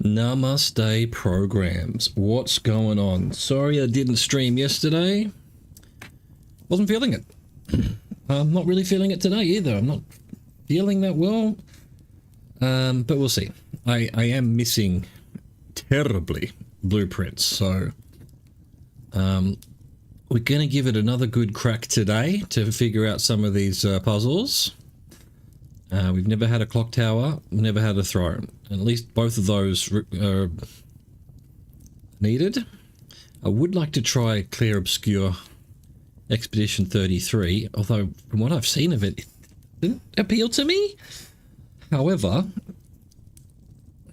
Namaste programs. What's going on? Sorry I didn't stream yesterday. Wasn't feeling it. I'm not really feeling it today either. I'm not feeling that well. But we'll see. I am missing terribly blueprints, so we're going to give it another good crack today to figure out some of these puzzles. We've never had a clock tower, we've never had a throne. At least both of those are needed. I would like to try Clear Obscure Expedition 33, although from what I've seen of it, it didn't appeal to me. However,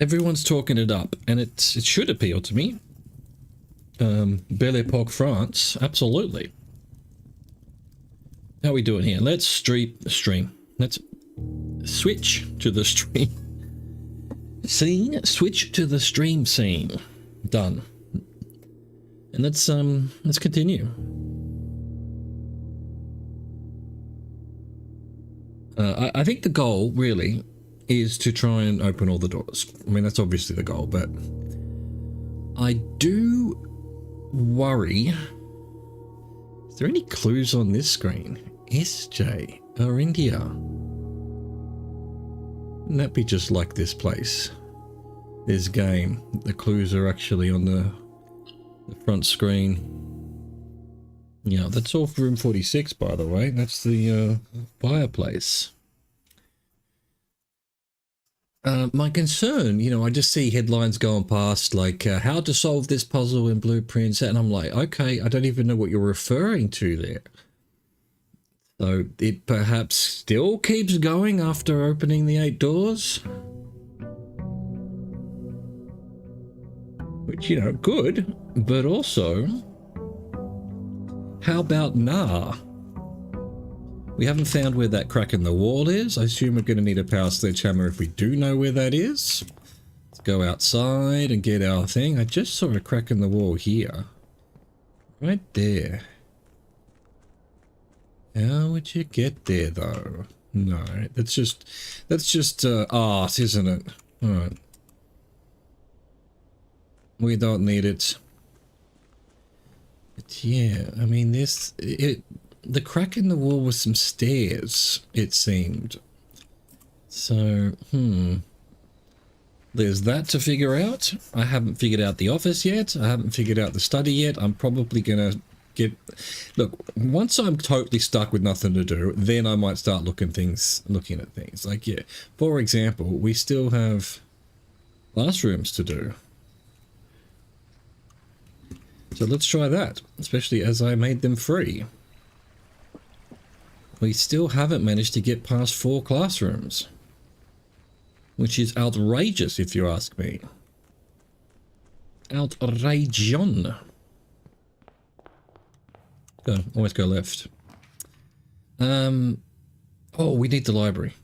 everyone's talking it up, and it should appeal to me. Belle Epoque France, absolutely. How are we doing here? Let's stream. Let's switch to the stream scene. Switch to the stream scene. Done. And let's continue. I think the goal really is to try and open all the doors. I mean, that's obviously the goal, but I do worry. Is there any clues on this screen? SJ or India? Wouldn't that be just like this place? This game. The clues are actually on the front screen. Yeah, that's all for room 46, by the way. That's the fireplace. My concern, you know, I just see headlines going past like how to solve this puzzle in blueprints, and I'm like, okay, I don't even know what you're referring to there. So it perhaps still keeps going after opening the 8 doors. Which, you know, good, but also, how about nah? We haven't found where that crack in the wall is. I assume we're going to need a power sledgehammer if we do know where that is. Let's go outside and get our thing. I just saw a crack in the wall here. Right there. How would you get there though? No, that's just art, isn't it? Alright. We don't need it. But yeah, I mean the crack in the wall was some stairs, it seemed. So, there's that to figure out. I haven't figured out the office yet. I haven't figured out the study yet. I'm probably gonna look, once I'm totally stuck with nothing to do, then I might start looking at things. Like, yeah, for example, we still have classrooms to do. So let's try that, especially as I made them free. We still haven't managed to get past 4 classrooms, which is outrageous if you ask me. Outrageon. Go, always go left. Oh, we need the library.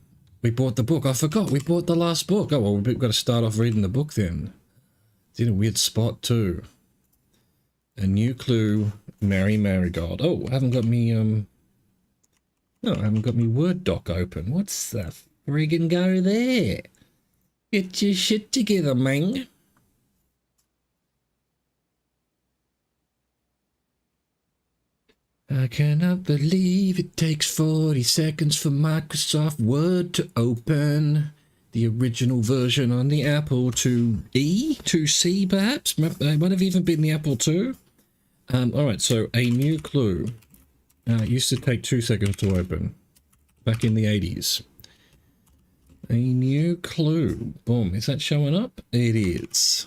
We bought the book. I forgot we bought the last book. Oh, well, we've got to start off reading the book then. It's in a weird spot too. A new clue, Mary Marigold. Oh, I haven't got me, no, I haven't got me Word doc open. What's the friggin' go there? Get your shit together, man. I cannot believe it takes 40 seconds for Microsoft Word to open. The original version on the Apple IIe, 2C perhaps? It might have even been the Apple II. Alright, so a new clue. It used to take 2 seconds to open. Back in the 80s. A new clue. Boom. Is that showing up? It is.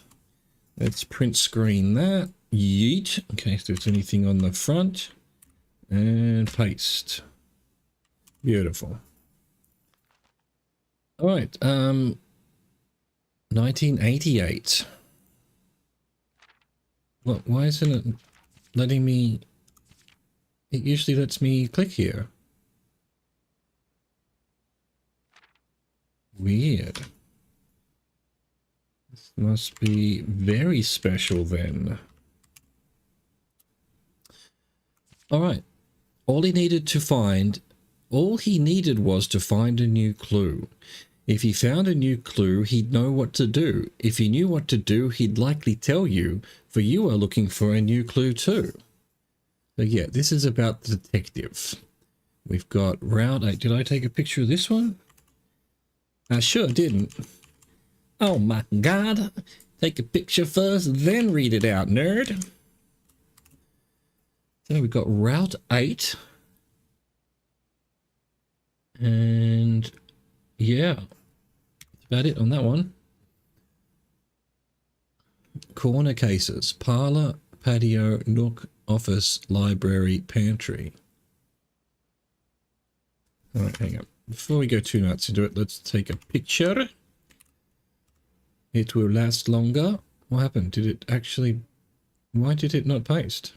Let's print screen that. Yeet. In case there's anything on the front. And paste. Beautiful. Alright, 1988. What, why isn't it letting me... It usually lets me click here. Weird. This must be very special then. Alright. All he needed was to find a new clue. If he found a new clue, he'd know what to do. If he knew what to do, he'd likely tell you, for you are looking for a new clue too. So yeah, this is about the detective. We've got Route 8. Did I take a picture of this one? I sure didn't. Oh my god. Take a picture first, then read it out, nerd. So we've got Route 8. And yeah, that's about it on that one. Corner cases. Parlor, patio, nook, office, library, pantry. Alright, hang on. Before we go too nuts into it, let's take a picture. It will last longer. What happened? Did it actually... Why did it not paste?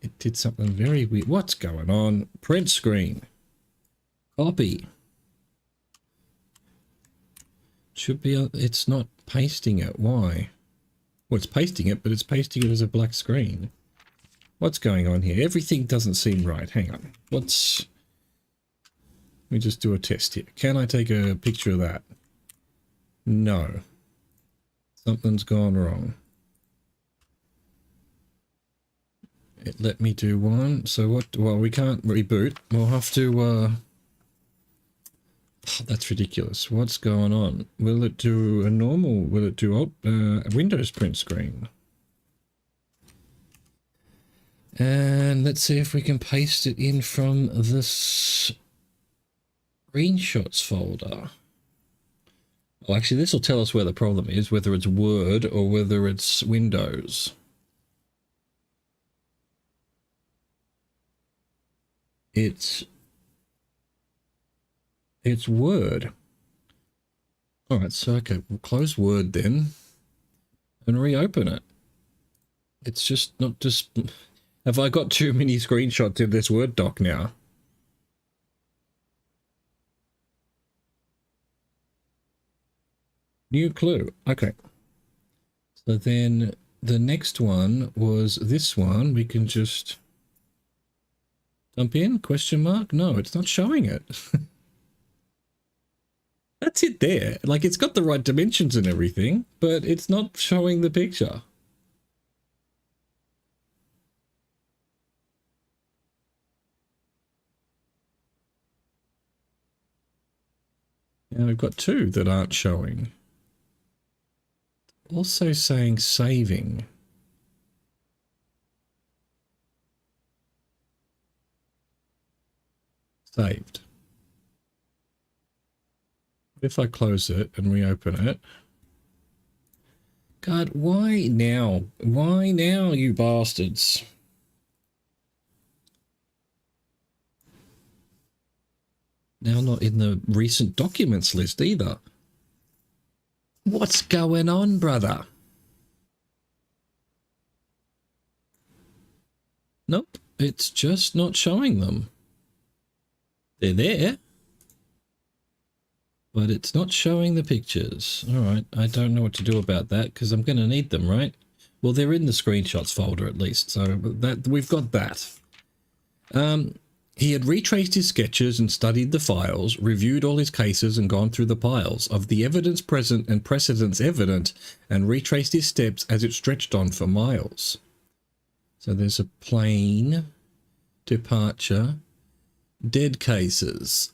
It did something very weird. What's going on? Print screen. Copy. Should be... It's not pasting it. Why? Well, it's pasting it, but it's pasting it as a black screen. What's going on here? Everything doesn't seem right. Hang on. Let me just do a test here. Can I take a picture of that? No. Something's gone wrong. It let me do one. So what? Well, we can't reboot. We'll have to... Oh, that's ridiculous. What's going on? Will it do a normal... Will it do a Windows print screen? And let's see if we can paste it in from the screenshots folder. Well, actually, this will tell us where the problem is, whether it's Word or whether it's Windows. It's Word. All right, so okay, we'll close Word then and reopen it. It's just not just... Have I got too many screenshots in this Word doc now? New clue. Okay. So then the next one was this one. We can just dump in? Question mark? No, it's not showing it. That's it there. Like, it's got the right dimensions and everything, but it's not showing the picture. Now we've got two that aren't showing. Also saying saving. Saved. If I close it and reopen it. God, why now? Why now, you bastards? Now not in the recent documents list either. What's going on, brother? Nope, it's just not showing them. They're there, but it's not showing the pictures. All right, I don't know what to do about that because I'm going to need them, right? Well, they're in the screenshots folder at least, so that we've got that. He had retraced his sketches and studied the files, reviewed all his cases and gone through the piles of the evidence present and precedents evident, and retraced his steps as it stretched on for miles. So there's a plane, departure, dead cases,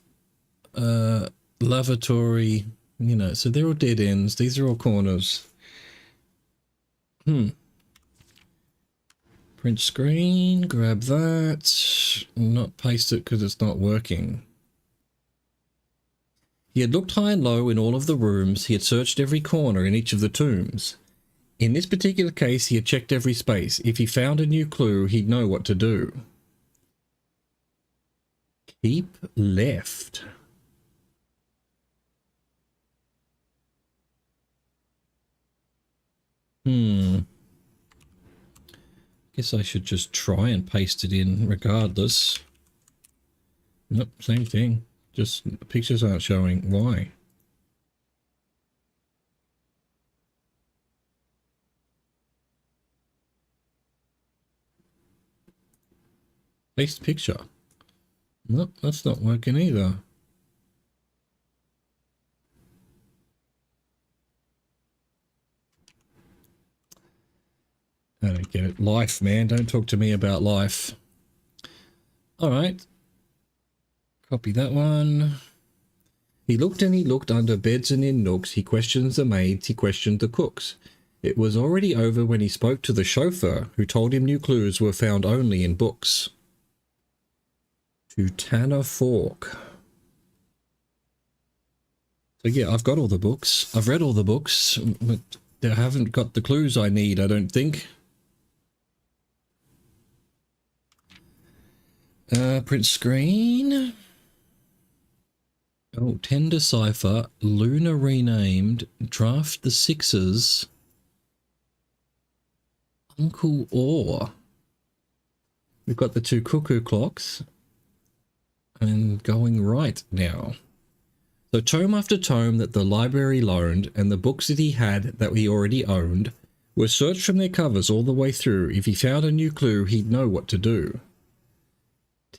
lavatory, you know, so they're all dead ends. These are all corners. Print screen, grab that, not paste it because it's not working. He had looked high and low in all of the rooms. He had searched every corner in each of the tombs. In this particular case, he had checked every space. If he found a new clue, he'd know what to do. Keep left. Guess I should just try and paste it in regardless. Nope, same thing. Just the pictures aren't showing. Why? Paste picture. Nope, that's not working either. I don't get it. Life, man. Don't talk to me about life. All right. Copy that one. He looked and he looked under beds and in nooks. He questioned the maids. He questioned the cooks. It was already over when he spoke to the chauffeur, who told him new clues were found only in books. To Tanner Fork. So yeah, I've got all the books. I've read all the books, but I haven't got the clues I need, I don't think. Print screen. Oh, Tender Cipher, Luna renamed, Draft the Sixes, Uncle Orr. We've got the 2 cuckoo clocks, and going right now. So tome after tome that the library loaned, and the books that he had that he already owned, were searched from their covers all the way through. If he found a new clue, he'd know what to do.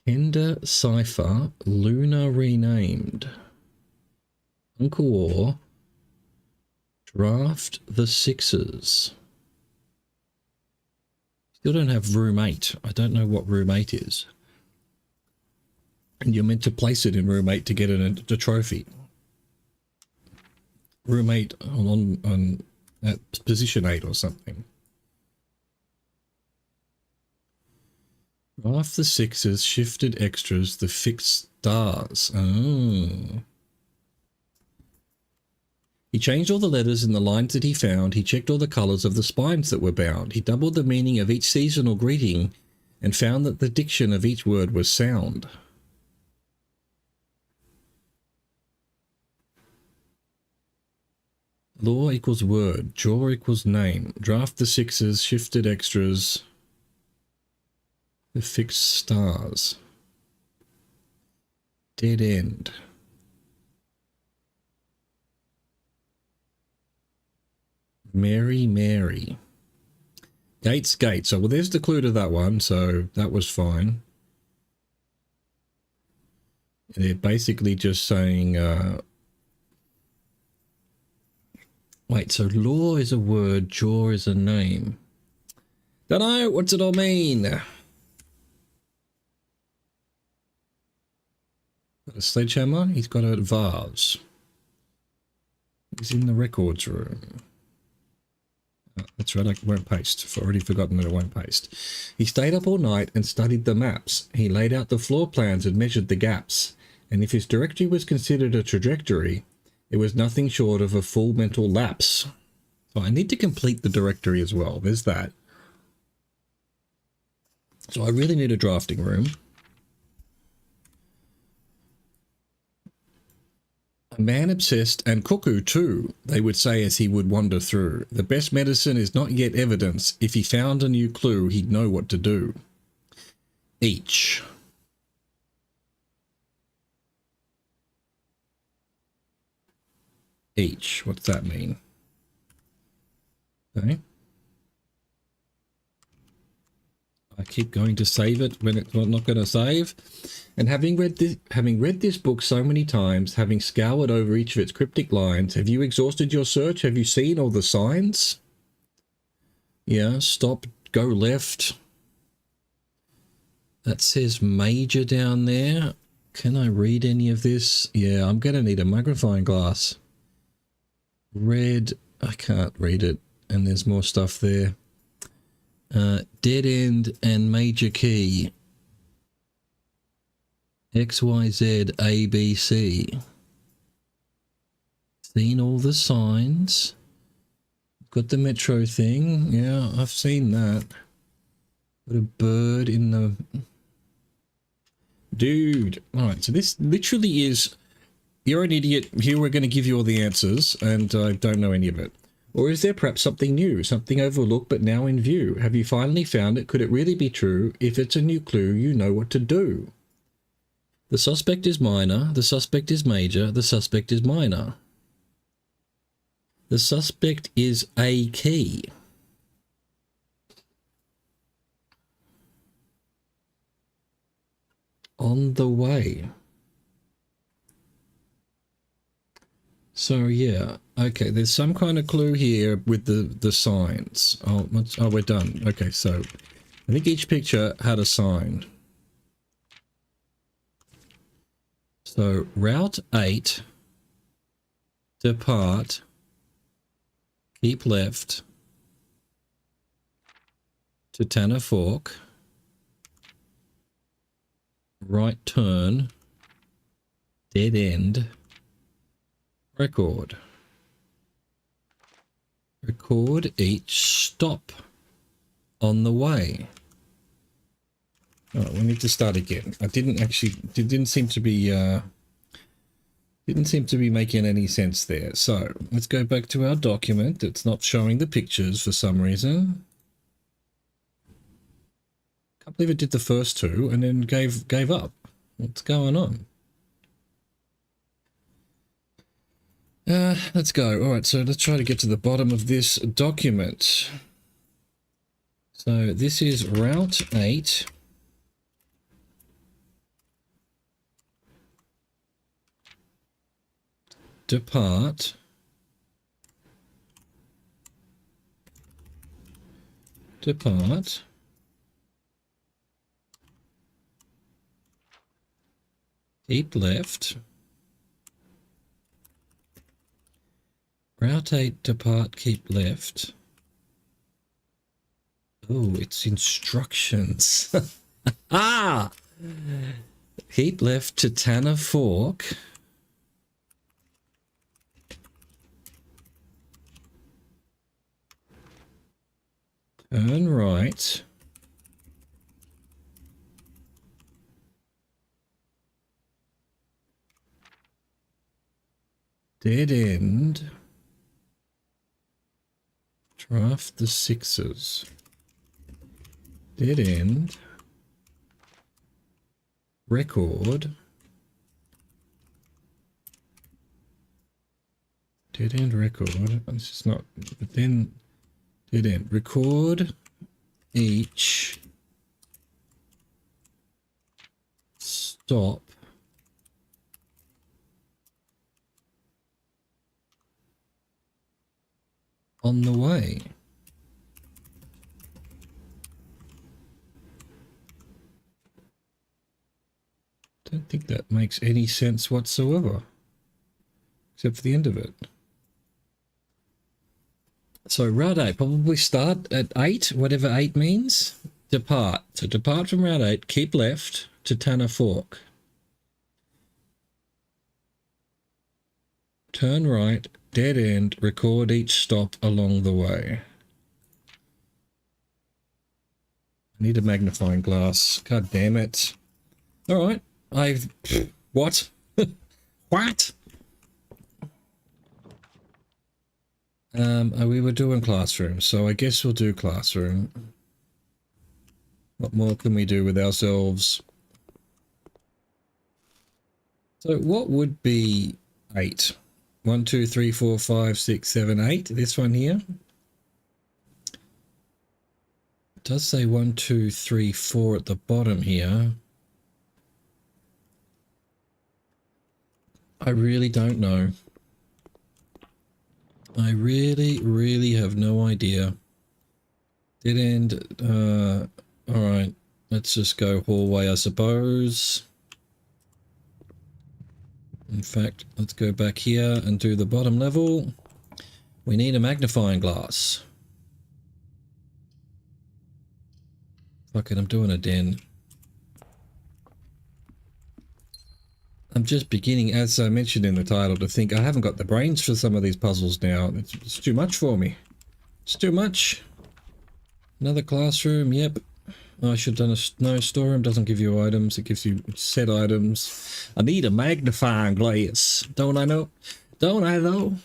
Tender Cipher, Luna renamed, Uncle Orr, Draft the Sixes. Still don't have room 8. I don't know what room 8 is. And you're meant to place it in room 8 to get a trophy. Room 8 on at position 8 or something. Draft the Sixes, shifted extras, the fixed stars. Oh. He changed all the letters in the lines that he found. He checked all the colours of the spines that were bound. He doubled the meaning of each seasonal greeting and found that the diction of each word was sound. Law equals word. Jaw equals name. Draft the Sixes, shifted extras, the fixed stars. Dead end. Mary, Mary. Gates, Gates. So, well, there's the clue to that one, so that was fine. They're basically just saying, wait, so law is a word, jaw is a name. Don't know, what's it all mean? Got a sledgehammer, he's got a vase. He's in the records room. Oh, that's right, I won't paste. I've already forgotten that I won't paste. He stayed up all night and studied the maps. He laid out the floor plans and measured the gaps. And if his directory was considered a trajectory, it was nothing short of a full mental lapse. So I need to complete the directory as well. There's that. So I really need a drafting room. A man obsessed and cuckoo too, they would say as he would wander through. The best medicine is not yet evidence. If he found a new clue, he'd know what to do. Each. Each. What's that mean? Okay. I keep going to save it when it's not going to save. And having read this book so many times, having scoured over each of its cryptic lines, have you exhausted your search? Have you seen all the signs? Yeah, stop, go left. That says major down there. Can I read any of this? Yeah, I'm going to need a magnifying glass. Red, I can't read it. And there's more stuff there. Dead end and major key. X, Y, Z, A, B, C. Seen all the signs. Got the metro thing. Yeah, I've seen that. Got a bird in the... Dude. Alright, so this literally is... You're an idiot. Here we're going to give you all the answers, and I don't know any of it. Or is there perhaps something new, something overlooked but now in view? Have you finally found it? Could it really be true? If it's a new clue, you know what to do. The suspect is minor, the suspect is major, the suspect is minor. The suspect is a key. on the way. So yeah, okay, there's some kind of clue here with the signs. Oh, we're done. Okay, so I think each picture had a sign. So Route 8, depart, keep left to Tanner Fork, right turn, dead end, record. Record each stop on the way. Oh, we need to start again. I didn't actually, it didn't seem to be making any sense there. So let's go back to our document. It's not showing the pictures for some reason. Can't believe it did the first two and then gave up. What's going on? Let's go. All right, so let's try to get to the bottom of this document. So this is Route 8. Depart. Depart. Keep left. Route 8, depart, keep left. Oh, it's instructions. Ah! Keep left to Tanner Fork. Turn right. Dead end. Draft the sixes. Dead end. Record. Dead end record. This is not, but then dead end. Record each stop on the way. Don't think that makes any sense whatsoever, except for the end of it. So Route 8, probably start at 8, whatever 8 means. Depart. So depart from Route 8, keep left to Tanner Fork. Turn right, dead end, record each stop along the way. I need a magnifying glass. God damn it. All right. What? What? We were doing classroom, so I guess we'll do classroom. What more can we do with ourselves? So what would be 8? 1, 2, 3, 4, 5, 6, 7, 8. This one here. It does say 1, 2, 3, 4 at the bottom here. I really don't know. I really have no idea. Dead end. Alright. Let's just go hallway, I suppose. In fact, let's go back here and do the bottom level. We need a magnifying glass. Fuck it, I'm doing a den. I'm just beginning, as I mentioned in the title, to think I haven't got the brains for some of these puzzles now. It's too much for me. It's too much. Another classroom, yep. I should have done a... No, storeroom doesn't give you items. It gives you set items. I need a magnifying glass. Don't I know? Don't I though?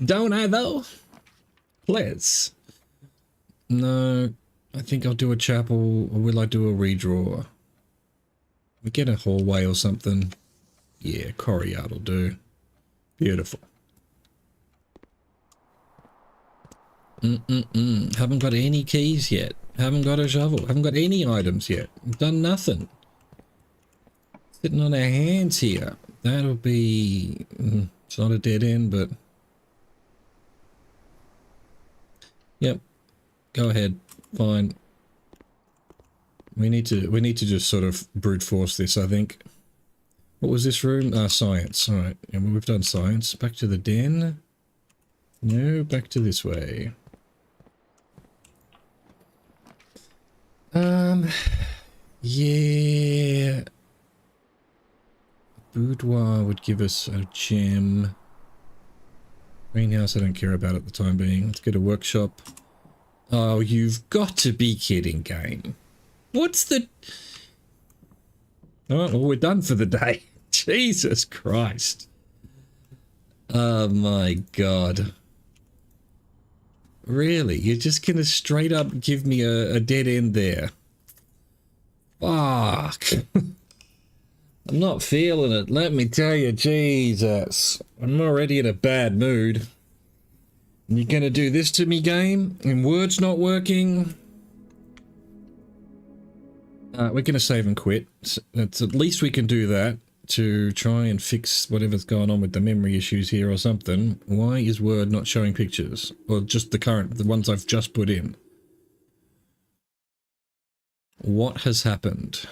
Don't I though? Let's. No, I think I'll do a chapel, or will I do a redraw? We get a hallway or something. Yeah, courtyard will do. Beautiful. Haven't got any keys yet. Haven't got a shovel. Haven't got any items yet. Done nothing. Sitting on our hands here. That'll be... it's not a dead end, but... Yep. Go ahead. Fine. We need to just sort of brute force this, I think. What was this room? Science. Alright. Yeah, well, we've done science. Back to the den. No, back to this way. Yeah. Boudoir would give us a gem. Greenhouse I don't care about at the time being. Let's go to workshop. Oh, you've got to be kidding, game. What's the... Oh, well, we're done for the day. Jesus Christ. Oh my God. Really? You're just gonna straight up give me a dead end there? Fuck. I'm not feeling it, let me tell you. Jesus. I'm already in a bad mood. And you're gonna do this to me, game? And Word's not working? We're gonna save and quit. That's at least we can do that to try and fix whatever's going on with the memory issues here or something. Why is Word not showing pictures? Or just the ones I've just put in? What has happened?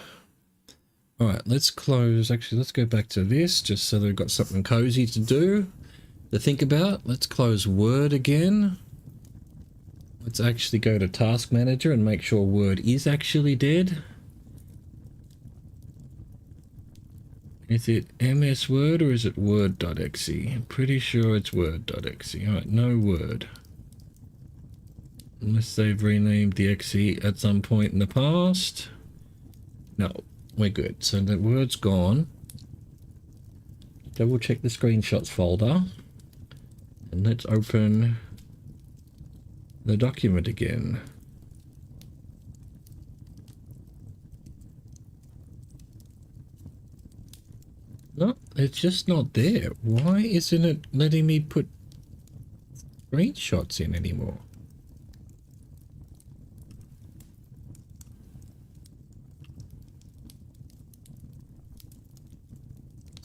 Alright, let's close. Actually, let's go back to this, just so they've got something cozy to do, to think about. Let's close Word again. Let's actually go to Task Manager and make sure Word is actually dead. Is it MS Word or is it Word.exe? I'm pretty sure it's Word.exe. Alright, no Word. Unless they've renamed the exe at some point in the past. No, we're good. So the Word's gone. Double check the screenshots folder. And let's open the document again. No, it's just not there. Why isn't it letting me put screenshots in anymore?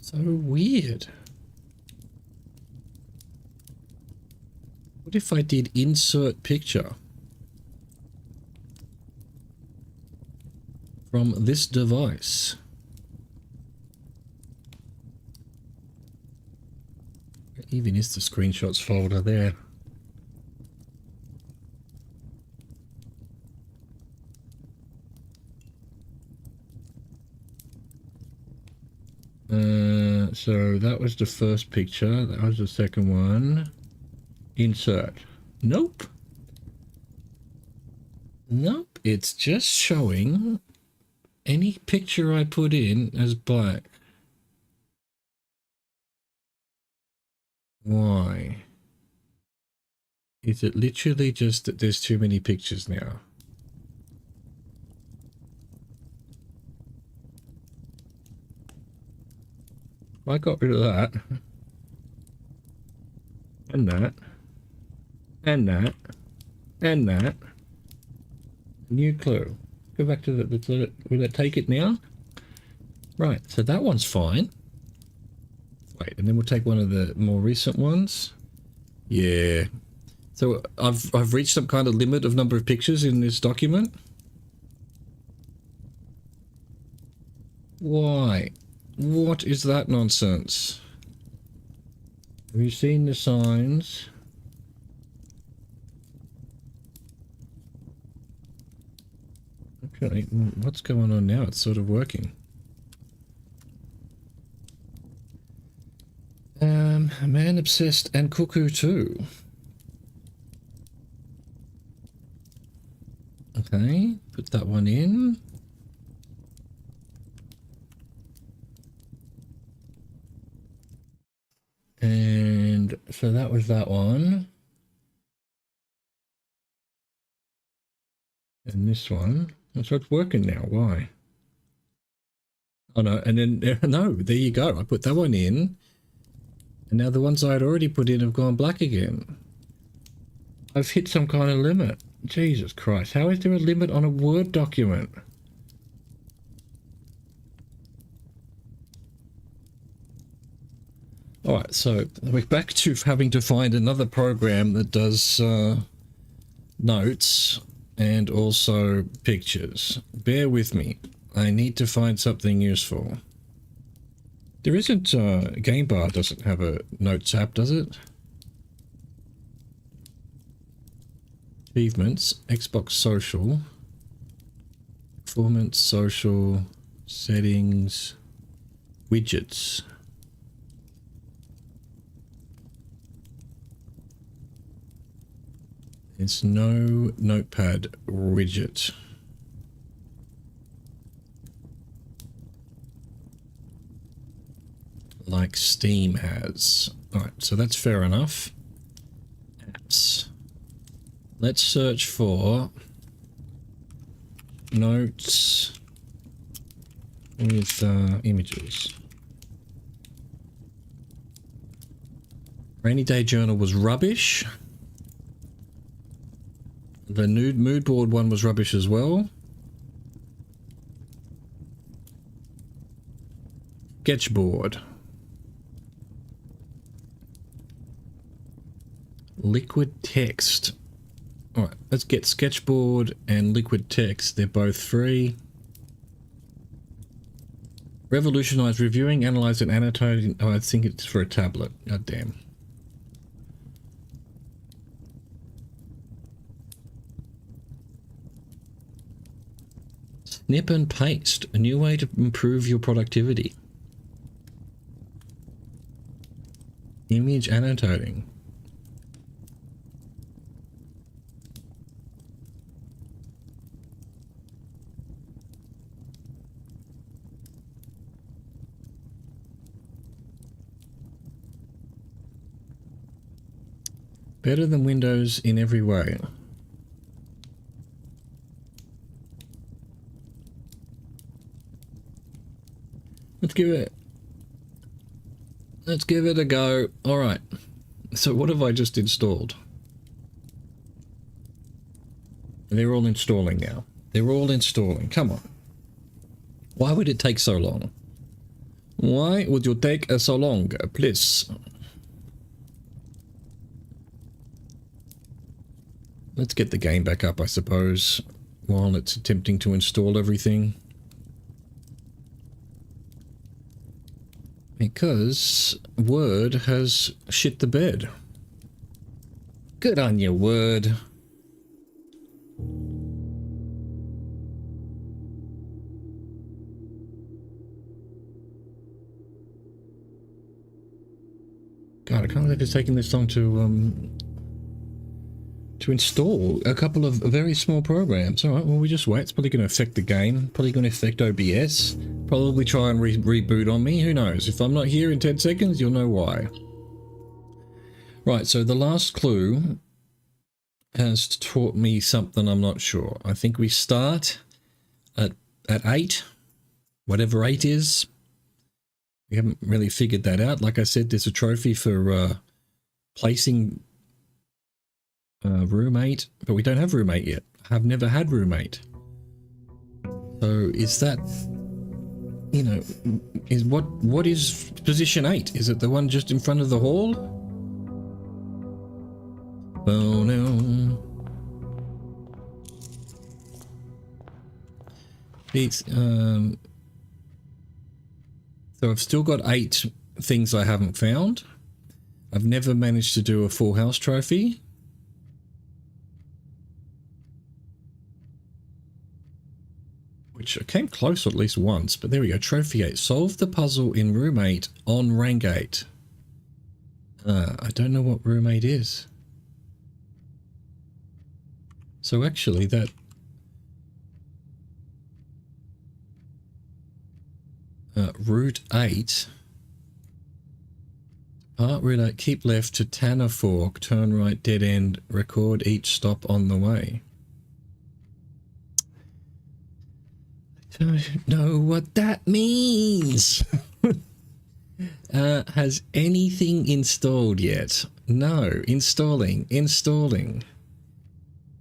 So weird. What if I did insert picture from this device? Where even is the screenshots folder there? So that was the first picture. That was the second one. Insert. Nope. Nope. It's just showing any picture I put in as black. Why? Is it literally just that there's too many pictures now? I got rid of that. And that. And that. And that. New clue. Go back to the... Will it take it now? Right, so that one's fine. Wait, and then we'll take one of the more recent ones. Yeah. So I've reached some kind of limit of number of pictures in this document. Why? What is that nonsense? Have you seen the signs? Okay, what's going on now? It's sort of working. Man obsessed and cuckoo too. Okay, put that one in. And so that was that one. And this one. So it's working now. Why? Oh no, and then, no, there you go. I put that one in. And now the ones I had already put in have gone black again. I've hit some kind of limit. Jesus Christ, how is there a limit on a Word document? Alright, so we're back to having to find another program that does notes and also pictures. Bear with me. I need to find something useful. There isn't, Game Bar doesn't have a notes app, does it? Achievements, Xbox Social, Performance, Social, Settings, Widgets. There's no notepad widget. Like Steam has. Alright, so that's fair enough. Apps. Let's search for notes with images. Rainy Day Journal was rubbish. The nude mood board one was rubbish as well. Sketchboard. Liquid text. Alright, let's get sketchboard and liquid text. They're both free. Revolutionize reviewing, analyze and annotating. Oh, I think it's for a tablet. God damn. Snip and paste, a new way to improve your productivity. Image annotating. Better than Windows in every way. Let's give it a go. All right. So what have I just installed? They're all installing now. They're all installing. Come on. Why would it take so long? Why would you take so long, please? Let's get the game back up, I suppose, while it's attempting to install everything. Because Word has shit the bed. Good on you, Word. God, I can't believe it's taking this long to install a couple of very small programs. Alright, well we just wait. It's probably going to affect the game. Probably going to affect OBS. Probably try and reboot on me. Who knows? If I'm not here in 10 seconds, you'll know why. Right, so the last clue has taught me something I'm not sure. I think we start at 8. Whatever 8 is. We haven't really figured that out. Like I said, there's a trophy for placing roommate, but we don't have roommate yet. I've never had roommate. So is that, you know, is what is position 8? Is it the one just in front of the hall? Oh no. It's so I've still got 8 things I haven't found. I've never managed to do a full house trophy. Which I came close at least once, but there we go. Trophy 8. Solve the puzzle in room 8 on rank 8. I don't know what room 8 is. So actually that... route 8. Part route 8. Keep left to Tanner Fork. Turn right, dead end. Record each stop on the way. Don't know what that means. Has anything installed yet? No. Installing.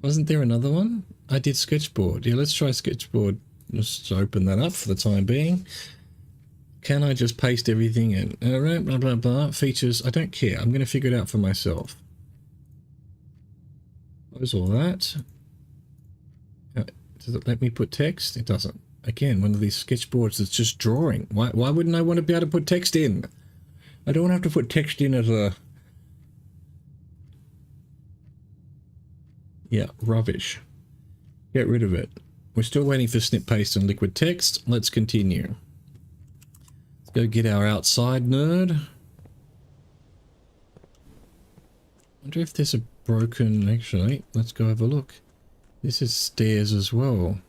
Wasn't there another one? I did sketchboard. Yeah, let's try sketchboard. Let's open that up for the time being. Can I just paste everything in? Alright, blah, blah, blah. Features, I don't care. I'm going to figure it out for myself. Close all that. Does it let me put text? It doesn't. Again, one of these sketchboards that's just drawing. Why wouldn't I want to be able to put text in? I don't have to put text in as a... Yeah, rubbish. Get rid of it. We're still waiting for snip paste and liquid text. Let's continue. Let's go get our outside nerd. Wonder if there's a broken... Actually, let's go have a look. This is stairs as well.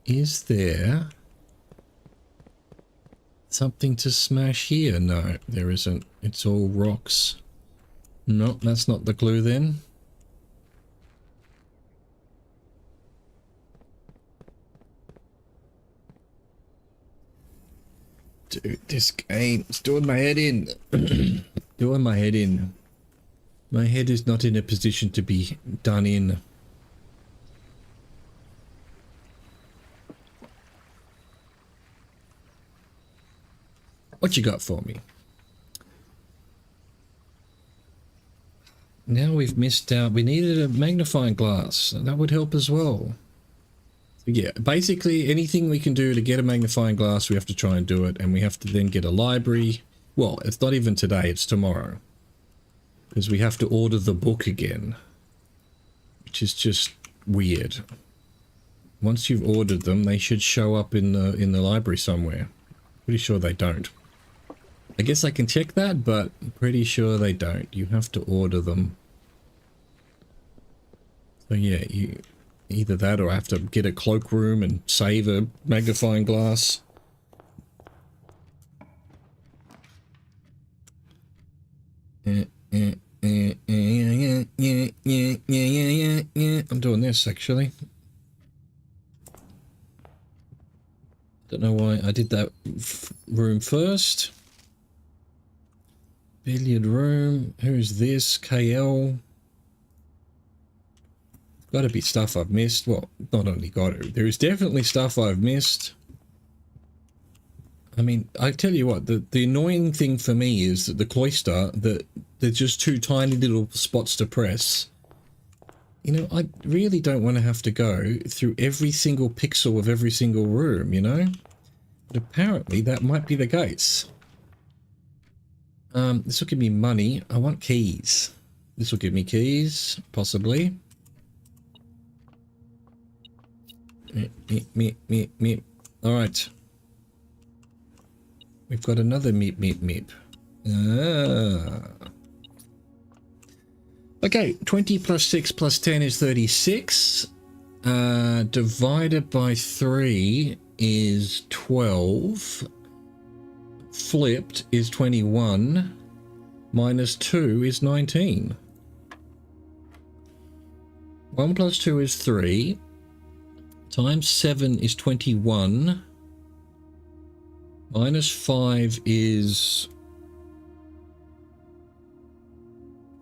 Is there something to smash here? No, there isn't. It's all rocks. No, that's not the clue then. Dude, this game's doing my head in. Doing my head in. My head is not in a position to be done in. What you got for me? Now we've missed out. We needed a magnifying glass. That would help as well. So yeah, basically anything we can do to get a magnifying glass, we have to try and do it. And we have to then get a library. Well, it's not even today, it's tomorrow. Because we have to order the book again. Which is just weird. Once you've ordered them, they should show up in the library somewhere. Pretty sure they don't. I guess I can check that, but I'm pretty sure they don't. You have to order them. So yeah, you either that or I have to get a cloakroom and save a magnifying glass. I'm doing this actually. Don't know why I did that room first. Billiard room. Who's this? KL. Got to be stuff I've missed. Well, not only got to. There is definitely stuff I've missed. I mean, I tell you what, the annoying thing for me is that the cloister, that there's just two tiny little spots to press. You know, I really don't want to have to go through every single pixel of every single room, you know? But apparently that might be the case. This will give me money. I want keys. This will give me keys, possibly. Meep. Alright. We've got another meep. Ah. Okay, 20 plus 6 plus 10 is 36. Divided by 3 is 12. Flipped is 21. Minus 2 is 19. 1 plus 2 is 3. Times 7 is 21. Minus 5 is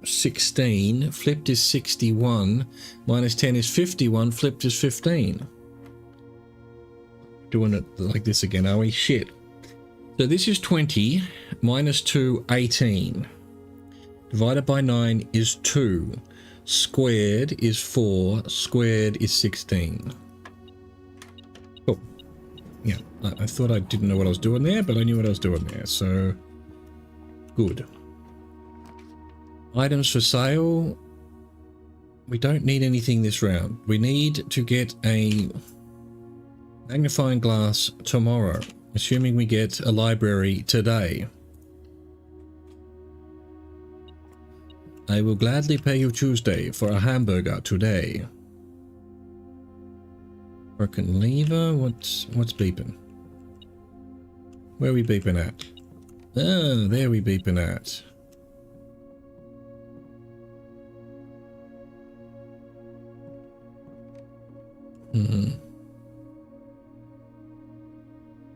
16. Flipped is 61. Minus 10 is 51. Flipped is 15. Doing it like this again, are we? Shit. So this is 20. Minus 2, 18. Divided by 9 is 2. Squared is 4. Squared is 16. Cool. Yeah, I thought I didn't know what I was doing there, but I knew what I was doing there, so good. Items for sale. We don't need anything this round. We need to get a magnifying glass tomorrow, assuming we get a library today. I will gladly pay you Tuesday for a hamburger today. Broken lever. What's beeping? Where are we beeping at? Ah, there we beeping at.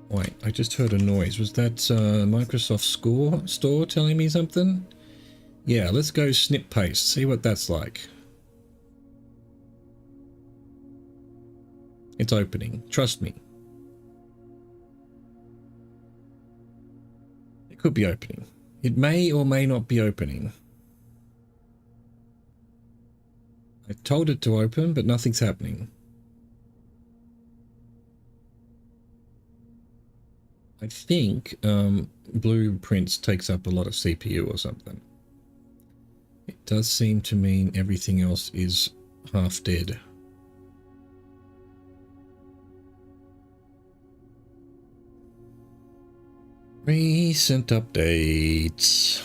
Wait, I just heard a noise. Was that Microsoft store telling me something? Yeah, let's go snip paste, see what that's like. It's opening, trust me. could be opening. It may or may not be opening. I told it to open, but nothing's happening. I think Blueprints takes up a lot of CPU or something. It does seem to mean everything else is half dead. Recent updates.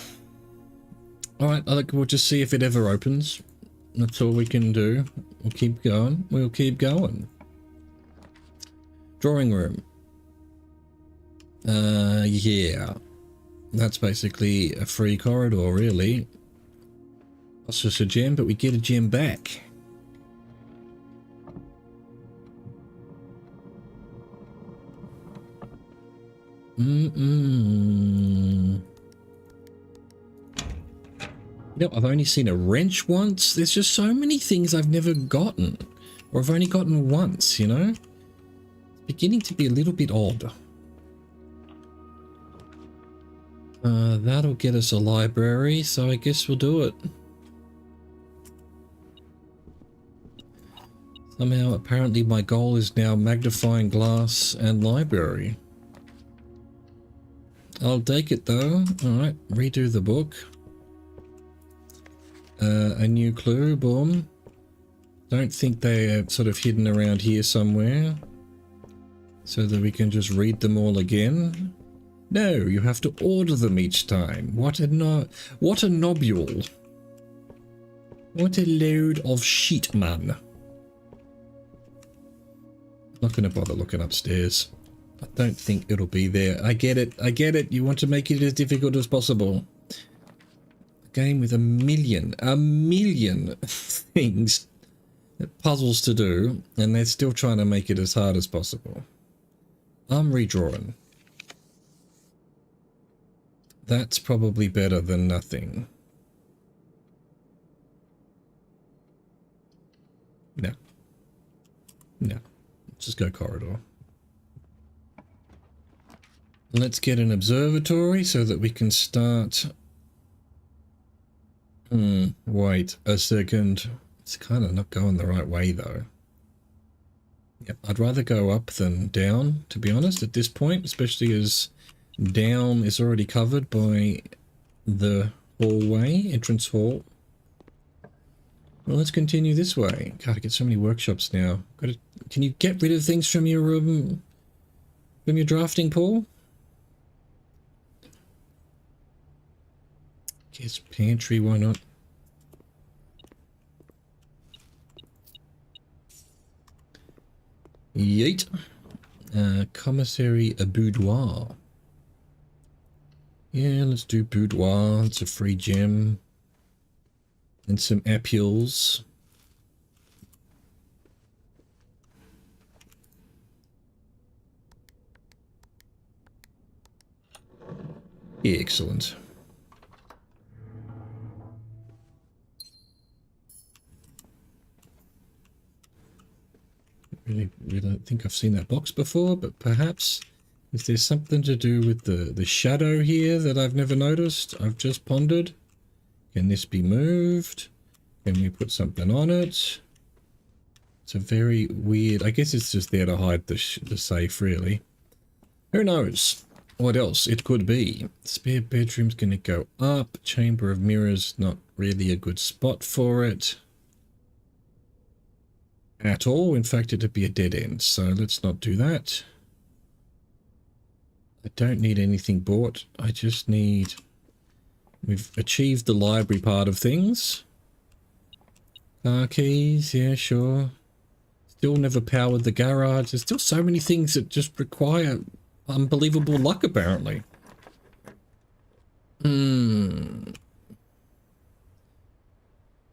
Alright, I think we'll just see if it ever opens. That's all we can do. We'll keep going. We'll keep going. Drawing room. Yeah. That's basically a free corridor, really. It's just a gem, but we get a gem back. You know, I've only seen a wrench once. There's just so many things I've never gotten. Or I've only gotten once, you know? It's beginning to be a little bit odd. That'll get us a library, so I guess we'll do it. Somehow, apparently my goal is now magnifying glass and library. I'll take it though. Alright, redo the book. A new clue, boom. Don't think they're sort of hidden around here somewhere. So that we can just read them all again. No, you have to order them each time. What a nobule. What a load of shit, man. Not going to bother looking upstairs. I don't think it'll be there. I get it. I get it. You want to make it as difficult as possible. A game with a million things, puzzles to do, and they're still trying to make it as hard as possible. I'm redrawing. That's probably better than nothing. No. No. Let's just go corridor. Let's get an observatory so that we can start. Wait a second. It's kind of not going the right way though. Yep, I'd rather go up than down, to be honest, at this point, especially as down is already covered by the hallway, entrance hall. Well, let's continue this way. God, I get so many workshops now. Can you get rid of things from your drafting pool? Guess pantry, why not? Yeet. Commissary, a boudoir. Yeah, let's do boudoir. It's a free gem. And some apules. Excellent. Really don't think I've seen that box before, but perhaps is there something to do with the shadow here that I've never noticed? I've just pondered. Can this be moved? Can we put something on it? It's a very weird... I guess it's just there to hide the safe, really. Who knows what else it could be? Spare bedroom's going to go up. Chamber of mirrors, not really a good spot for it. At all. In fact, it'd be a dead end, so let's not do that. I don't need anything bought. I just need... We've achieved the library part of things. Car keys, yeah, sure. Still never powered the garage. There's still so many things that just require unbelievable luck, apparently.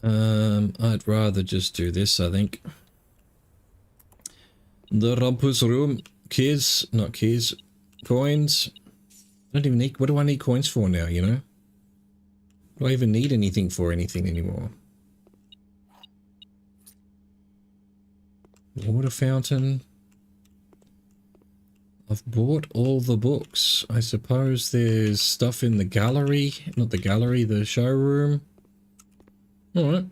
I'd rather just do this, I think. The Rumpus room. Keys, not keys. Coins. I don't even need... What do I need coins for now, you know? Do I even need anything for anything anymore? Water fountain. I've bought all the books. I suppose there's stuff in the gallery. Not the gallery, the showroom. Alright.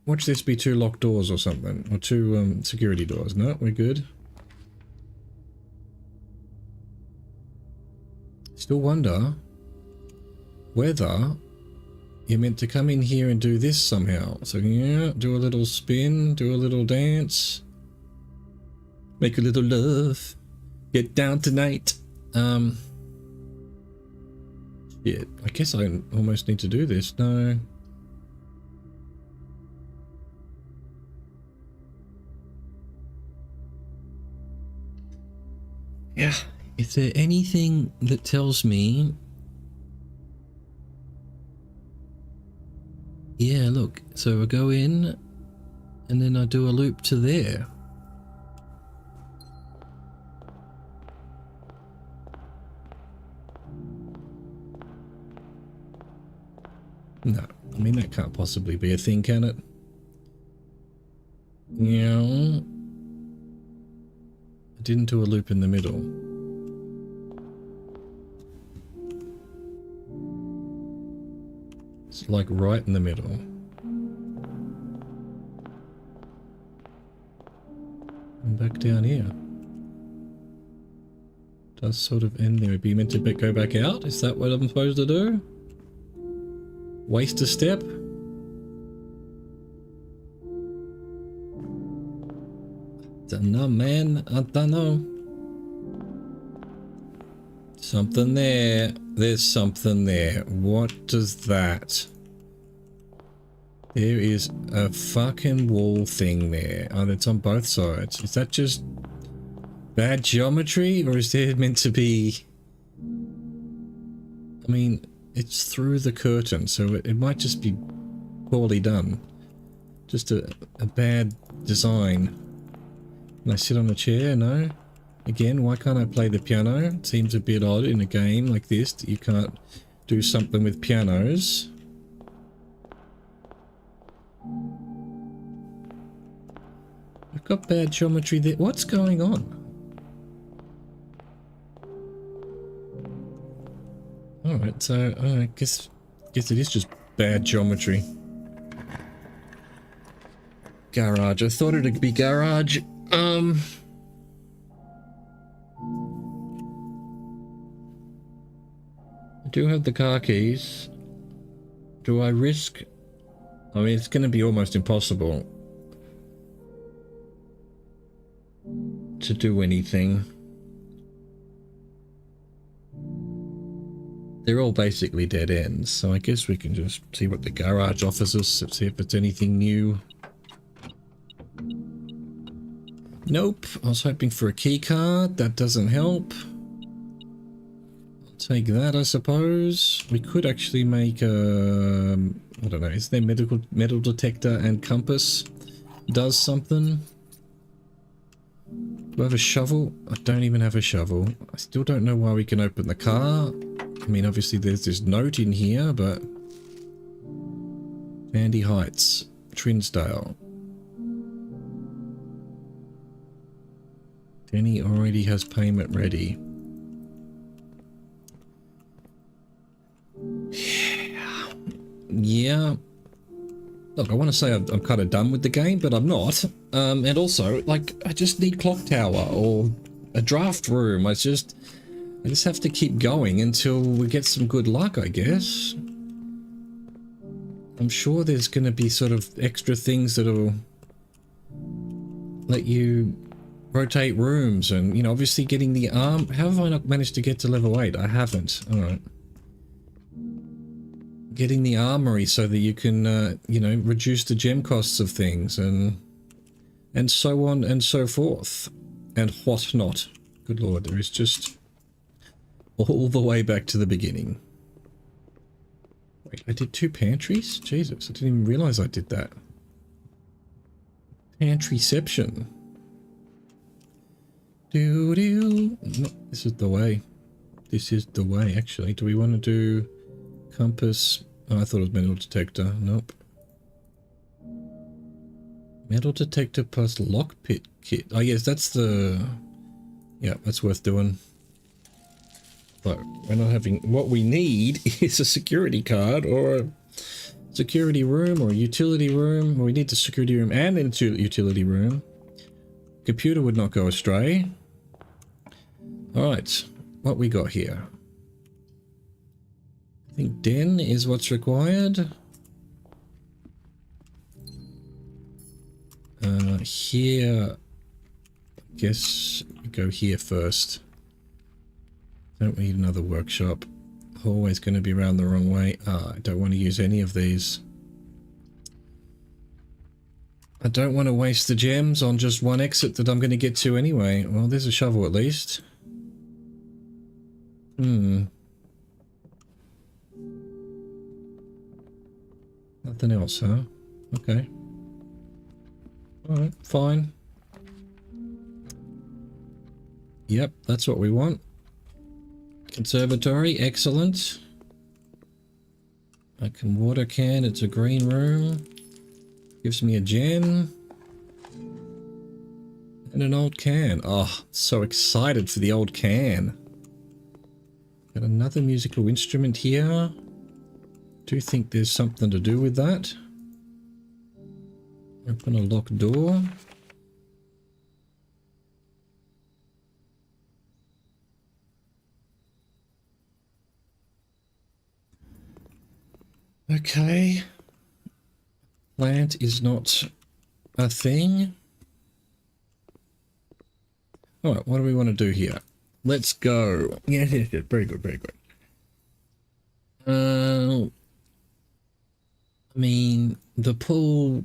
Watch this be 2 locked doors or something. Or 2 security doors. No, we're good. Still wonder whether you're meant to come in here and do this somehow. So yeah, do a little spin, do a little dance. Make a little love. Get down tonight. Shit. I guess I almost need to do this. No. Yeah. Is there anything that tells me... Yeah, look. So I go in and then I do a loop to there. No, I mean that can't possibly be a thing, can it? Yeah. I didn't do a loop in the middle. It's like right in the middle. And back down here. Does sort of end there. Would be meant to go back out? Is that what I'm supposed to do? Waste a step? Dunno, man. I don't know. Something there. There's something there. What does that? There is a fucking wall thing there. Oh, it's on both sides. Is that just bad geometry? Or is there meant to be... I mean... It's through the curtain, so it might just be poorly done. Just a bad design. Can I sit on a chair? No. Again, why can't I play the piano? It seems a bit odd in a game like this that you can't do something with pianos. I've got bad geometry there. What's going on? Alright, so I guess it is just bad geometry. Garage. I thought it'd be garage. I do have the car keys. Do I risk? I mean, it's going to be almost impossible to do anything. They're all basically dead ends, so I guess we can just see what the garage offers us, see if it's anything new. Nope, I was hoping for a key card, that doesn't help. I'll take that, I suppose. We could actually make a... I don't know, is there metal detector and compass? Does something? Do I have a shovel? I don't even have a shovel. I still don't know why we can open the car. I mean, obviously there's this note in here, but... Sandy Heights, Trinsdale. Denny already has payment ready. Yeah. Look, I want to say I'm kind of done with the game, but I'm not. And also, like, I just need Clock Tower or a draft room. I just have to keep going until we get some good luck, I guess. I'm sure there's going to be sort of extra things that'll let you rotate rooms and, you know, obviously getting the arm. How have I not managed to get to level 8? I haven't. All right. Getting the armory so that you can, you know, reduce the gem costs of things and so on and so forth. And what not. Good lord, there is just all the way back to the beginning. Wait, I did 2 pantries? Jesus, I didn't even realize I did that. Pantryception. Doo-doo. No, this is the way. This is the way, actually. Do we want to do compass? Oh, I thought it was metal detector. Nope. Metal detector plus lockpick kit. Oh, yes, that's the Yeah, that's worth doing. But we're not having... What we need is a security card or a security room or a utility room. We need the security room and a utility room. Computer would not go astray. Alright, what we got here? I think den is what's required. Here... I guess we go here first. Don't need another workshop. Always going to be around the wrong way. I don't want to use any of these. I don't want to waste the gems on just one exit that I'm going to get to anyway. Well, there's a shovel at least. Nothing else, huh? Okay. Alright, fine. Yep, that's what we want. Conservatory, excellent. I can water can, it's a green room. Gives me a gem. And an old can. Oh, so excited for the old can. Got another musical instrument here. Do think there's something to do with that. Open a locked door. Okay. Plant is not a thing. Alright, what do we want to do here? Let's go. Yeah, very good, very good. I mean, the pool,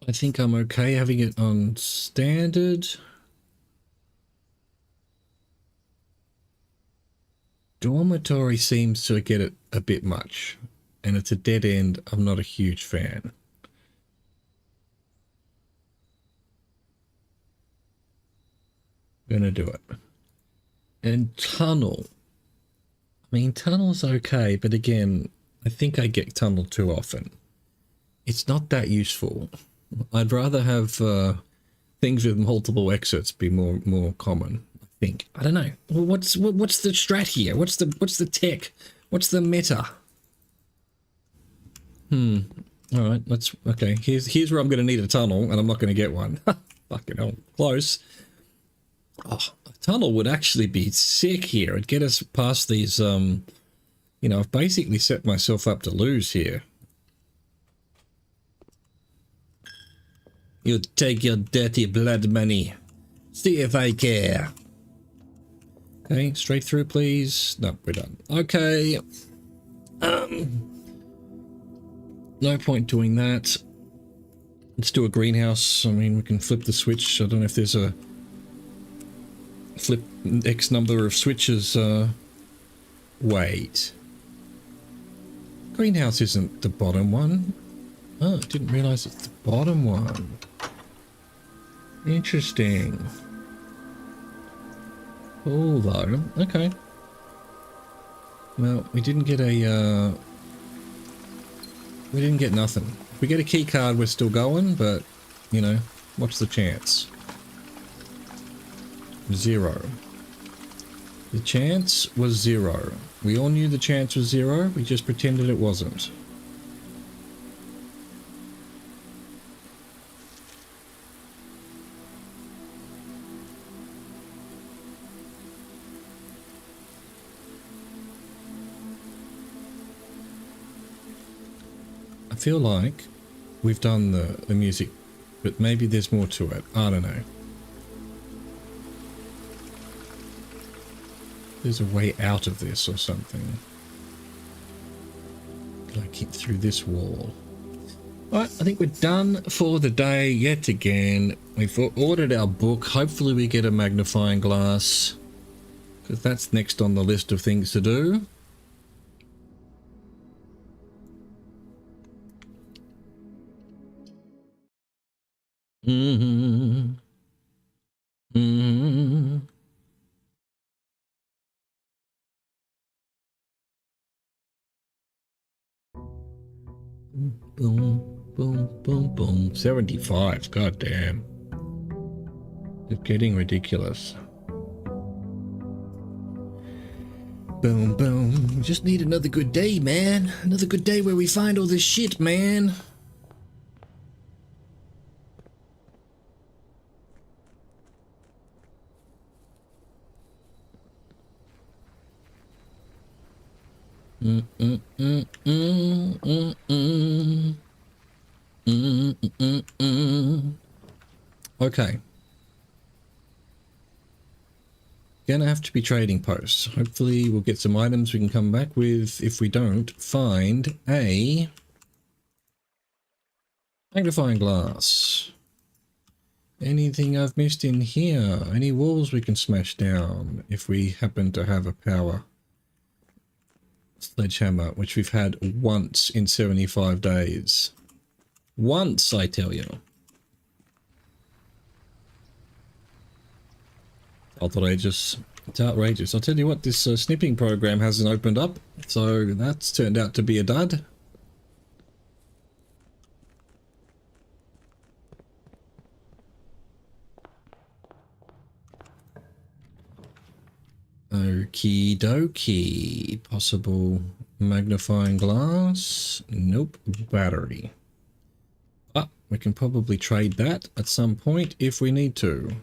I think I'm okay having it on standard. Dormitory seems to get it a bit much. And it's a dead end. I'm not a huge fan. Gonna do it. And tunnel. I mean, tunnel's okay, but again, I think I get tunnel too often. It's not that useful. I'd rather have things with multiple exits be more common. I think. I don't know. Well, what's the strat here? What's the tech? What's the meta? All right. Okay. Here's where I'm going to need a tunnel, and I'm not going to get one. Fucking hell, close. Oh, a tunnel would actually be sick here. It'd get us past these. You know, I've basically set myself up to lose here. You take your dirty blood money. See if I care. Okay, straight through, please. No, we're done. Okay. No point doing that. Let's do a greenhouse. I mean, we can flip the switch. I don't know if there's a flip X number of switches. Wait. Greenhouse isn't the bottom one. Oh, I didn't realize it's the bottom one. Interesting. Cool though. Okay. Well, we didn't get a we didn't get nothing. If we get a key card, we're still going, but you know, what's the chance? 0. The chance was 0. We all knew the chance was 0, we just pretended it wasn't. I feel like we've done the music, but maybe there's more to it. I don't know. There's a way out of this or something. Can I get through this wall? Alright, I think we're done for the day yet again. We've ordered our book. Hopefully we get a magnifying glass, because that's next on the list of things to do. Boom, boom, boom, boom. 75, god damn. It's getting ridiculous. Boom, boom. We just need another good day, man. Another good day where we find all this shit, man. Okay. Gonna have to be trading posts. Hopefully we'll get some items we can come back with. If we don't, find a magnifying glass. Anything I've missed in here? Any walls we can smash down if we happen to have a power sledgehammer, which we've had once in 75 days. Once, I tell you. Outrageous. It's outrageous. I'll tell you what, this snipping program hasn't opened up, so that's turned out to be a dud. Okie dokie. Possible magnifying glass. Nope. Battery. Ah, we can probably trade that at some point if we need to.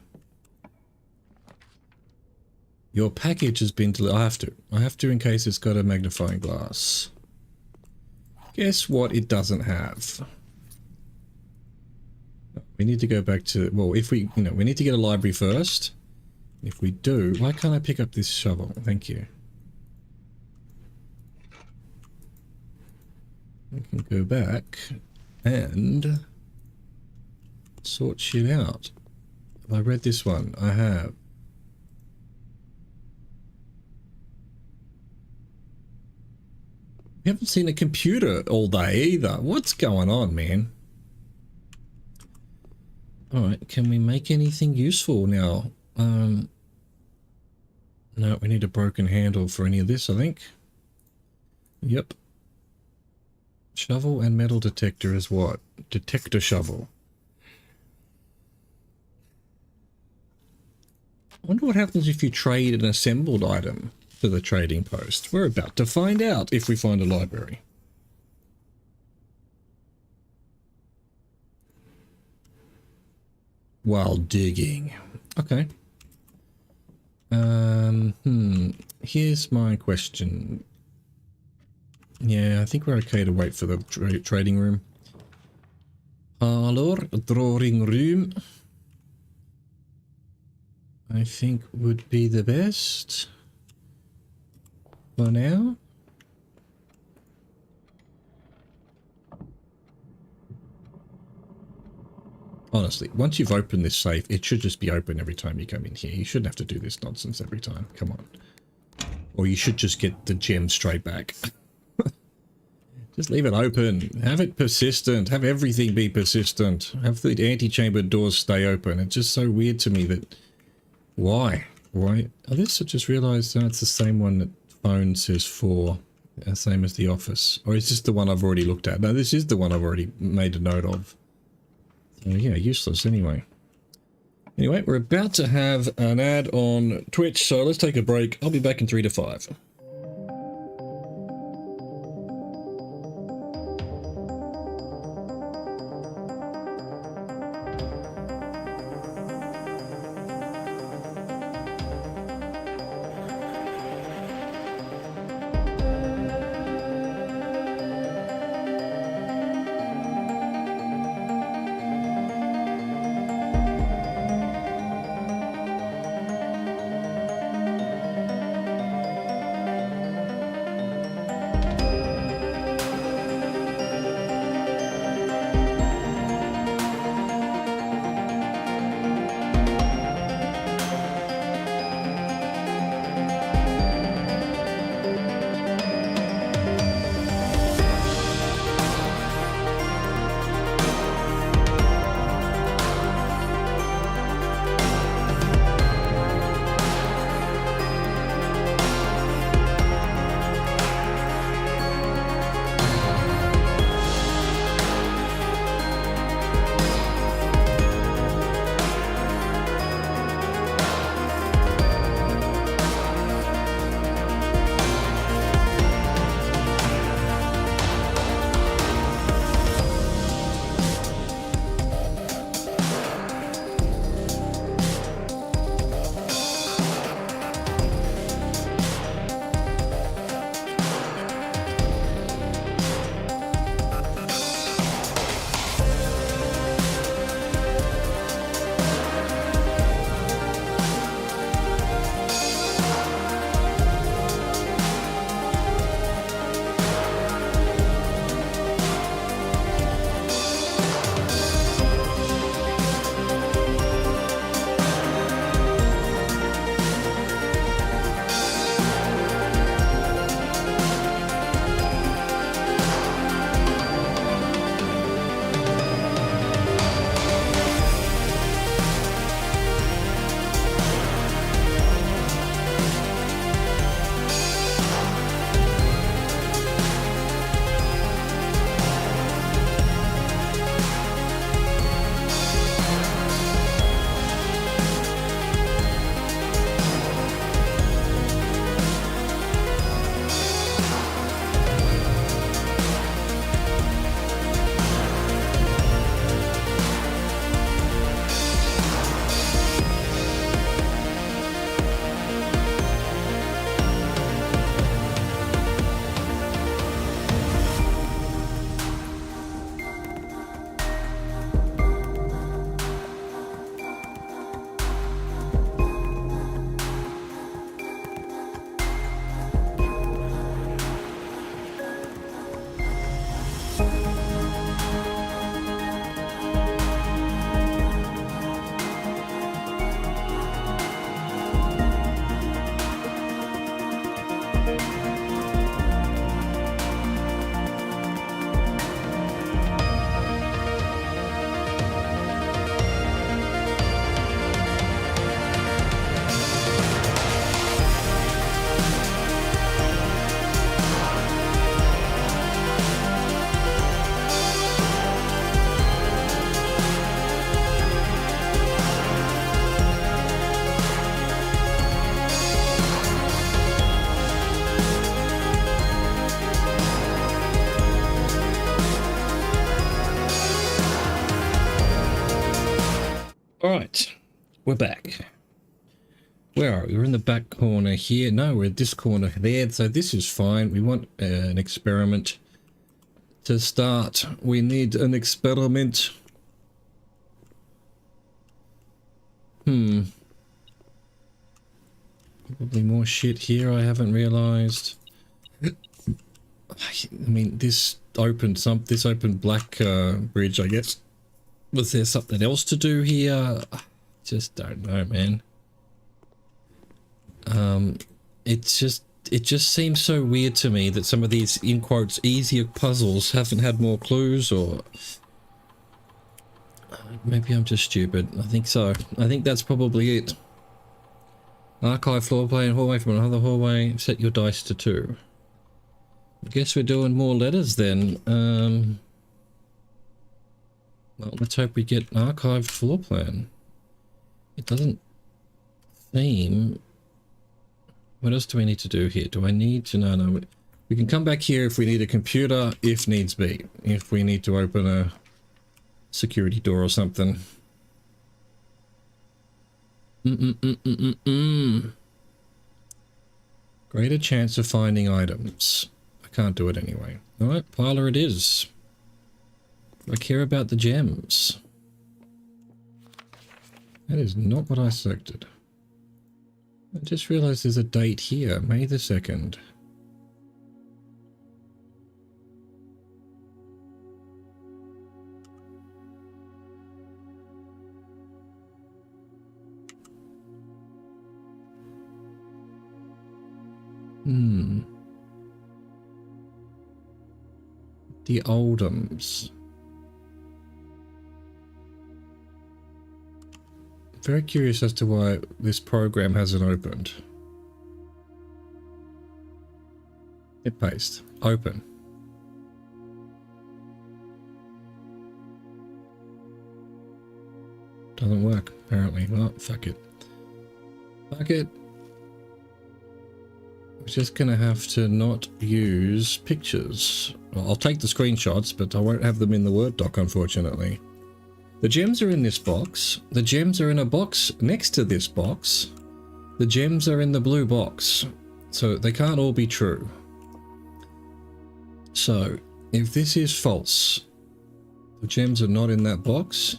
Your package has been delivered. I have to in case it's got a magnifying glass. Guess what it doesn't have? We need to go back to, well, if we, we need to get a library first. If we do, why can't I pick up this shovel? Thank you. We can go back and sort shit out. Have I read this one? I have. We haven't seen a computer all day either. What's going on, man? Alright, can we make anything useful now? No, we need a broken handle for any of this, I think. Yep. Shovel and metal detector is what? Detector shovel. I wonder what happens if you trade an assembled item to the trading post. We're about to find out if we find a library. While digging. Okay. Here's my question. Yeah, I think we're okay to wait for the trading room. Parlor, drawing room. I think would be the best for now. Honestly, once you've opened this safe, it should just be open every time you come in here. You shouldn't have to do this nonsense every time. Come on. Or you should just get the gem straight back. Just leave it open. Have it persistent. Have everything be persistent. Have the antechamber doors stay open. It's just so weird to me that... Why? Why? Oh, this I just realised it's the same one that phone says for. Same as the office. Or is this the one I've already looked at? No, this is the one I've already made a note of. So yeah, useless anyway. Anyway, we're about to have an ad on Twitch, so let's take a break. I'll be back in 3 to 5. we're back. Where are we? We're in the back corner here. No, we're at this corner there. So this is fine. We want an experiment to start. We need an experiment. Probably more shit here I haven't realized. I mean, this opened black bridge, I guess. Was there something else to do here? I just don't know, man. It just seems so weird to me that some of these, in quotes, easier puzzles haven't had more clues, or maybe I'm just stupid. I think so. I think that's probably it. Archive floor plan, hallway from another hallway, set your dice to 2. I guess we're doing more letters then. Well, let's hope we get an archived floor plan. It doesn't seem... What else do we need to do here? Do I need to... No. We can come back here if we need a computer, if needs be. If we need to open a security door or something. Greater chance of finding items. I can't do it anyway. Alright, parlor it is. I care about the gems. That is not what I selected. I just realized there's a date here, May the 2nd. The Oldhams. Very curious as to why this program hasn't opened. Hit paste. Open. Doesn't work, apparently. Well, fuck it. Fuck it. We're just gonna have to not use pictures. Well, I'll take the screenshots, but I won't have them in the Word doc, unfortunately. The gems are in this box. The gems are in a box next to this box. The gems are in the blue box. So they can't all be true. So, if this is false, the gems are not in that box.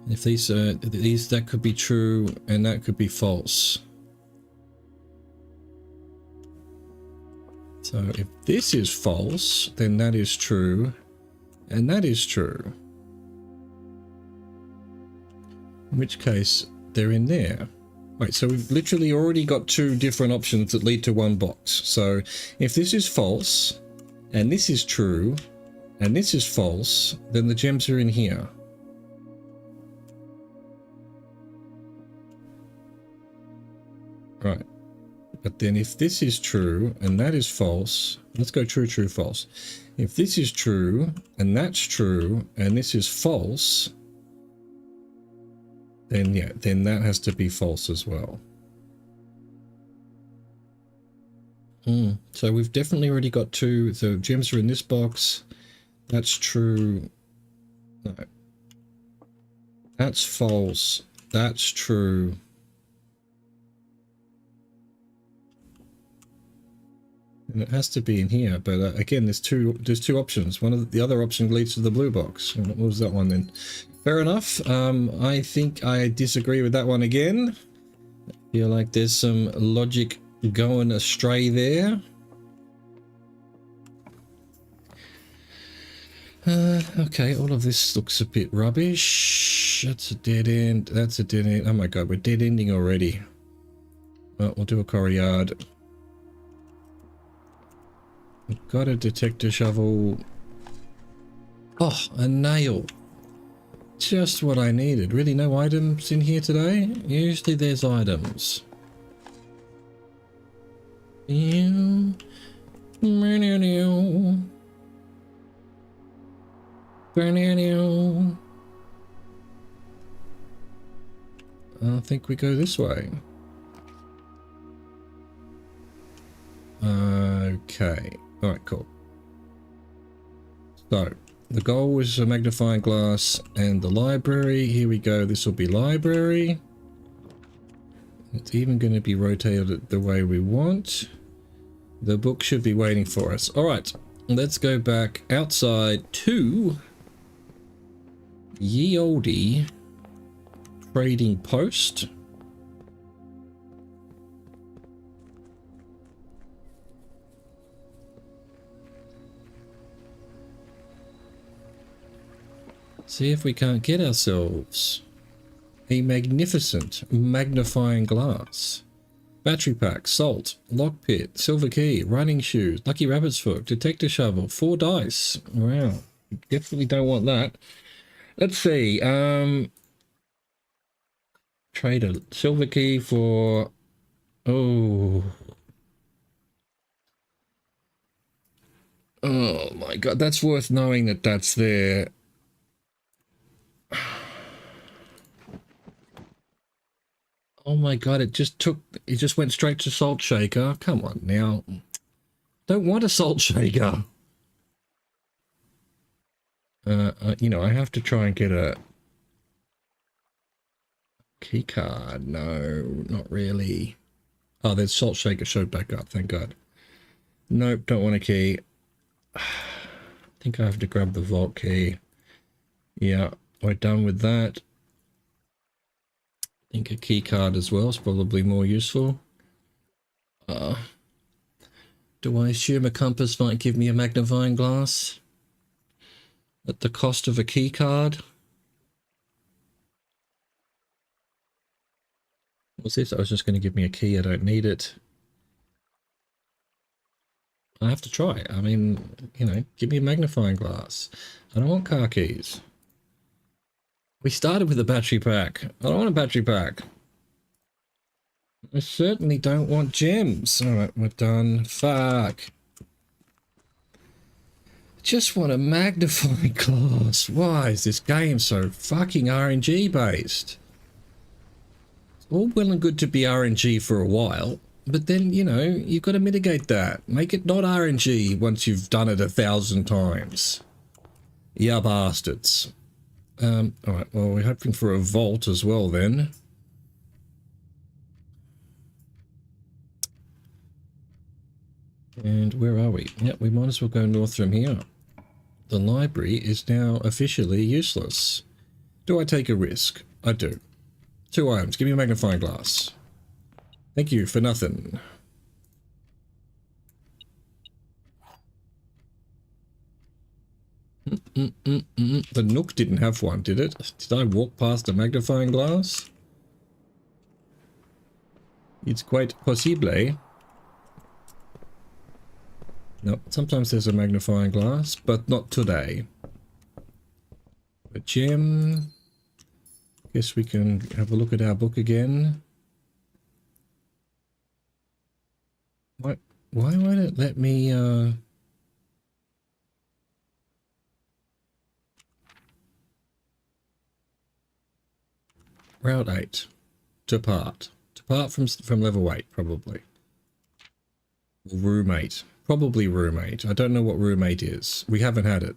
If these that could be true, and that could be false. So if this is false, then that is true, and that is true. In which case, they're in there. Wait, so we've literally already got 2 different options that lead to one box. So if this is false, and this is true, and this is false, then the gems are in here. Right. But then if this is true, and that is false, let's go true, true, false. If this is true, and that's true, and this is false, then yeah, then that has to be false as well. So we've definitely already got 2. So gems are in this box. That's true. No. That's false. That's true. And it has to be in here, but again, there's two options. One of the other option leads to the blue box. What was that one then? Fair enough. I think I disagree with that one again. I feel like there's some logic going astray there. Okay, all of this looks a bit rubbish. That's a dead end. That's a dead end. Oh my god, we're dead ending already. Well, we'll do a corryard. We've got a detector shovel. Oh, a nail. Just what I needed. Really, no items in here today? Usually there's items. I think we go this way. Okay. Alright, cool. So, the goal was a magnifying glass and the library. Here we go. This will be library. It's even going to be rotated the way we want. The book should be waiting for us. All right, let's go back outside to ye olde trading post. See if we can't get ourselves a magnificent magnifying glass. Battery pack, salt, lock pit, silver key, running shoes, lucky rabbit's foot, detector shovel, 4 dice. Wow, definitely don't want that. Let's see. Trade a silver key for... Oh my god, that's worth knowing that that's there. Oh my god, it just went straight to salt shaker. Come on now. Don't want a salt shaker. You know, I have to try and get a key card. No, not really. Oh, there's salt shaker showed back up, thank god. Nope, don't want a key. I think I have to grab the vault key. Yeah, we're done with that. I think a key card as well is probably more useful. Do I assume a compass might give me a magnifying glass at the cost of a key card? What's this? I was just going to give me a key. I don't need it. I have to try. I mean, you know, give me a magnifying glass. I don't want car keys. We started with a battery pack. I don't want a battery pack. I certainly don't want gems. Alright, we're done. Fuck. Just want a magnifying glass. Why is this game so fucking RNG based? It's all well and good to be RNG for a while, but then, you know, you've got to mitigate that. Make it not RNG once you've done it 1,000 times. Ya bastards. Alright, well, we're hoping for a vault as well then. And where are we? Yep, we might as well go north from here. The library is now officially useless. Do I take a risk? I do. 2 items. Give me a magnifying glass. Thank you for nothing. The Nook didn't have one, did it? Did I walk past a magnifying glass? It's quite possible. No, sometimes there's a magnifying glass, but not today. A gem. Guess we can have a look at our book again. Why won't it let me, Route 8. Depart. Depart from level 8, probably. Roommate. Probably roommate. I don't know what roommate is. We haven't had it.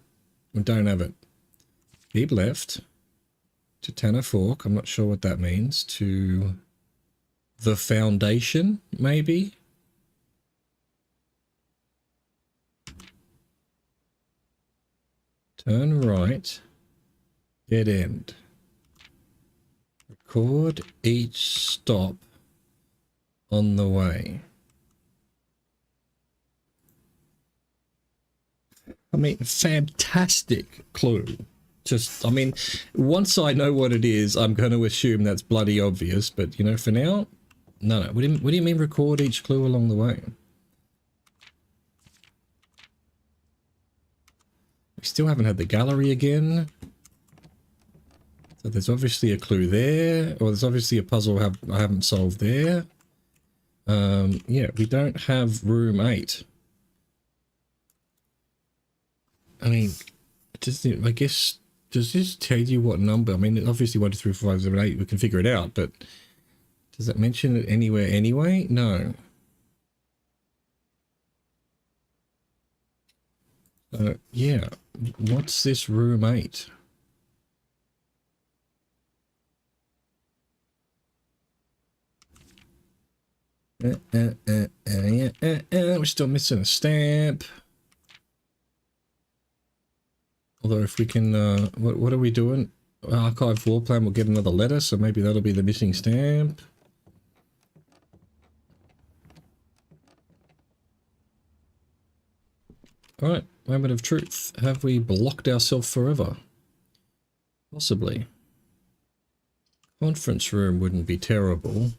We don't have it. Keep left. To Tanner Fork. I'm not sure what that means. To the Foundation, maybe? Turn right. Dead end. Record each stop on the way. I mean, fantastic clue. Just, I mean, once I know what it is, I'm going to assume that's bloody obvious. But, you know, for now, no. What do you mean record each clue along the way? We still haven't had the gallery again. So there's obviously a clue there, or there's obviously a puzzle I haven't solved there. Yeah, we don't have room 8. I mean, I guess, does this tell you what number? I mean, obviously 1, 2, 3, 4, 5, 7, 8, we can figure it out, but does it mention it anywhere anyway? No. Yeah, what's this room 8? We're still missing a stamp. Although if we can, what are we doing? Archive floor plan will get another letter, so maybe that'll be the missing stamp. Alright, moment of truth. Have we blocked ourselves forever? Possibly. Conference room wouldn't be terrible.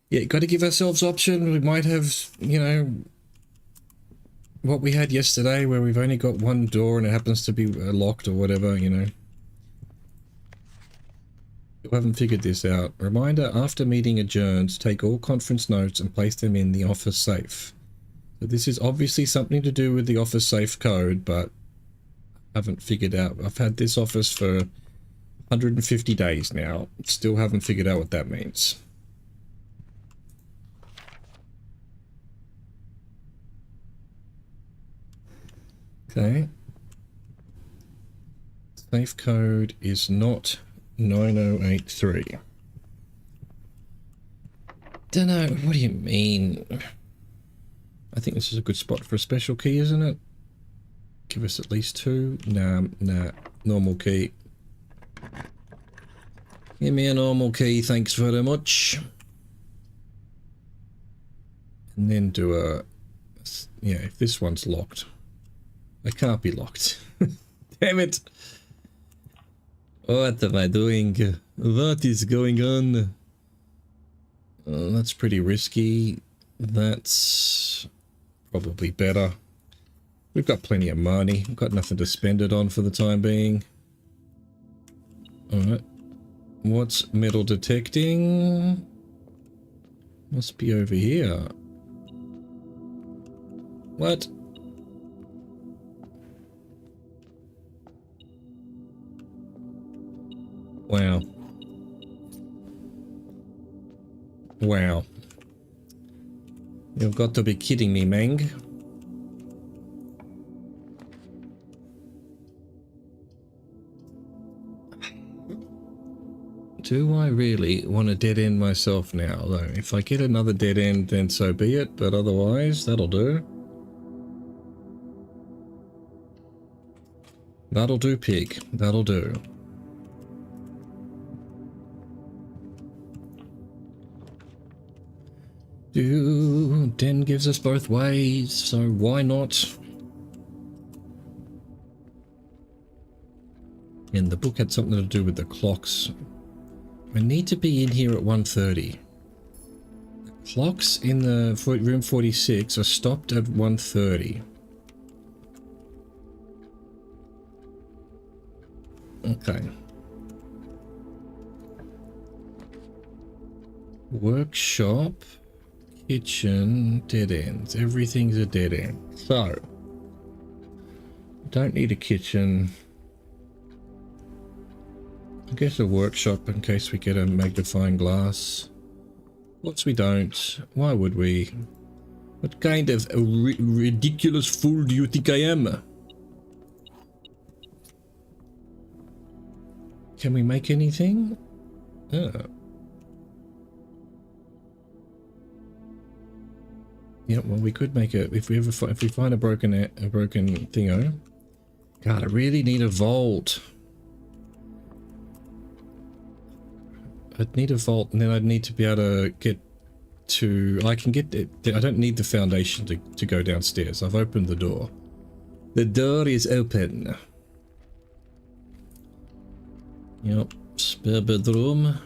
Yeah, got to give ourselves option. We might have, you know, what we had yesterday where we've only got one door and it happens to be locked or whatever, you know. We haven't figured this out. Reminder, after meeting adjourns, take all conference notes and place them in the office safe. So this is obviously something to do with the office safe code, but I haven't figured out. I've had this office for 150 days now. Still haven't figured out what that means. Okay. Safe code is not 9083. Dunno, what do you mean? I think this is a good spot for a special key, isn't it? Give us at least two. Nah, normal key. Give me a normal key, thanks very much. And then do a... yeah, if this one's locked. It can't be locked. Damn it! What am I doing? What is going on? Oh, that's pretty risky. That's probably better. We've got plenty of money. We've got nothing to spend it on for the time being. Alright. What's metal detecting? Must be over here. What? Wow. Wow. You've got to be kidding me, Meng. Do I really want to dead end myself now, though? If I get another dead end, then so be it, but otherwise, that'll do. That'll do, pig. That'll do. Den gives us both ways, so why not? And the book had something to do with the clocks. I need to be in here at 1:30. The clocks in the room 46 are stopped at 1:30. Okay. Workshop. Kitchen, dead ends. Everything's a dead end. So, don't need a kitchen. I guess a workshop in case we get a magnifying glass. What's we don't? Why would we? What kind of a ridiculous fool do you think I am? Can we make anything? Oh. Yeah, well, we could make it if we find a broken thingo. God, I really need a vault. I'd need a vault, and then I'd need to be able to get to. I can get it. I don't need the foundation to go downstairs. I've opened the door. The door is open. Yep, spare bedroom.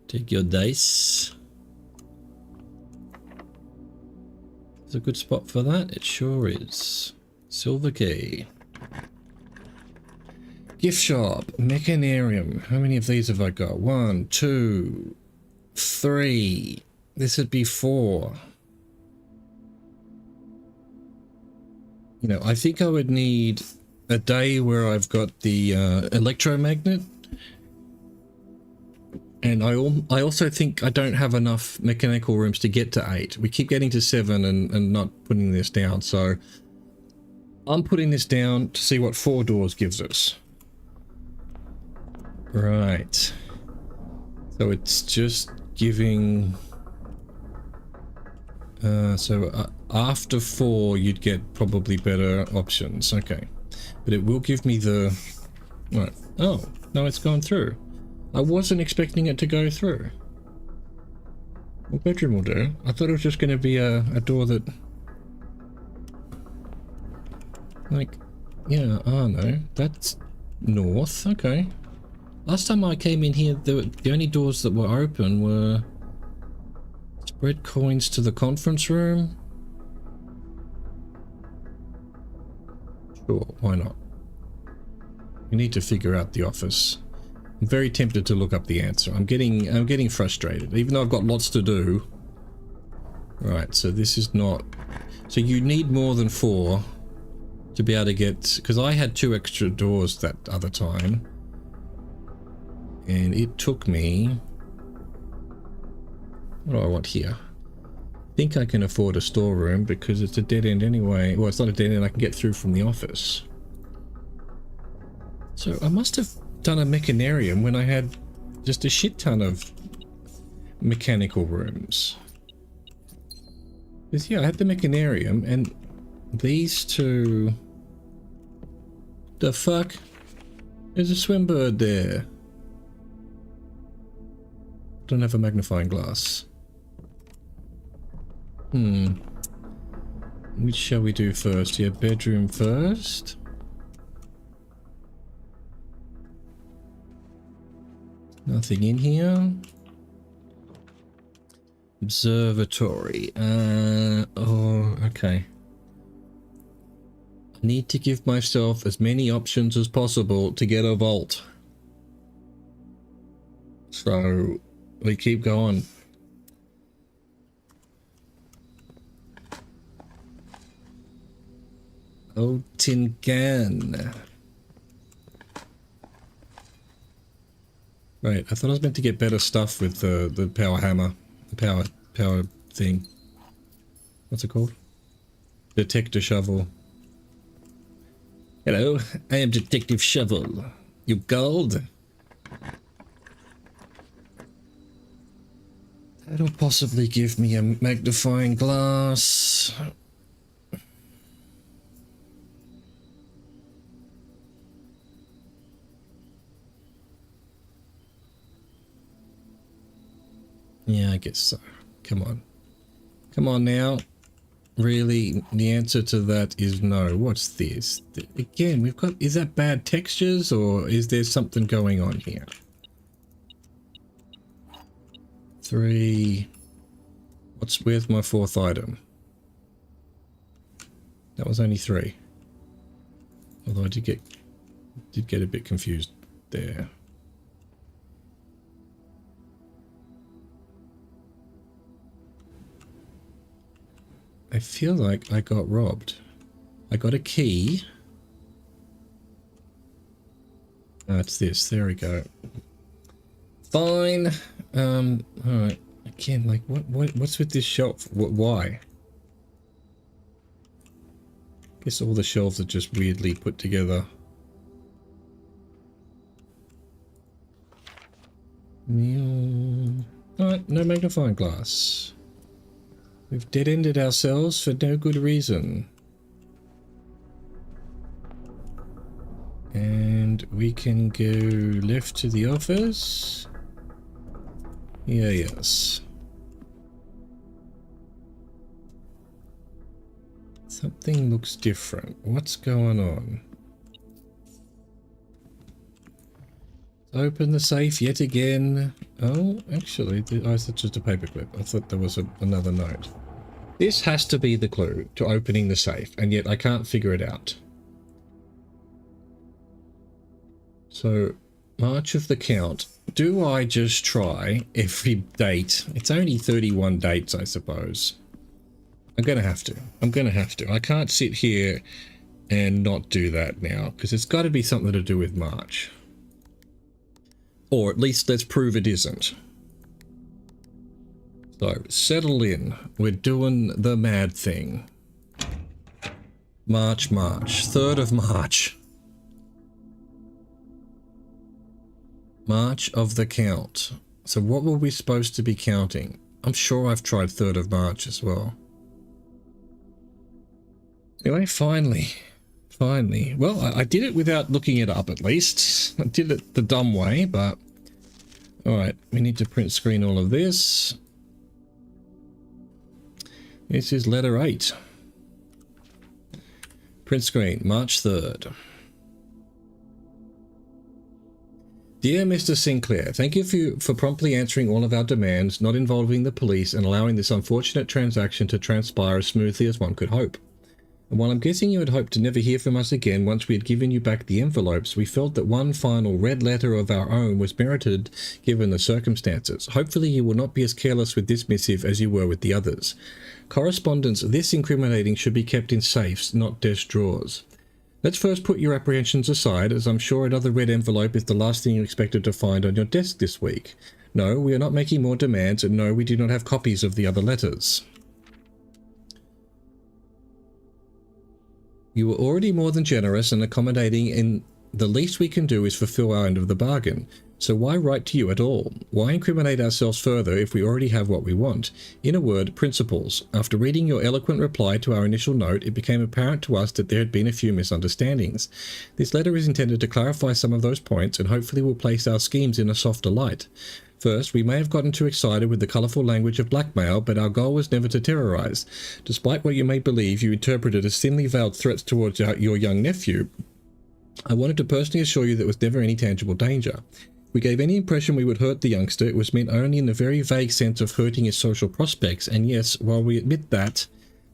Take your dice. It's a good spot for that. It sure is. Silver key. Gift shop. Mechanarium. How many of these have I got? 1, 2, 3. This would be 4. You know, I think I would need a day where I've got the electromagnet. And I also think I don't have enough mechanical rooms to get to 8. We keep getting to 7 and not putting this down. So I'm putting this down to see what 4 doors gives us. Right. So it's just giving... after 4 you'd get probably better options. Okay. But it will give me the... Right. Oh, no, it's gone through. I wasn't expecting it to go through. Well, bedroom will do. I thought it was just going to be a door that... Like, yeah, oh no, that's north, okay. Last time I came in here, the only doors that were open were... Spread coins to the conference room. Sure, why not? We need to figure out the office. I'm very tempted to look up the answer. I'm getting frustrated, even though I've got lots to do. Right, so this is not... So you need more than 4 to be able to get... Because I had 2 extra doors that other time. And it took me... What do I want here? I think I can afford a storeroom because it's a dead end anyway. Well, it's not a dead end, I can get through from the office. So I must have done a mechanarium when I had just a shit ton of mechanical rooms. Because yeah, I had the mechanarium and these 2... The fuck? There's a swim bird there. Don't have a magnifying glass. Which shall we do first? Yeah, bedroom first. Nothing in here. Observatory. Oh, okay. I need to give myself as many options as possible to get a vault. So, we keep going. Oh, tin can. Right, I thought I was meant to get better stuff with the power hammer. The power thing. What's it called? Detector shovel. Hello, I am Detective Shovel. You gold? That'll possibly give me a magnifying glass. Yeah, I guess so. Come on. Come on now. Really, the answer to that is no. What's this? Again, we've got... Is that bad textures or is there something going on here? 3... Where's my 4th item? That was only 3. Although I did get a bit confused there. I feel like I got robbed. I got a key. It's this. There we go. Fine. Alright. Again, like, what's with this shelf? Why? Guess all the shelves are just weirdly put together. Alright, no magnifying glass. We've dead-ended ourselves for no good reason. And we can go left to the office. Yeah, yes. Something looks different. What's going on? Open the safe yet again. Oh, actually, oh, it's just a paperclip. I thought there was another note. This has to be the clue to opening the safe, and yet I can't figure it out. So, March of the Count. Do I just try every date? It's only 31 dates, I suppose. I'm gonna have to. I'm gonna have to. I can't sit here and not do that now, because it's got to be something to do with March. Or at least let's prove it isn't. So, settle in. We're doing the mad thing. March. 3rd of March. March of the Count. So what were we supposed to be counting? I'm sure I've tried 3rd of March as well. Anyway, finally. Well, I did it without looking it up, at least. I did it the dumb way, but... Alright, we need to print screen all of this. This is letter 8. Print screen, March 3rd. Dear Mr. Sinclair, thank you for promptly answering all of our demands, not involving the police, and allowing this unfortunate transaction to transpire as smoothly as one could hope. And while I'm guessing you had hoped to never hear from us again once we had given you back the envelopes, we felt that one final red letter of our own was merited given the circumstances. Hopefully you will not be as careless with this missive as you were with the others. Correspondence this incriminating should be kept in safes, not desk drawers. Let's first put your apprehensions aside, as I'm sure another red envelope is the last thing you expected to find on your desk this week. No, we are not making more demands, and no, we do not have copies of the other letters. You were already more than generous and accommodating, and the least we can do is fulfill our end of the bargain. So why write to you at all? Why incriminate ourselves further if we already have what we want? In a word, principles. After reading your eloquent reply to our initial note, it became apparent to us that there had been a few misunderstandings. This letter is intended to clarify some of those points and hopefully will place our schemes in a softer light. First, we may have gotten too excited with the colourful language of blackmail, but our goal was never to terrorise. Despite what you may believe you interpreted as thinly veiled threats towards your young nephew, I wanted to personally assure you there was never any tangible danger. If we gave any impression we would hurt the youngster, it was meant only in the very vague sense of hurting his social prospects, and yes, while we admit that,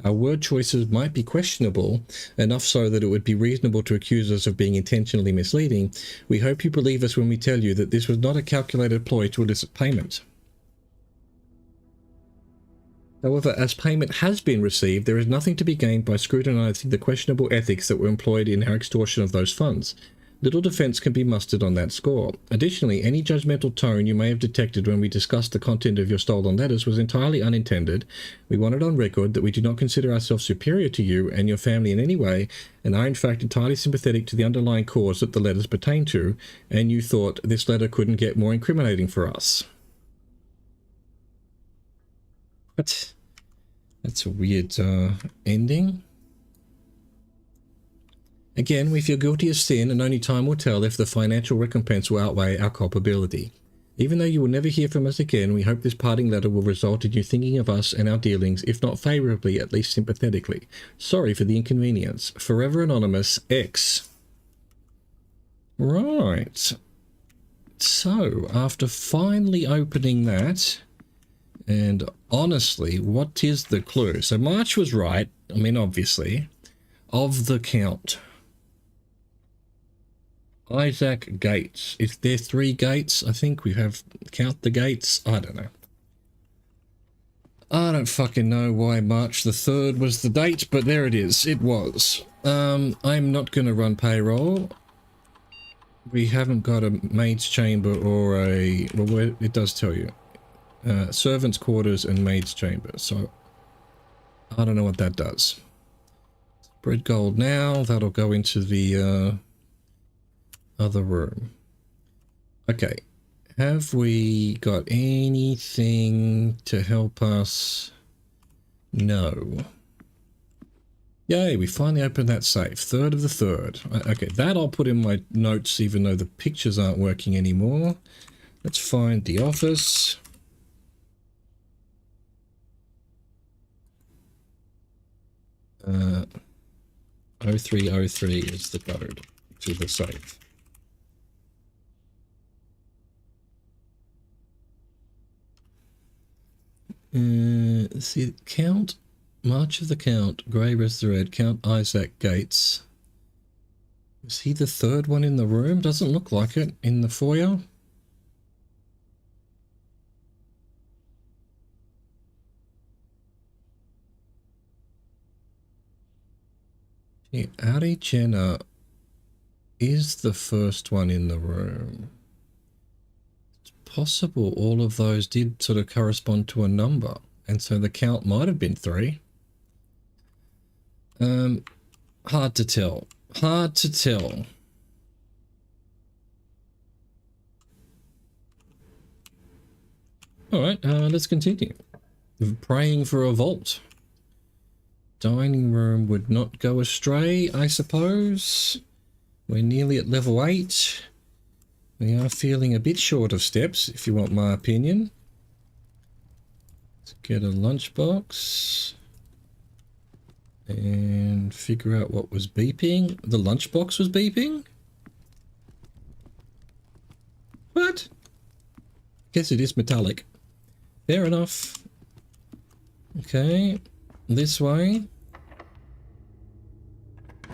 our word choices might be questionable, enough so that it would be reasonable to accuse us of being intentionally misleading, we hope you believe us when we tell you that this was not a calculated ploy to elicit payment. However, as payment has been received, there is nothing to be gained by scrutinising the questionable ethics that were employed in our extortion of those funds. Little defence can be mustered on that score. Additionally, any judgmental tone you may have detected when we discussed the content of your stolen letters was entirely unintended. We want it on record that we do not consider ourselves superior to you and your family in any way, and are in fact entirely sympathetic to the underlying cause that the letters pertain to, and you thought this letter couldn't get more incriminating for us. What? That's a weird ending. Again, we feel guilty of sin, and only time will tell if the financial recompense will outweigh our culpability. Even though you will never hear from us again, we hope this parting letter will result in you thinking of us and our dealings, if not favourably, at least sympathetically. Sorry for the inconvenience. Forever Anonymous, X. Right. So, after finally opening that, and honestly, what is the clue? So March was right, I mean, obviously, of the count. Isaac Gates. Is there 3 gates? I think we have count the gates. I don't know. I don't fucking know why March the 3rd was the date, but there it is. It was. I'm not going to run payroll. We haven't got a maid's chamber or a... Well, it does tell you. Servants' quarters and maid's chamber. So, I don't know what that does. Spread gold now. That'll go into the... other room. Okay, have we got anything to help us? No. Yay, we finally opened that safe. 3rd of the 3rd. Okay, that I'll put in my notes even though the pictures aren't working anymore. Let's find the office. Uh, 0303 is the code to the safe. See, count, March of the count, grey as the red, count Isaac Gates. Is he the 3rd one in the room? Doesn't look like it. In the foyer? Yeah, Ari Jenner is the 1st one in the room. Possible all of those did sort of correspond to a number, and so the count might have been 3. Hard to tell. Hard to tell. Alright, let's continue. Praying for a vault. Dining room would not go astray, I suppose. We're nearly at level 8. We are feeling a bit short of steps, if you want my opinion. Let's get a lunchbox. And figure out what was beeping. The lunchbox was beeping? What? Guess it is metallic. Fair enough. Okay. This way.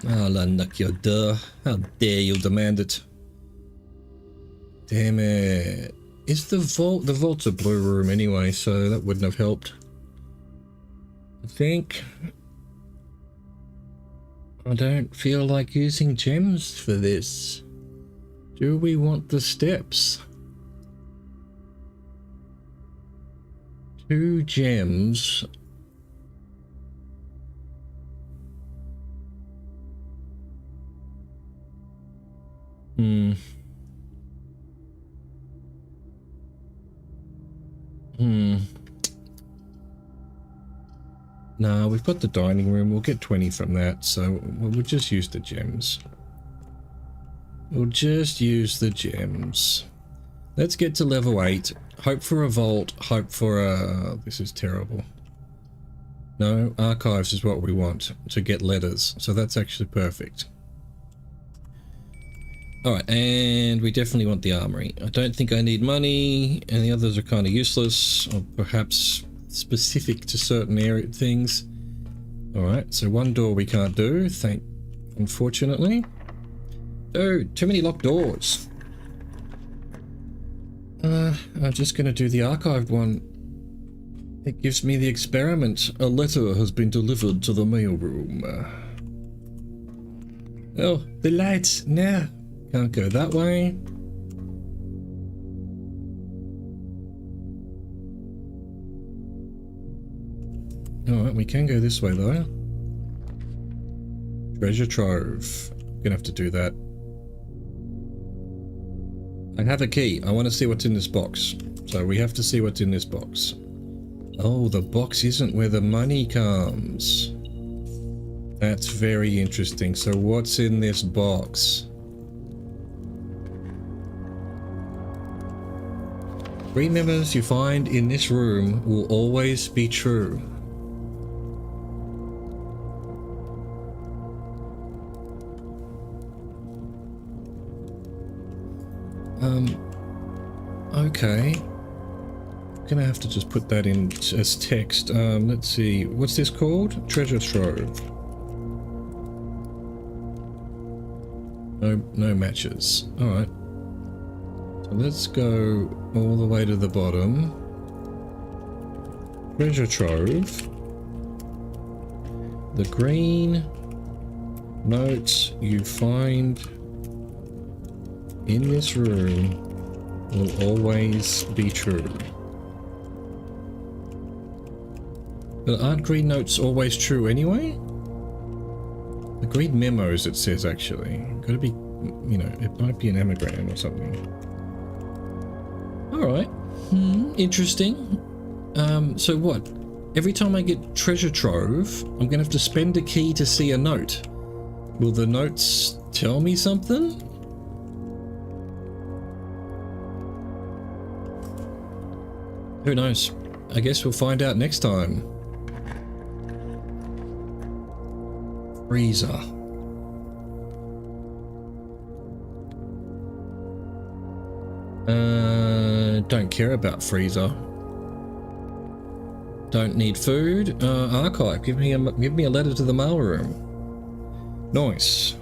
I'll unlock your door. How dare you demand it? Damn it. Is the vault... The vault's a blue room anyway, so that wouldn't have helped. I think... I don't feel like using gems for this. Do we want the steps? 2 gems. Nah, we've got the dining room. We'll get 20 from that, so we'll just use the gems. We'll just use the gems. Let's get to level 8. Hope for a vault. Hope for a... This is terrible. No, archives is what we want to get letters. So that's actually perfect. Alright, and we definitely want the armory. I don't think I need money, and the others are kind of useless, or perhaps specific to certain area things. Alright, so one door we can't do, unfortunately. Oh, too many locked doors. I'm just gonna do the archived one. It gives me the experiment. A letter has been delivered to the mailroom. Oh, the lights. Nah, can't go that way. Alright, we can go this way though. Treasure trove. Gonna have to do that. I have a key. I want to see what's in this box. So we have to see what's in this box. Oh, the box isn't where the money comes. That's very interesting. So what's in this box? 3 members you find in this room will always be true. Okay. Gonna have to just put that in as text. Let's see. What's this called? Treasure trove. No matches. Alright. So let's go all the way to the bottom. Treasure trove. The green notes you find in this room will always be true. But aren't green notes always true anyway? The green memos, it says, actually. Gotta be, you know, it might be an anagram or something. Alright. Interesting. So what? Every time I get treasure trove, I'm gonna have to spend a key to see a note. Will the notes tell me something? Who knows? I guess we'll find out next time. Freezer. Don't care about freezer. Don't need food. Archive. Give me a letter to the mailroom. Nice.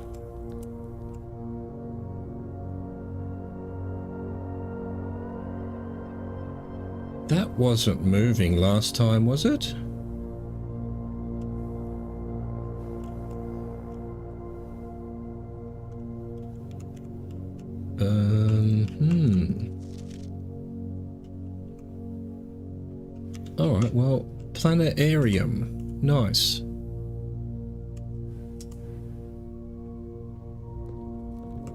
That wasn't moving last time, was it? Alright, well, planetarium. Nice.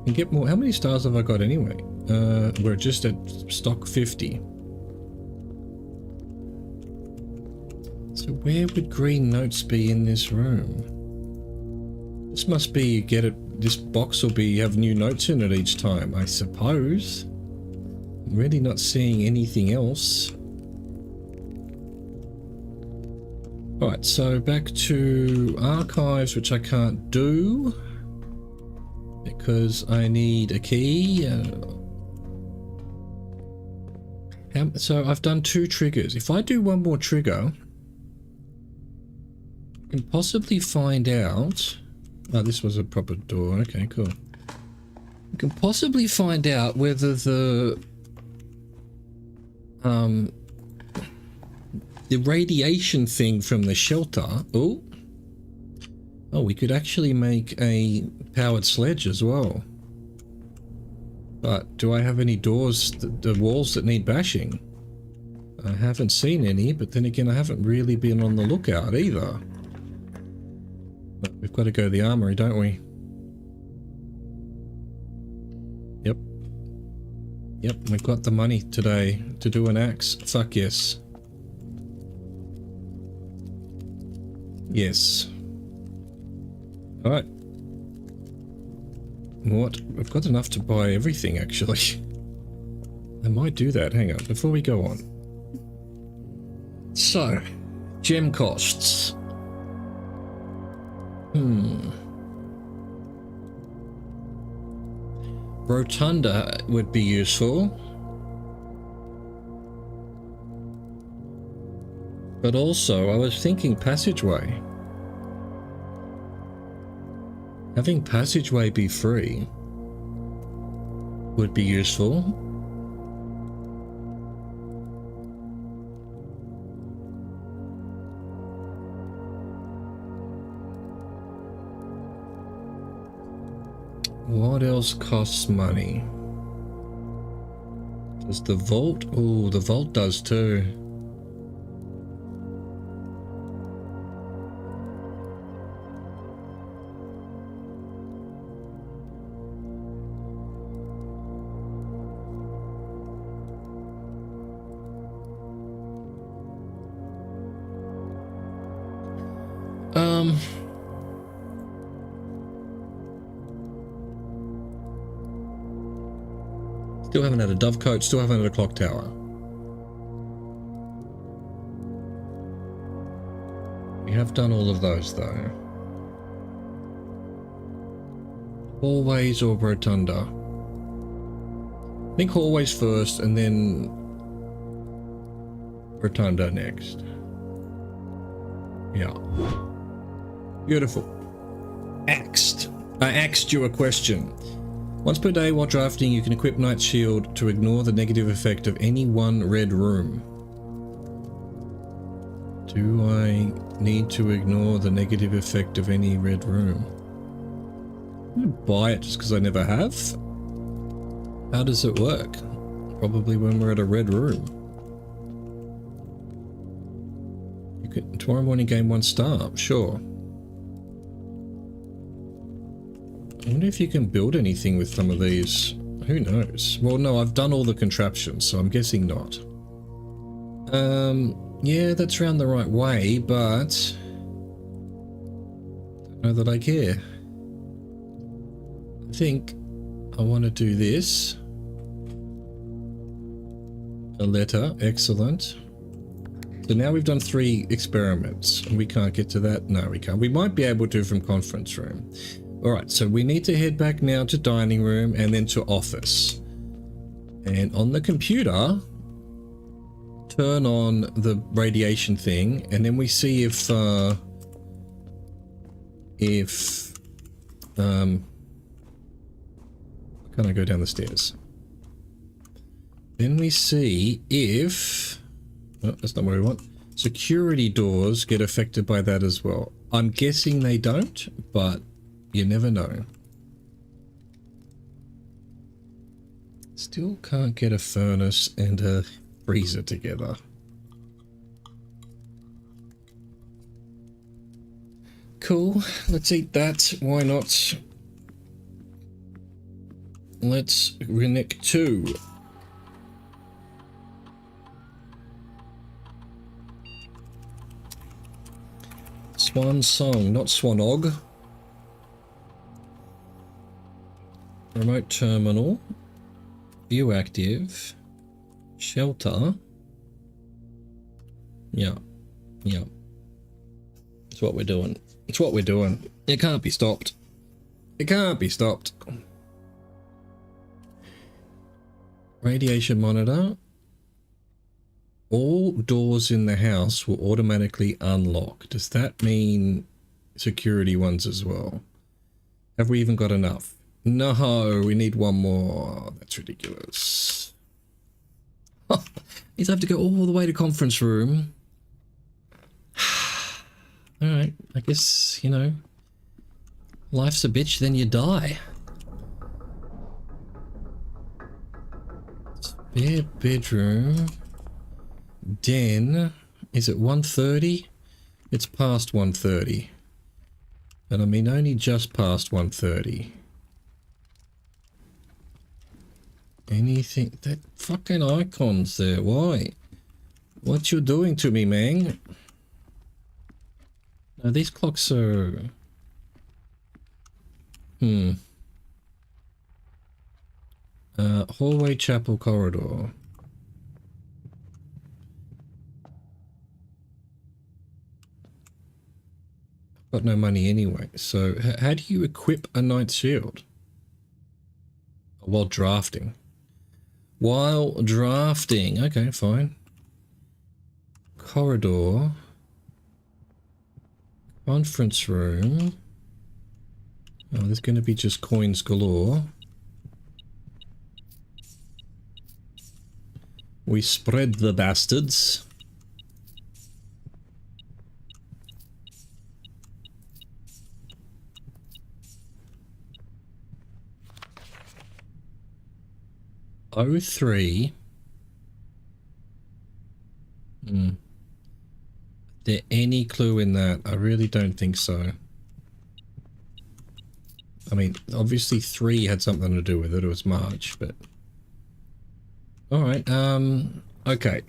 And get more. How many stars have I got anyway? We're just at stock 50. So where would green notes be in this room? This must be this box will have new notes in it each time, I suppose. I'm really not seeing anything else. Alright, so back to archives, which I can't do because I need a key. So I've done 2 triggers. If I do one more trigger, I can possibly find out... Oh, this was a proper door. Okay, cool. I can possibly find out whether the radiation thing from the shelter... Oh, we could actually make a powered sledge as well. But do I have any doors, the walls that need bashing? I haven't seen any, but then again, I haven't really been on the lookout either. But we've got to go to the armory, don't we? Yep. Yep, we've got the money today to do an axe. Fuck yes. Yes. Alright. What? I've got enough to buy everything, actually. I might do that. Hang on, before we go on. So, gem costs. Rotunda would be useful. But also, I was thinking passageway. Having passageway be free would be useful. What else costs money? Does the vault? Oh, the vault does too. Still haven't had a dovecote, still haven't had a clock tower. We have done all of those though. Hallways or rotunda? I think hallways first and then rotunda next. Yeah. Beautiful. Axed. I axed you a question. Once per day while drafting, you can equip Knight's Shield to ignore the negative effect of any one red room. Do I need to ignore the negative effect of any red room? I'm gonna buy it just because I never have. How does it work? Probably when we're at a red room. You could, tomorrow morning gain 1 star, sure. I wonder if you can build anything with some of these. Who knows? Well, no, I've done all the contraptions, so I'm guessing not. Yeah, that's round the right way, but I don't know that I care. I think I want to do this. A letter, excellent. So now we've done 3 experiments, and we can't get to that. No, we can't. We might be able to from conference room. Alright, so we need to head back now to dining room and then to office. And on the computer, turn on the radiation thing, and then we see if can I go down the stairs? Then we see if... Oh, that's not what we want. Security doors get affected by that as well. I'm guessing they don't, but... you never know. Still can't get a furnace and a freezer together. Cool, let's eat that. Why not? Let's Renick 2. Swan Song, not Swanog. Remote terminal. View active. Shelter. Yeah. Yeah. It's what we're doing. It's what we're doing. It can't be stopped. It can't be stopped. Radiation monitor. All doors in the house will automatically unlock. Does that mean security ones as well? Have we even got enough? No, we need one more. That's ridiculous. Means I have to go all the way to conference room. Alright, I guess, you know, life's a bitch, then you die. Spare bedroom. Den. Is it 1:30? It's past 1:30. And I mean only just past 1:30. Anything? That fucking icon's there. Why? What you doing to me, man? No, these clocks are... hallway, chapel, corridor. Got no money anyway. So, how do you equip a knight's shield? While drafting. While drafting. Okay, fine. Corridor. Conference room. Oh, there's going to be just coins galore. We spread the bastards. '03. There any clue in that? I really don't think so. I mean, obviously 3 had something to do with it. It was March, but... Alright, okay.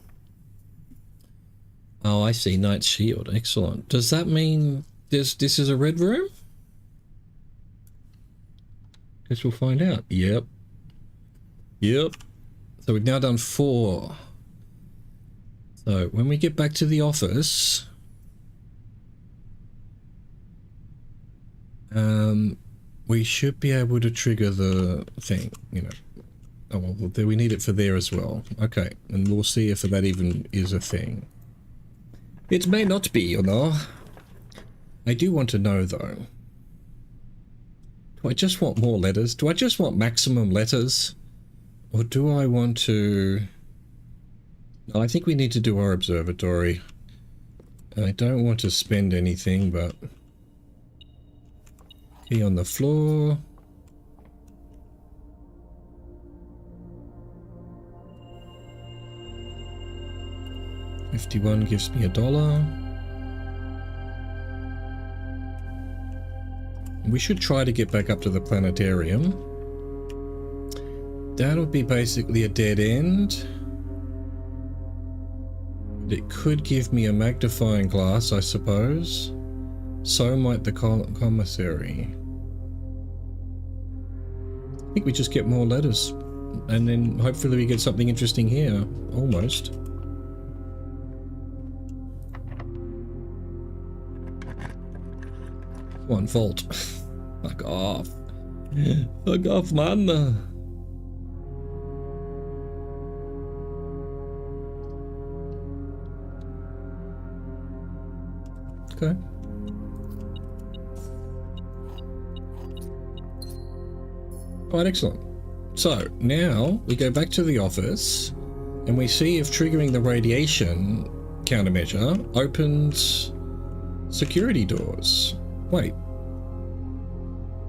Oh, I see. Knight's Shield. Excellent. Does that mean this is a red room? Guess we'll find out. Yep. Yep. So we've now done 4. So when we get back to the office, we should be able to trigger the thing, you know. Oh, well, we need it for there as well. Okay, and we'll see if that even is a thing. It may not be, you know. I do want to know, though. Do I just want more letters? Do I just want maximum letters? Or do I want to... No, I think we need to do our observatory. I don't want to spend anything, but... Key on the floor. $51 gives me $1. We should try to get back up to the planetarium. That'll be basically a dead end. It could give me a magnifying glass, I suppose. So might the commissary. I think we just get more letters. And then hopefully we get something interesting here. Almost. One vault. Fuck off. Fuck off, man. Okay. Quite excellent. So now we go back to the office and we see if triggering the radiation countermeasure opens security doors. Wait.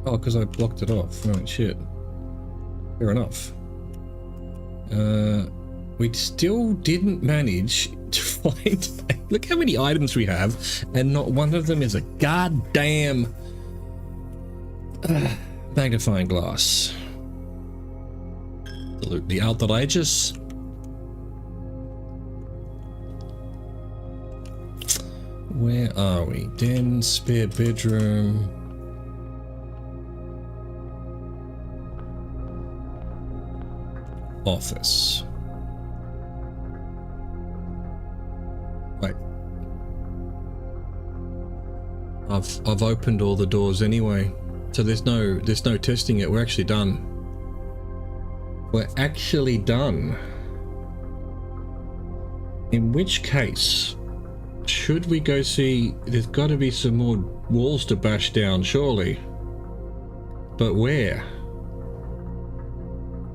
Oh, because I blocked it off. Right, shit. Fair enough. We still didn't manage to find... Look how many items we have, and not one of them is a goddamn magnifying glass. Absolutely outrageous. Where are we? Den, spare bedroom. Office. Wait. I've opened all the doors anyway. So there's no testing it. We're actually done. We're actually done. In which case, should we go see... There's got to be some more walls to bash down, surely. But where?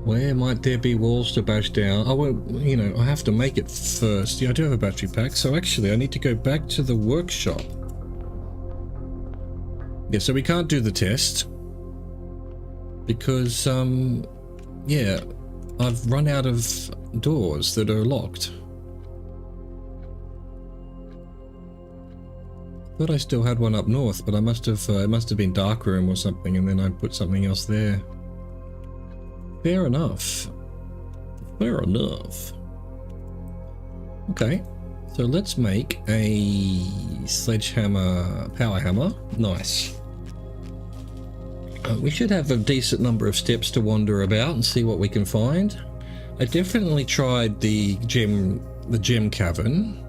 Where might there be walls to bash down? Oh, well, you know, I have to make it first. Yeah, I do have a battery pack, so actually I need to go back to the workshop. Yeah, so we can't do the test. Because, yeah, I've run out of doors that are locked. Thought I still had one up north, but I must have it must have been dark room or something, and then I put something else there. Fair enough. Fair enough. Okay, so let's make a sledgehammer power hammer. Nice. We should have a decent number of steps to wander about and see what we can find. I definitely tried the gem cavern.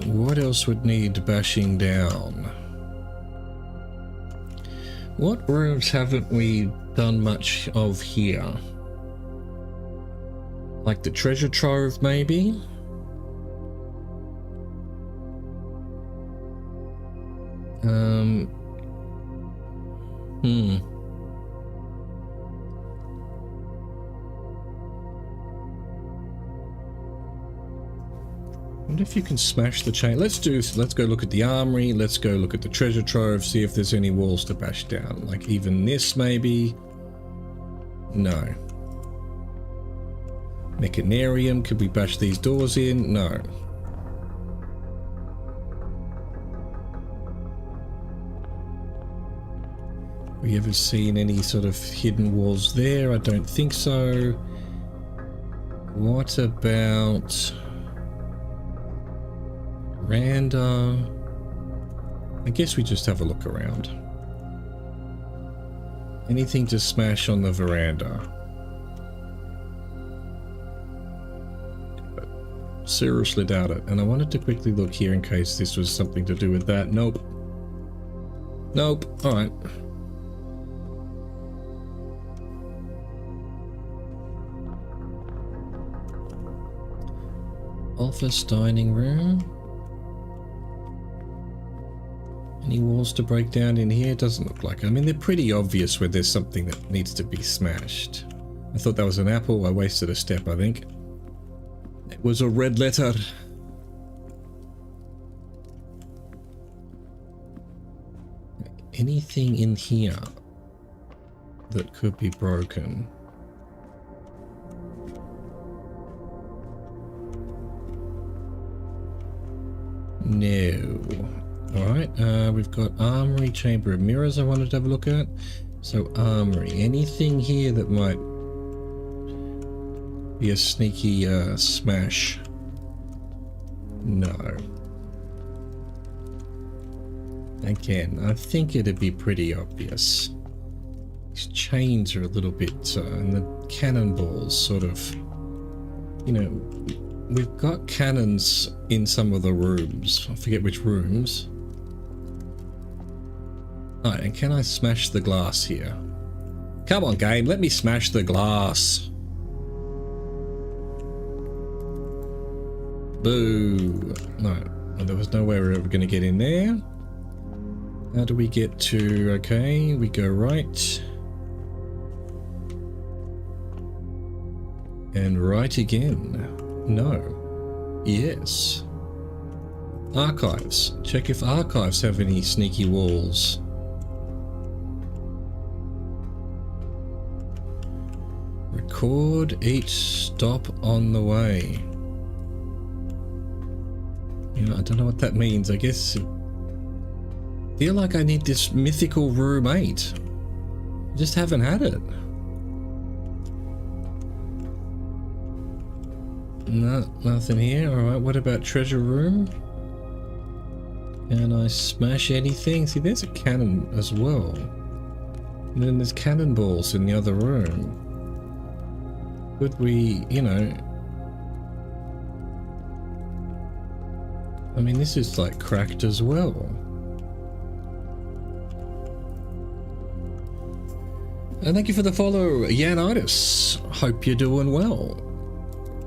What else would need bashing down? What rooms haven't we done much of here? Like the treasure trove, maybe? I wonder if you can smash the chain. Let's go look at the armory, let's go look at the treasure trove, see if there's any walls to bash down. Like even this, maybe? No. Mechanarium, could we bash these doors in? No. We ever seen any sort of hidden walls there? I don't think so. What about... veranda? I guess we just have a look around. Anything to smash on the veranda? But seriously doubt it. And I wanted to quickly look here in case this was something to do with that. Nope. Nope. Alright. Office, dining room. Any walls to break down in here? Doesn't look like. I mean, they're pretty obvious where there's something that needs to be smashed. I thought that was an apple. I wasted a step, I think. It was a red letter. Anything in here that could be broken? No. Alright, we've got armory, chamber of mirrors I wanted to have a look at. So armory, anything here that might be a sneaky smash? No. Again, I think it'd be pretty obvious. These chains are a little bit, and the cannonballs sort of, you know, we've got cannons in some of the rooms. I forget which rooms. Alright, and can I smash the glass here? Come on, game, let me smash the glass. Boo. No, there was no way we were ever going to get in there. How do we get to... Okay, we go right. And right again. No. Yes. Archives. Check if archives have any sneaky walls. Record each stop on the way. You know, I don't know what that means. I guess... feel like I need this mythical room 8. I just haven't had it. No, nothing here. Alright, what about treasure room? Can I smash anything? See, there's a cannon as well. And then there's cannonballs in the other room. Could we, you know... I mean, this is like cracked as well. And thank you for the follow, Yanitis. Hope you're doing well.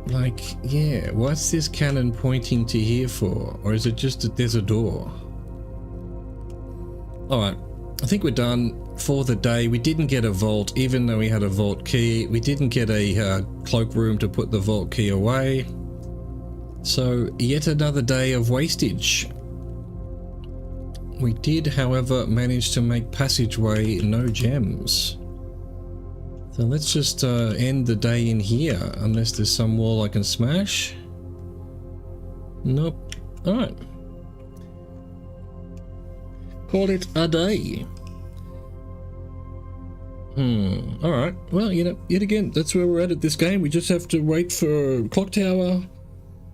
Like, yeah, what's this cannon pointing to here for? Or is it just that there's a door? Alright, I think we're done for the day. We didn't get a vault, even though we had a vault key. We didn't get a cloakroom to put the vault key away. So, yet another day of wastage. We did, however, manage to make passageway no gems. So let's just end the day in here, unless there's some wall I can smash. Nope. Alright. Call it a day. Alright. Well, you know, yet again, that's where we're at this game. We just have to wait for Clock Tower,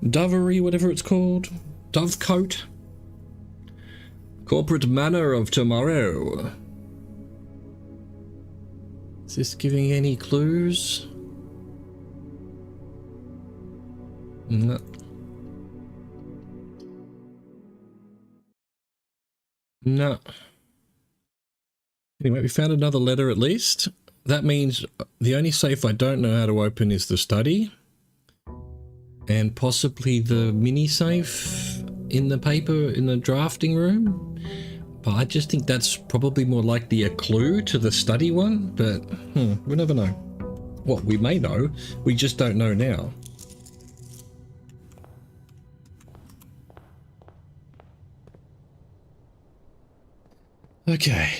Dovery, whatever it's called. Dovecote. Corporate Manor of Tomorrow. Is this giving any clues? No. No. Anyway, we found another letter at least. That means the only safe I don't know how to open is the study. And possibly the mini safe in the paper in the drafting room. But I just think that's probably more likely a clue to the study one, but we never know. Well, we may know, we just don't know now. Okay,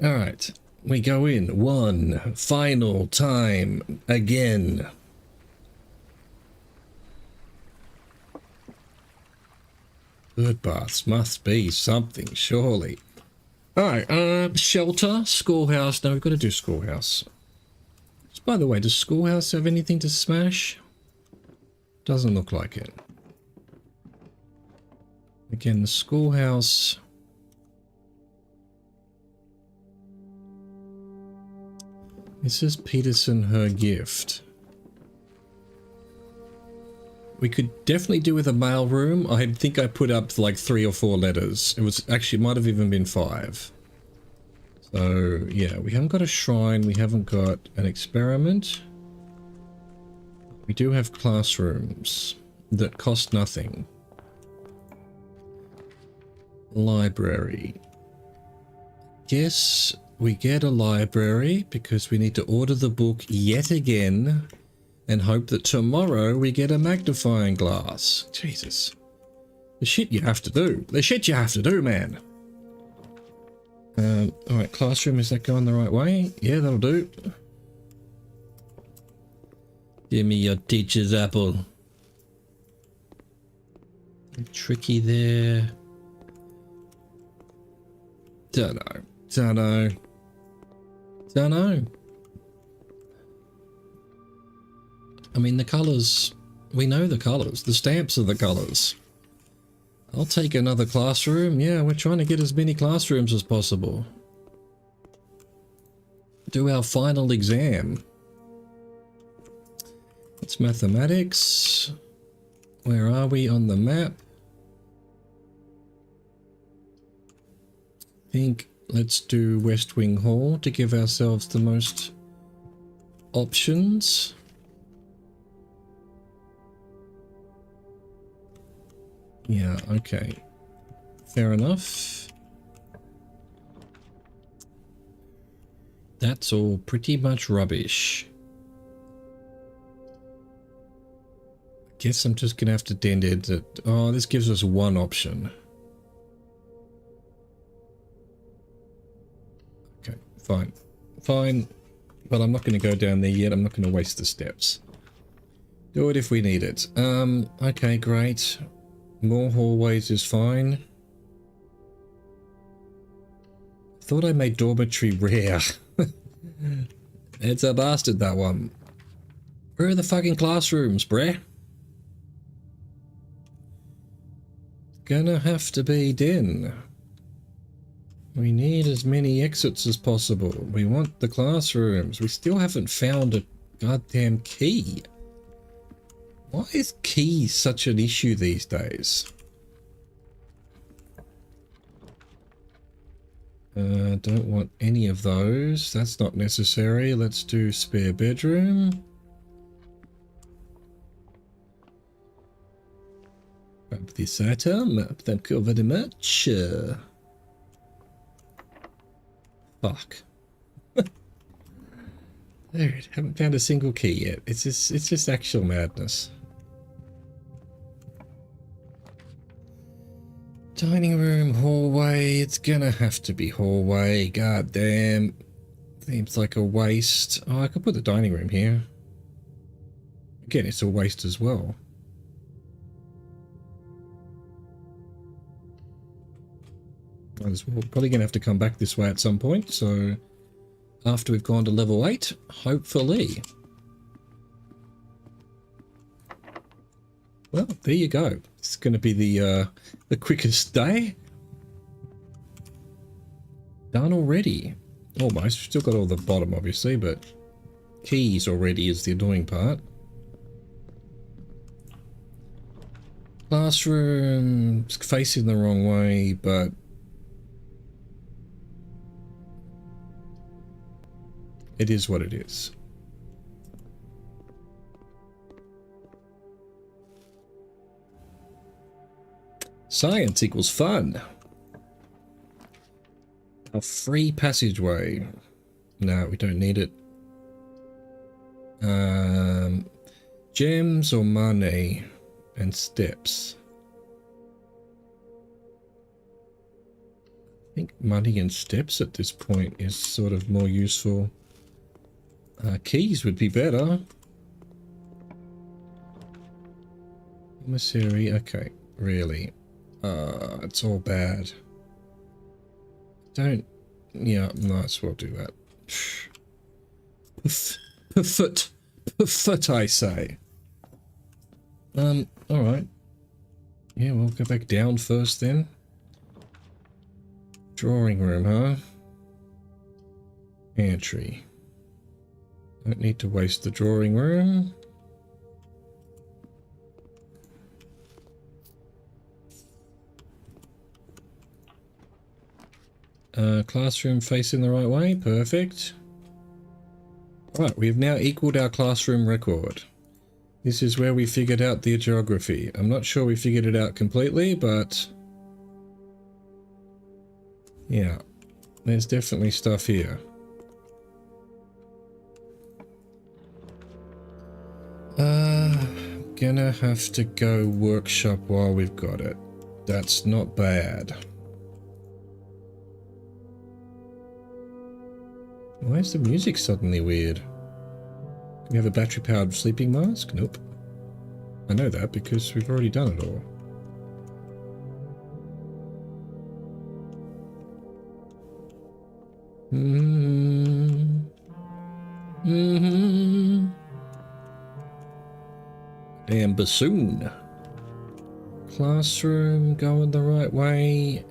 alright, we go in one final time again. Bird baths must be something, surely. Alright, shelter, schoolhouse. No, we've got to do schoolhouse. Just by the way, does schoolhouse have anything to smash? Doesn't look like it. Again, the schoolhouse. This is Peterson, her gift. We could definitely do with a mail room. I think I put up like 3 or 4 letters. It was actually, it might have even been 5. So yeah, we haven't got a shrine. We haven't got an experiment. We do have classrooms that cost nothing. Library. Yes, we get a library because we need to order the book yet again. And hope that tomorrow we get a magnifying glass. Jesus. The shit you have to do. The shit you have to do, man. Alright, classroom, is that going the right way? Yeah, that'll do. Give me your teacher's apple. Tricky there. Don't know. Don't know. Don't know. I mean, the colours, we know the colours. The stamps are the colours. I'll take another classroom. Yeah, we're trying to get as many classrooms as possible. Do our final exam. It's mathematics. Where are we on the map? I think let's do West Wing Hall to give ourselves the most options. Yeah, okay. Fair enough. That's all pretty much rubbish. Guess I'm just gonna have to dent it. Oh, this gives us one option. Okay, fine. Fine. But I'm not gonna go down there yet. I'm not gonna waste the steps. Do it if we need it. Okay, great. More hallways is fine. Thought I made dormitory rare. It's a bastard, that one. Where are the fucking classrooms, bruh? gonna have to be den. We need as many exits as possible. We want the classrooms. We still haven't found a goddamn key. Why is keys such an issue these days? Don't want any of those. That's not necessary. Let's do spare bedroom. Grab this item. Thank you very much. Fuck. Dude, haven't found a single key yet. It's just actual madness. Dining room, hallway. It's gonna have to be hallway. God damn. Seems like a waste. Oh, I could put the dining room here. Again, it's a waste as well. We're probably gonna have to come back this way at some point, so after we've gone to level 8, hopefully. Well, there you go. It's going to be the quickest day. Done already. Almost. Still got all the bottom, obviously, but keys already is the annoying part. Classroom facing the wrong way, but it is what it is. Science equals fun. A free passageway. No, we don't need it. Gems or money and steps. I think money and steps at this point is sort of more useful. Keys would be better. Commissary, okay, really. It's all bad. Don't, yeah, might as well do that. Puffoot, I say. Alright. Yeah, we'll go back down first then. Drawing room, huh? Pantry. Don't need to waste the drawing room. Classroom facing the right way. Perfect. Right, we have now equaled our classroom record. This is where we figured out the geography. I'm not sure we figured it out completely, but yeah, there's definitely stuff here. Gonna have to go workshop while we've got it. That's not bad. Why is the music suddenly weird? Do we have a battery-powered sleeping mask? Nope. I know that because we've already done it all. Damn bassoon. Classroom going the right way.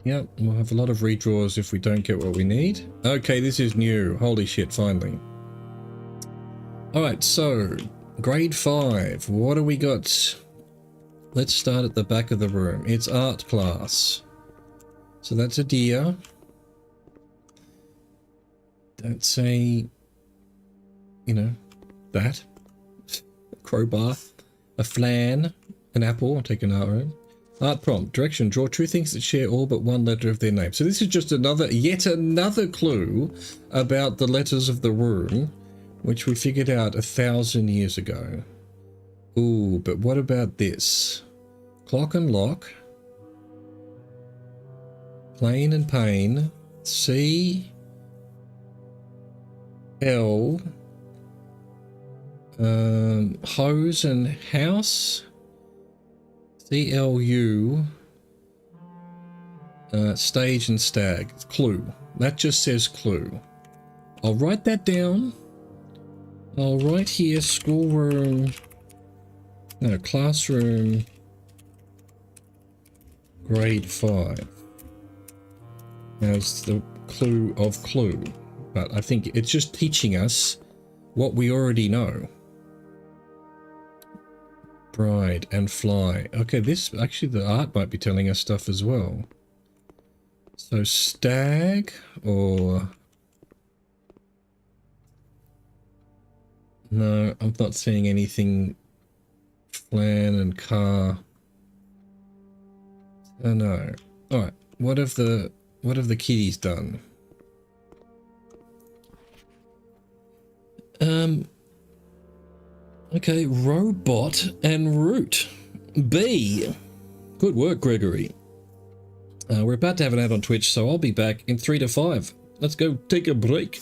Yep, we'll have a lot of redraws if we don't get what we need. Okay, this is new. Holy shit, finally. Alright, so, grade 5. What do we got? Let's start at the back of the room. It's art class. So that's a deer. That's a, you know, that. A crowbar. A flan. An apple. I'll take an art room. Art prompt. Direction. Draw two things that share all but one letter of their name. So this is just yet another clue about the letters of the room, which we figured out 1,000 years ago. Ooh, but what about this? Clock and lock. Plane and pane. C. L. Hose and house. CLU. Stage and stag. Clue. That just says clue. I'll write that down. I'll write here schoolroom. No, classroom grade 5 as the clue of clue, but I think it's just teaching us what we already know. Bride and fly. Okay, this actually, the art might be telling us stuff as well. So stag or... No, I'm not seeing anything. Flan and car. Oh no. Alright, what have the kitties done? Okay, robot and root. B. Good work, Gregory. We're about to have an ad on Twitch, so I'll be back in 3 to 5. Let's go take a break.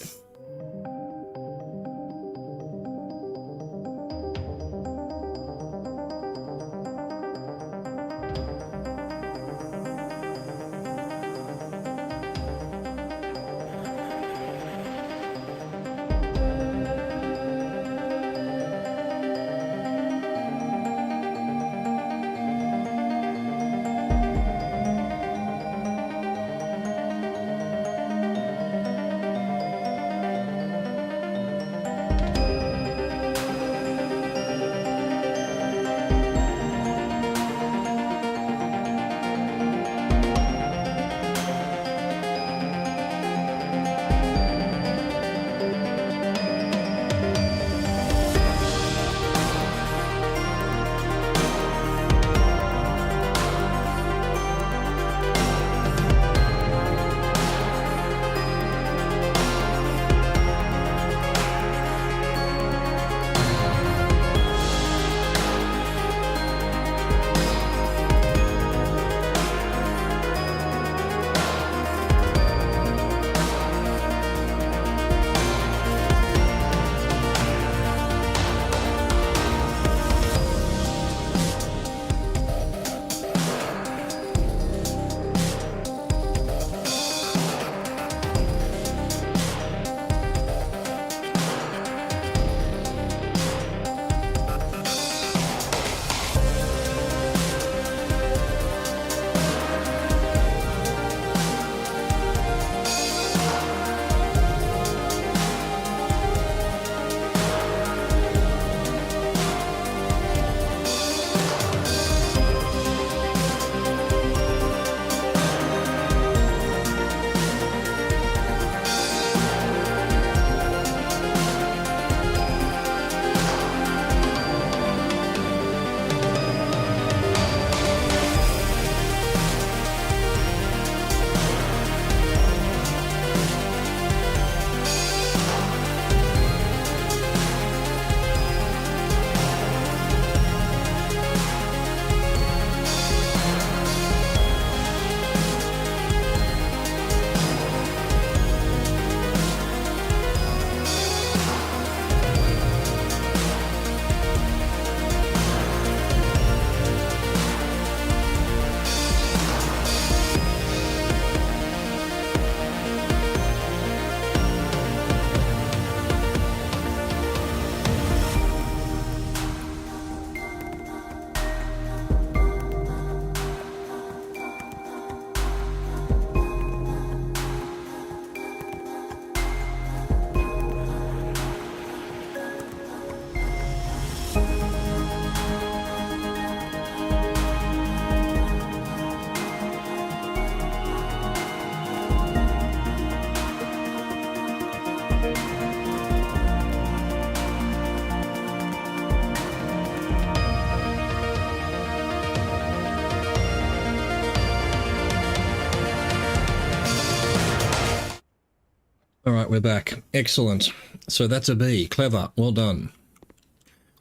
All right, we're back. Excellent. So that's a B. Clever. Well done.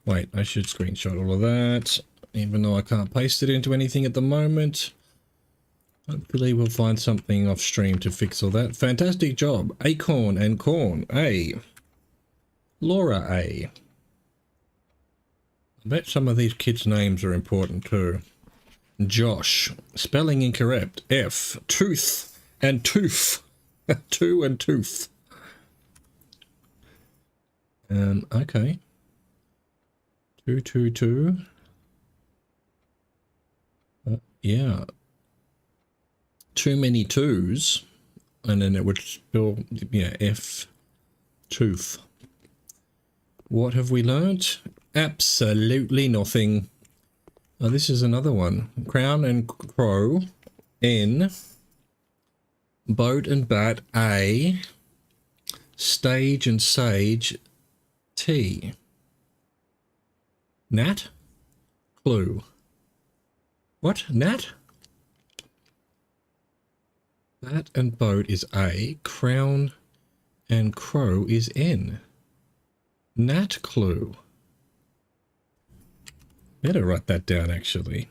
Wait, I should screenshot all of that, even though I can't paste it into anything at the moment. Hopefully we'll find something off stream to fix all that. Fantastic job. Acorn and corn. A. Laura A. I bet some of these kids' names are important too. Josh. Spelling incorrect. F. Tooth and tooth. Two and tooth. Okay. 222. Yeah. too many twos, and then it would spell, yeah, F tooth. What have we learnt? Absolutely nothing. Oh, this is another one. Crown and crow, N. Boat and bat, A. Stage and sage, T. Nat? Clue. What? Nat? Bat and boat is A. Crown and crow is N. Nat clue. Better write that down, actually.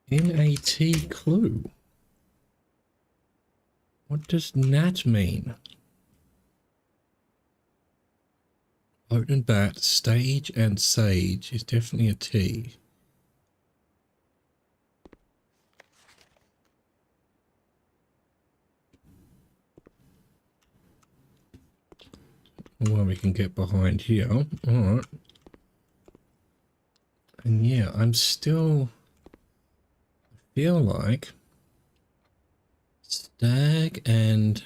N-A-T clue. What does nat mean? Boat and bat, stage and sage is definitely a T. Well, we can get behind here. Alright. And yeah, I'm still... I feel like... Stag and...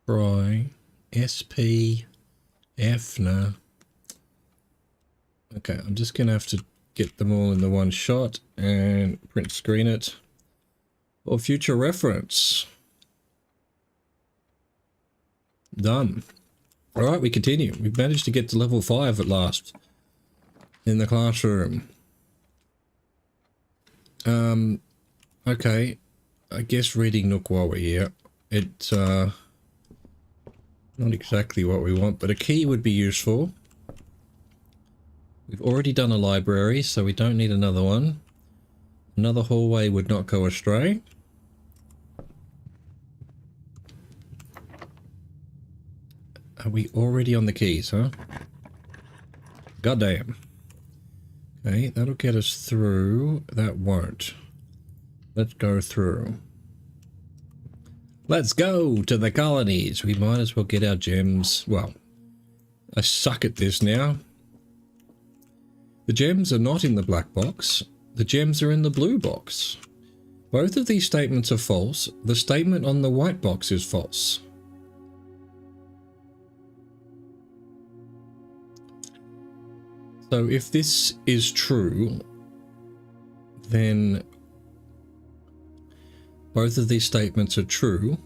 Fry, SP, Fna. Okay, I'm just gonna have to get them all in the one shot and print screen it for future reference. Done. Alright, we continue. We've managed to get to level 5 at last in the classroom. Okay, I guess reading Nook while we're here. It's not exactly what we want, but a key would be useful. We've already done a library, so we don't need another one. Another hallway would not go astray. Are we already on the keys, huh? Goddamn. Okay, that'll get us through. That won't. Let's go through. Let's go to the colonies. We might as well get our gems. Well, I suck at this now. The gems are not in the black box. The gems are in the blue box. Both of these statements are false. The statement on the white box is false. So if this is true, then both of these statements are true,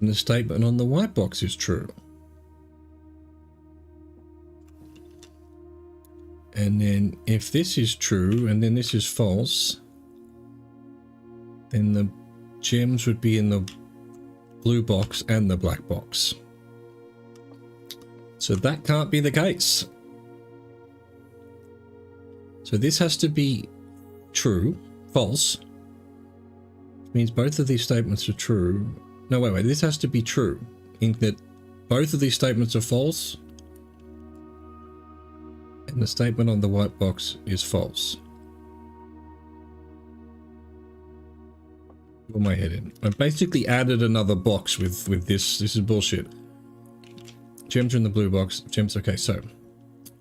and the statement on the white box is true. And then if this is true, and then this is false, then the gems would be in the blue box and the black box. So that can't be the case. So this has to be true, false. Which means both of these statements are true. No, wait, this has to be true. In that both of these statements are false. And the statement on the white box is false. Put my head in. I've basically added another box with this. This is bullshit. Gems are in the blue box. Gems, okay, so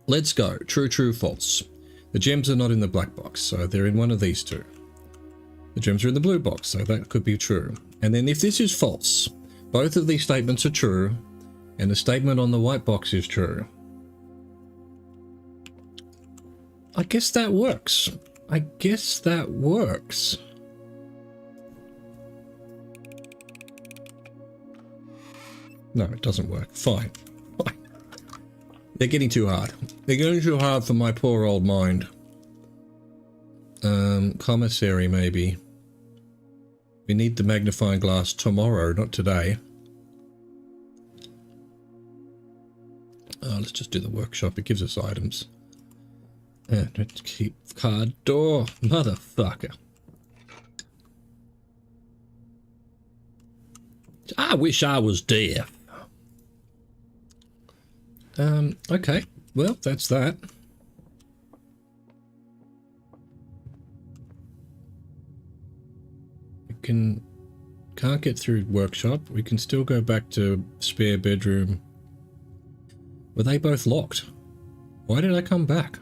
let's go. True, true, false. The gems are not in the black box, so they're in one of these two. The gems are in the blue box, so that could be true. And then if this is false, both of these statements are true, and the statement on the white box is true. I guess that works. I guess that works. No, it doesn't work. Fine. Fine. They're getting too hard. They're getting too hard for my poor old mind. Commissary, maybe. We need the magnifying glass tomorrow, not today. Let's just do the workshop. It gives us items. Let's keep card door. Motherfucker. I wish I was deaf. Okay. Well, that's that. We can't get through workshop. We can still go back to spare bedroom. Were they both locked? Why did I come back?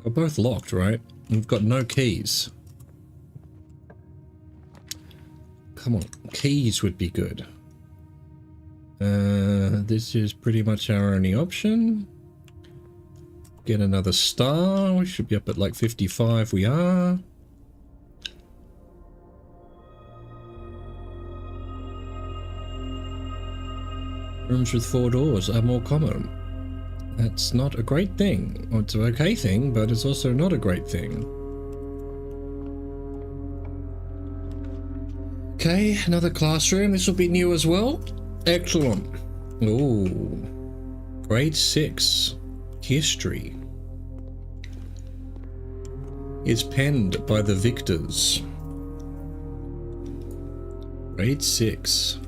We're both locked, right? We've got no keys. Come on, keys would be good. This is pretty much our only option. Get another star. We should be up at like 55. We are. Rooms with 4 doors are more common. That's not a great thing. Well, it's an okay thing, but it's also not a great thing. Okay, another classroom. This will be new as well. Excellent. Ooh. Grade 6. History. Is penned by the victors. Grade 6.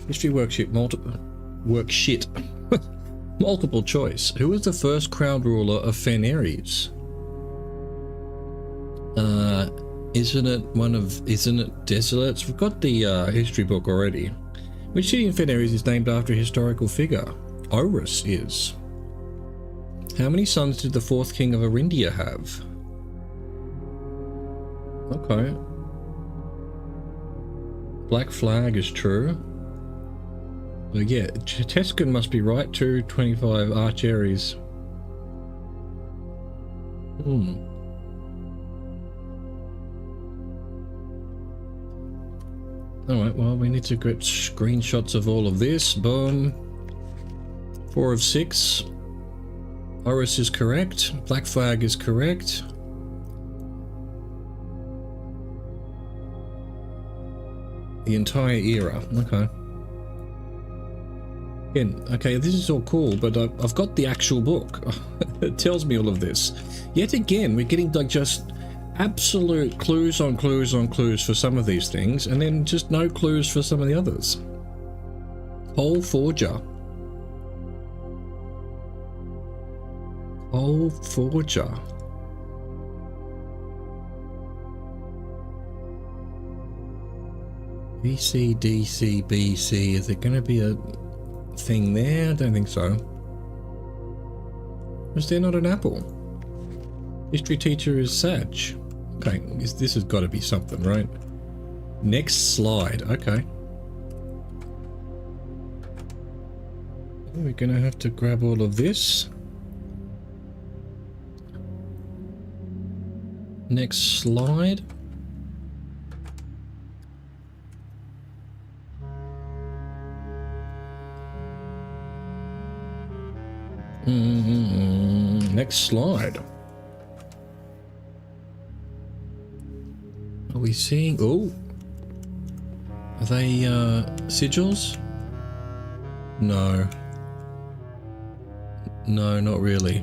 History worksheet multiple choice. Who was the first crown ruler of Feneries? Isn't it Desolates? We've got the history book already. Which city in Feneries is named after a historical figure? Orus is. How many sons did the 4th king of Arindia have? Okay. Black flag is true. Well, yeah, Tescan must be right too. 25 Archeries. Alright, well, we need to get screenshots of all of this. Boom. 4 of 6. Horus is correct. Black flag is correct. The entire era. Okay. Again, okay, this is all cool, but I've got the actual book. It tells me all of this. Yet again, we're getting like just absolute clues on clues on clues for some of these things, and then just no clues for some of the others. Pole Forger. Pole Forger. BC, DC, BC. Is there going to be a thing there? I don't think so. Was there not an apple? History teacher is Sag. Okay, this has got to be something, right? Next slide. Okay. We're going to have to grab all of this. Next slide. Next slide. Are we seeing? Oh, are they sigils? No. No, not really.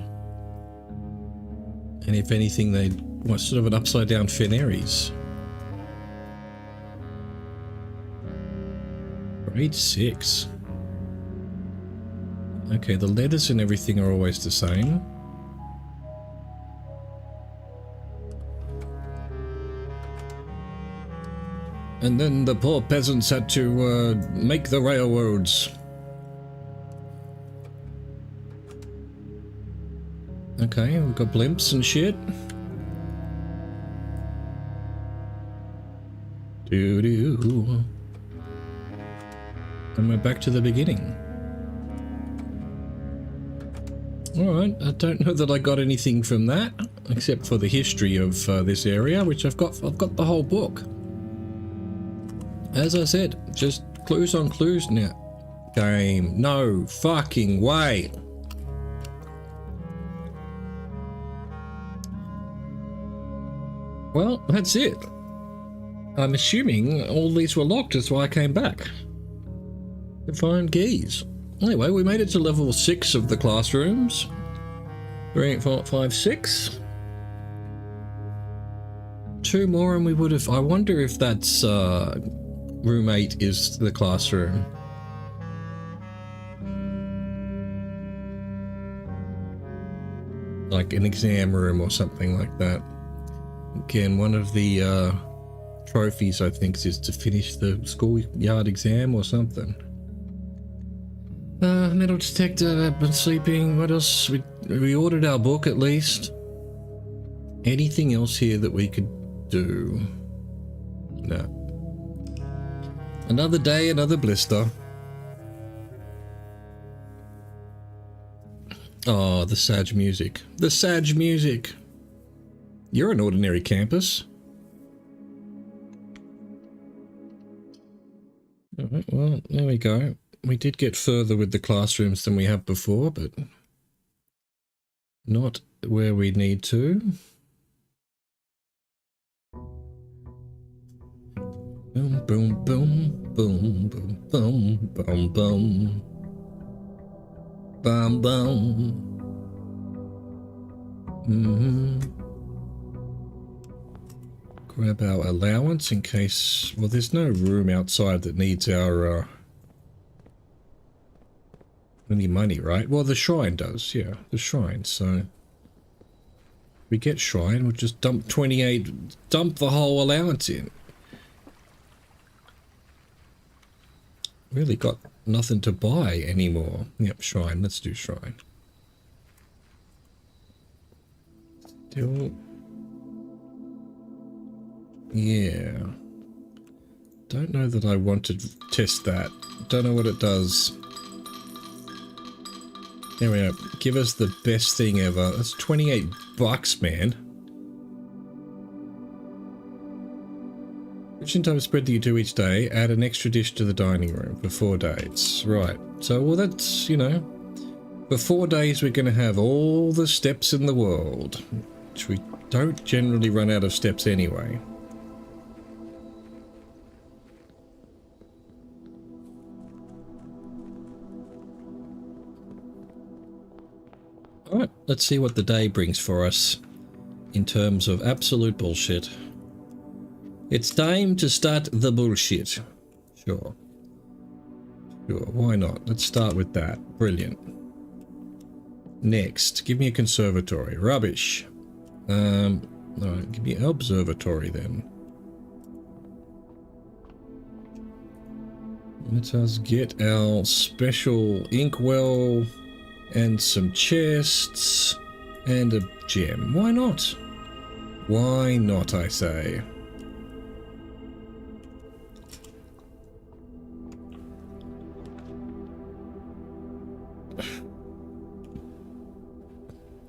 And if anything, they what sort of an upside down Feneries. Grade 6. Okay, the letters and everything are always the same. And then the poor peasants had to make the railroads. Okay, we've got blimps and shit. Doo-doo. And we're back to the beginning. Alright, I don't know that I got anything from that, except for the history of this area, which I've got the whole book. As I said, just clues on clues now. Game, no fucking way. Well, that's it. I'm assuming all these were locked, that's why I came back. To find keys. Anyway, we made it to level 6 of the classrooms. 3, 8, 4, 5, 6. 2 more and we would have... I wonder if that's... room 8 is the classroom. Like an exam room or something like that. Again, one of the trophies, I think, is to finish the schoolyard exam or something. Metal detector, I've been sleeping. What else? We ordered our book at least. Anything else here that we could do? No. Another day, another blister. Oh, the Sag music. The Sag music. You're an ordinary campus. Alright, well, there we go. We did get further with the classrooms than we have before, but not where we need to. Boom, boom, boom, boom, boom, boom, boom, boom. Bum, bum. Grab our allowance in case... Well, there's no room outside that needs our... any money, right? Well, the shrine does, yeah. The shrine, so... We get shrine, we'll just dump 28... Dump the whole allowance in. Really got nothing to buy anymore. Yep, shrine. Let's do shrine. Still... Yeah. Don't know that I want to test that. Don't know what it does. There we go. Give us the best thing ever. That's 28 bucks, man. Which entire spread do you do each day? Add an extra dish to the dining room for 4 days. Right. So, well, that's, you know, for 4 days we're going to have all the steps in the world. Which we don't generally run out of steps anyway. Alright, let's see what the day brings for us in terms of absolute bullshit. It's time to start the bullshit. Sure. Sure, why not? Let's start with that. Brilliant. Next, give me a conservatory. Rubbish. Alright, give me an observatory then. Let us get our special inkwell and some chests and a gem. Why not? Why not, I say?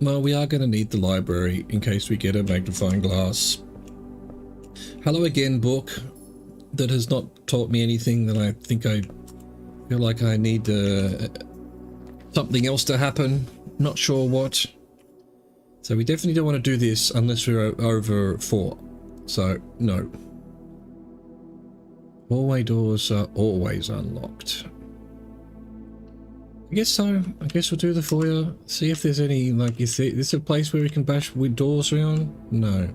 Well, we are going to need the library in case we get a magnifying glass. Hello again, book that has not taught me anything that I think I feel like I need something else to happen. Not sure what. So we definitely don't want to do this unless we're over 4. So, no. Hallway doors are always unlocked. I guess so. I guess we'll do the foyer. See if there's any, like, is this a place where we can bash with doors around? No.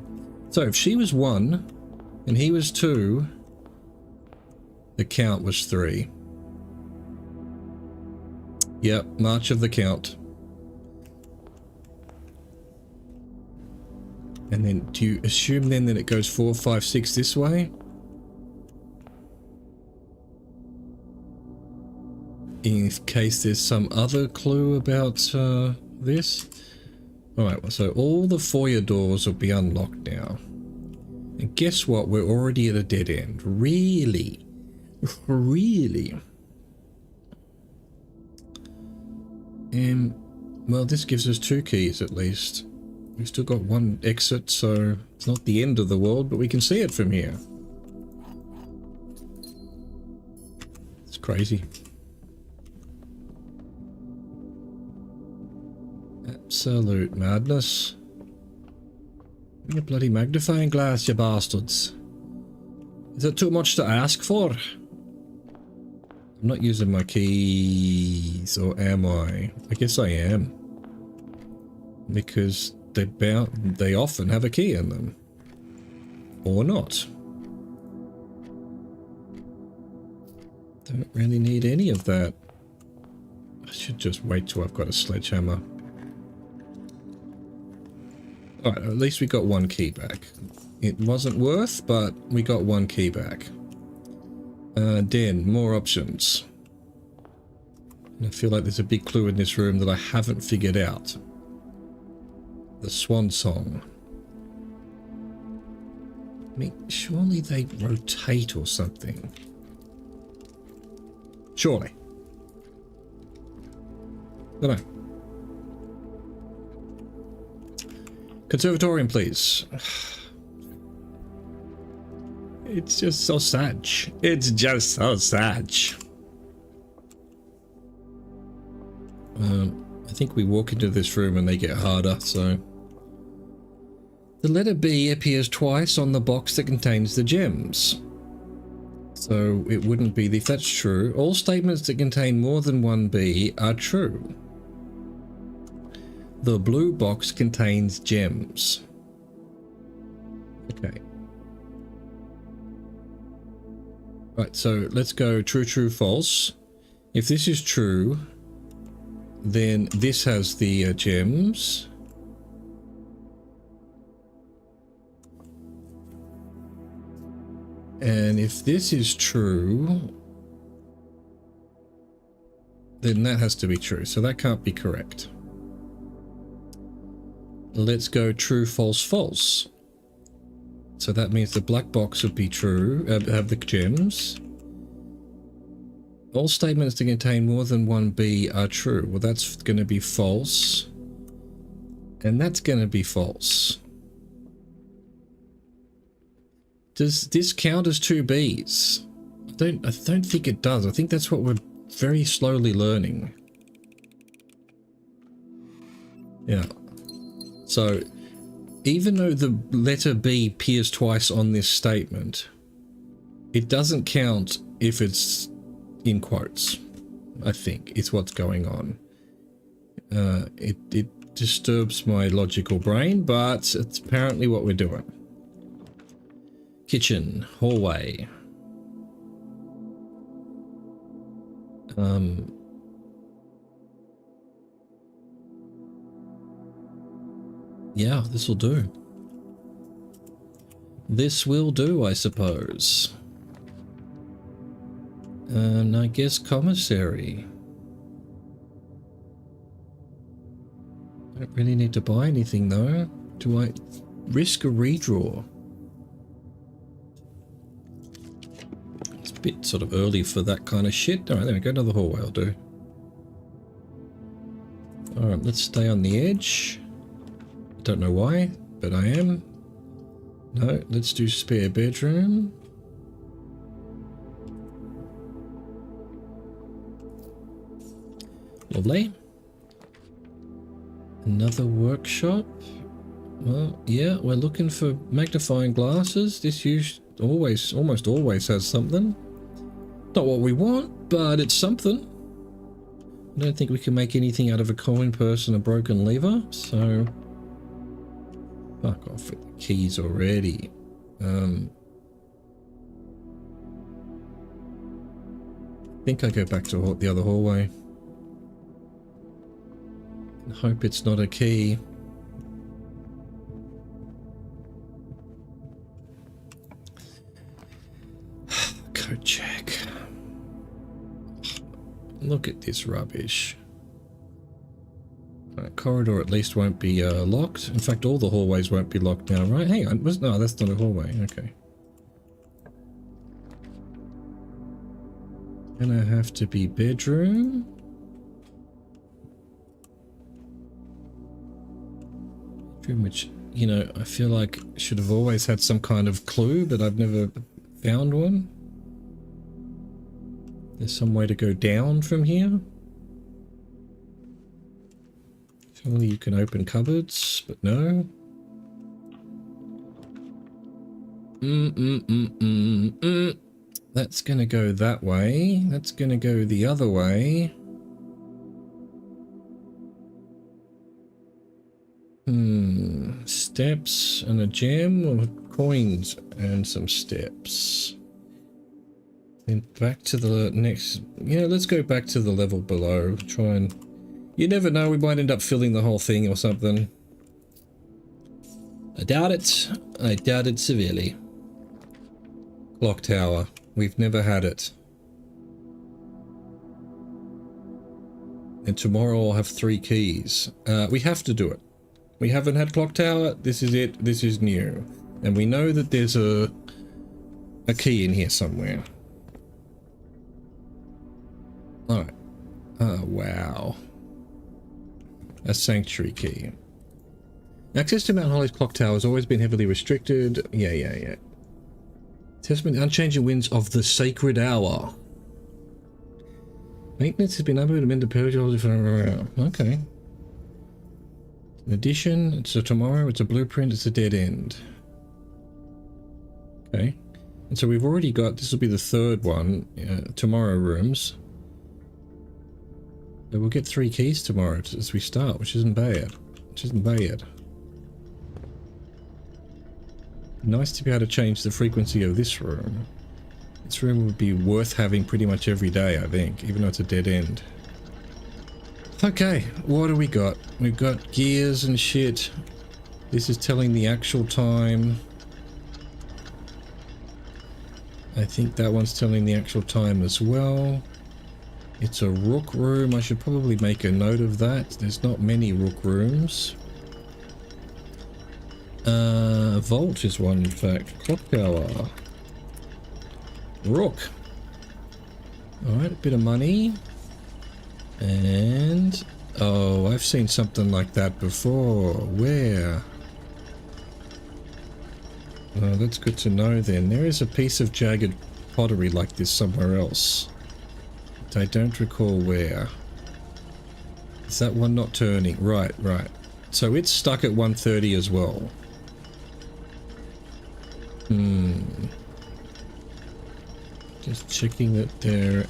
So if she was 1 and he was 2, the count was 3. Yep, March of the Count. And then do you assume then that it goes 4, 5, 6 this way? In case there's some other clue about this. Alright, so all the foyer doors will be unlocked now. And guess what? We're already at a dead end. Really? Really? Well, this gives us 2 keys at least. We've still got 1 exit, so it's not the end of the world, but we can see it from here. It's crazy. Absolute madness. Give me a bloody magnifying glass, you bastards. Is that too much to ask for? I'm not using my keys, or am I? I guess I am. Because they often have a key in them. Or not. Don't really need any of that. I should just wait till I've got a sledgehammer. Alright, at least we got 1 key back. It wasn't worth, but we got 1 key back. Den, more options. And I feel like there's a big clue in this room that I haven't figured out. The swan song. I mean, surely they rotate or something. Surely. Don't know. Conservatorium, please. It's just so sad. It's just so sad. I think we walk into this room and they get harder, so... The letter B appears twice on the box that contains the gems. So it wouldn't be, if that's true, all statements that contain more than one B are true. The blue box contains gems. Okay. Right, so let's go true, true, false. If this is true, then this has the gems. And if this is true, then that has to be true. So that can't be correct. Let's go true, false, false. So that means the black box would be true, have the gems. All statements that contain more than one B are true. Well, that's going to be false. And that's going to be false. Does this count as two Bs? I don't think it does. I think that's what we're very slowly learning. Yeah. So, even though the letter B appears twice on this statement, it doesn't count if it's in quotes, I think, is what's going on. It disturbs my logical brain, but it's apparently what we're doing. Kitchen, hallway. Yeah, this will do. This will do, I suppose. And I guess commissary. Don't really need to buy anything though. Do I risk a redraw? It's a bit sort of early for that kind of shit. Alright, there we go, another hallway will do. Alright, let's stay on the edge. Don't know why, but I am. No, let's do spare bedroom. Lovely. Another workshop. Well, yeah, we're looking for magnifying glasses. This almost always has something. Not what we want, but it's something. I don't think we can make anything out of a coin purse and a broken lever, so fuck off with the keys already. I think I go back to the other hallway. And hope it's not a key. Code check. Look at this rubbish. Corridor at least won't be locked. In fact, all the hallways won't be locked now, right? Hang on. No, that's not a hallway. Okay. Gonna have to be bedroom. Bedroom, which, you know, I feel like should have always had some kind of clue, but I've never found one. There's some way to go down from here. Surely you can open cupboards, but no. That's gonna go that way. That's gonna go the other way. Steps and a gem, or coins and some steps. Then back to the next... Yeah, let's go back to the level below. Try and... You never know, we might end up filling the whole thing or something. I doubt it. I doubt it severely. Clock tower. We've never had it. And tomorrow I'll have 3 keys. We have to do it. We haven't had clock tower. This is it. This is new. And we know that there's a key in here somewhere. Alright. Oh, wow. A sanctuary key. Access to Mount Holly's clock tower has always been heavily restricted. Yeah. Testament unchanging winds of the sacred hour. Maintenance has been able to amend the period. Okay. In addition, so tomorrow it's a blueprint, it's a dead end. Okay. And so we've already got, this will be the 3rd one, tomorrow rooms. So we'll get 3 keys tomorrow as we start, which isn't bad. Nice to be able to change the frequency of this room. This room would be worth having pretty much every day, I think, even though it's a dead end. Okay, what do we got? We've got gears and shit. This is telling the actual time. I think that one's telling the actual time as well. It's a rook room. I should probably make a note of that. There's not many rook rooms. Vault is one, in fact. Clock tower. Rook. Alright, a bit of money. And... oh, I've seen something like that before. Where? Oh, that's good to know then. There is a piece of jagged pottery like this somewhere else. But I don't recall where. Is that one not turning? Right. So it's stuck at 130 as well. Just checking that there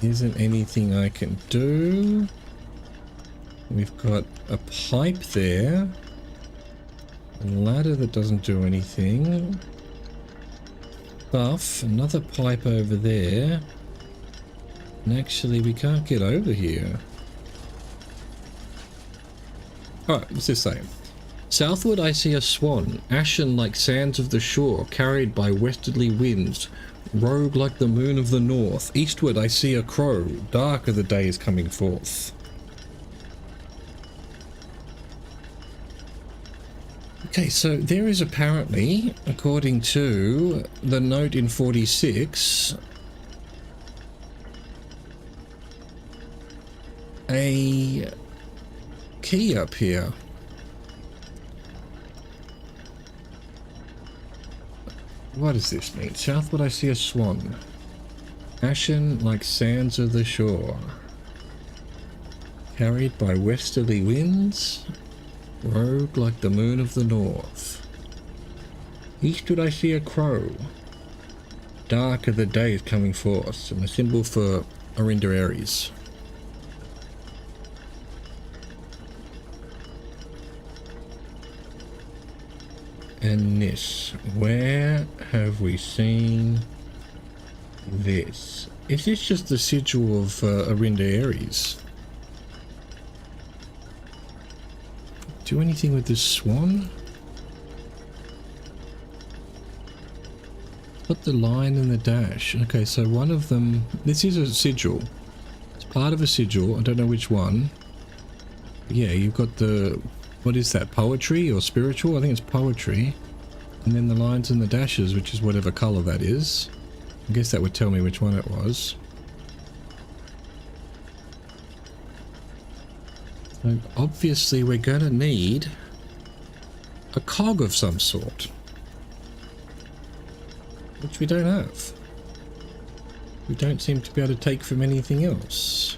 isn't anything I can do. We've got a pipe there. A ladder that doesn't do anything. Buff, another pipe over there. And actually we can't get over here. Alright, what's this saying? Southward I see a swan, ashen like sands of the shore, carried by westerly winds, rogue like the moon of the north. Eastward I see a crow, dark are the days coming forth. Okay, so there is apparently, according to the note in 46, a key up here. What does this mean? Southward I see a swan, ashen like sands of the shore, carried by westerly winds, rogue like the moon of the north. Eastward I see a crow, dark are the days coming forth, and a symbol for Orinda Aries. And this, where have we seen this? Is this just the sigil of Orinda Aries? Do anything with this swan? Put the line and the dash. Okay, so one of them, this is a sigil. It's part of a sigil, I don't know which one. Yeah, you've got the, what is that, poetry or spiritual? I think it's poetry. And then the lines and the dashes, which is whatever colour that is. I guess that would tell me which one it was. So obviously we're going to need a cog of some sort. Which we don't have. We don't seem to be able to take from anything else.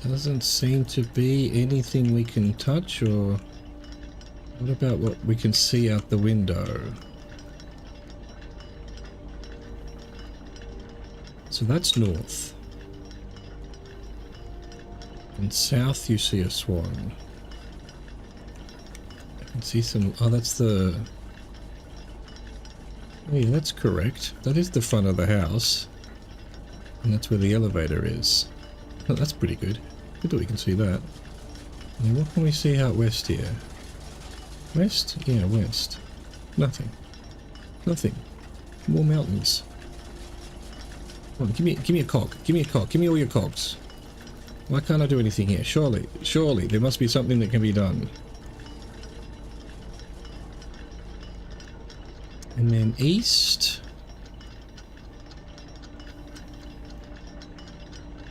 Doesn't seem to be anything we can touch, or what about what we can see out the window? So that's north. And south you see a swan. I can see some, oh that's the, oh yeah, that's correct. That is the front of the house. And that's where the elevator is. Oh, that's pretty good. Good that we can see that. And what can we see out west here? West? Yeah, west. Nothing. Nothing. More mountains. Come on, give me a cog. Give me a cog. Give me all your cogs. Why can't I do anything here? Surely, surely, there must be something that can be done. And then east.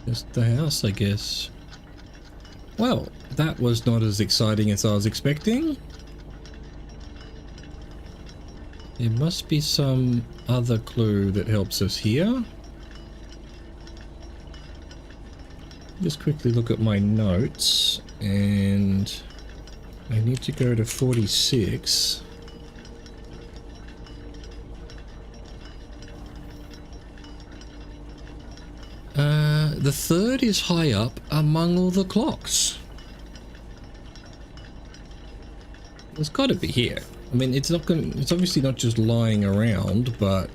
Just the house, I guess. Well, that was not as exciting as I was expecting. There must be some other clue that helps us here. Just quickly look at my notes, and I need to go to 46. The third is high up among all the clocks. It's got to be here. I mean, it's not going. It's obviously not just lying around, but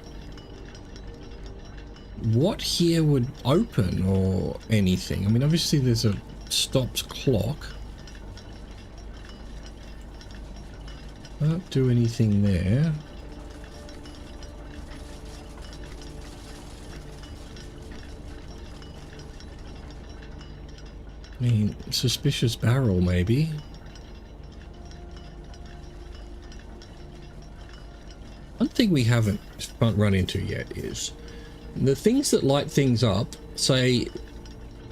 what here would open or anything? I mean, obviously there's a stopped clock. Can't do anything there. I mean, suspicious barrel, maybe. One thing we haven't run into yet is the things that light things up, say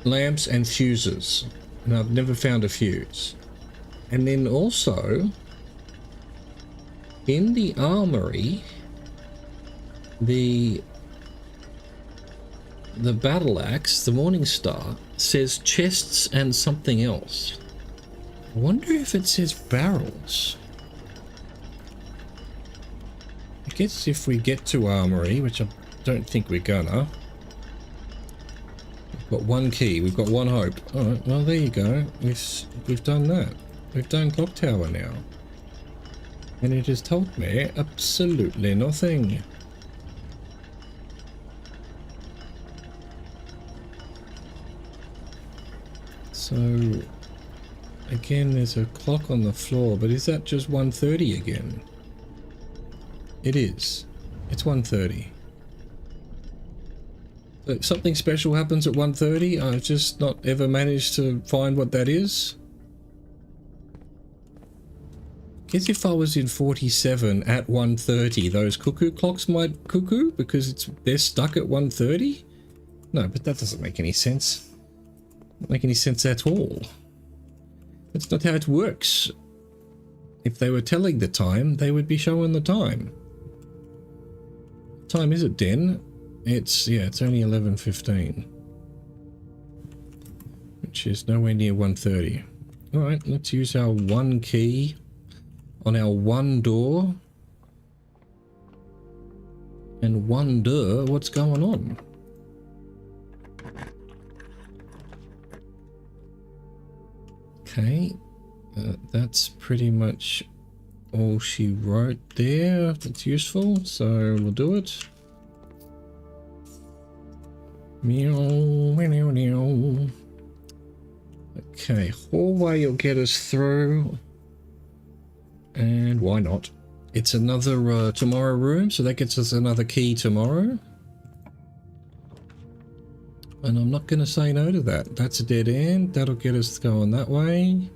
lamps and fuses, and I've never found a fuse. And then also in the armory, the battle axe, the Morning Star, says chests and something else. I wonder if it says barrels. I guess if we get to armory, which I don't think we're gonna. We've got one key, we've got one hope. Alright, well there you go. We've done that. We've done clock tower now. And it has told me absolutely nothing. So again, there's a clock on the floor, but is that just 1:30 again? It is. It's 1:30. Something special happens at 1:30. I've just not ever managed to find what that is. Guess if I was in 47 at 1:30, those cuckoo clocks might cuckoo because they're stuck at 1:30? No, but that doesn't make any sense. Doesn't make any sense at all. That's not how it works. If they were telling the time, they would be showing the time. What time is it, Den? It's only 11:15. Which is nowhere near 1:30. Alright, let's use our one key on our one door and wonder what's going on. Okay, that's pretty much all she wrote there. That's useful, so we'll do it. Meow, meow, meow. Okay, hallway will get us through. And why not? It's another tomorrow room, so that gets us another key tomorrow. And I'm not going to say no to that. That's a dead end. That'll get us going that way.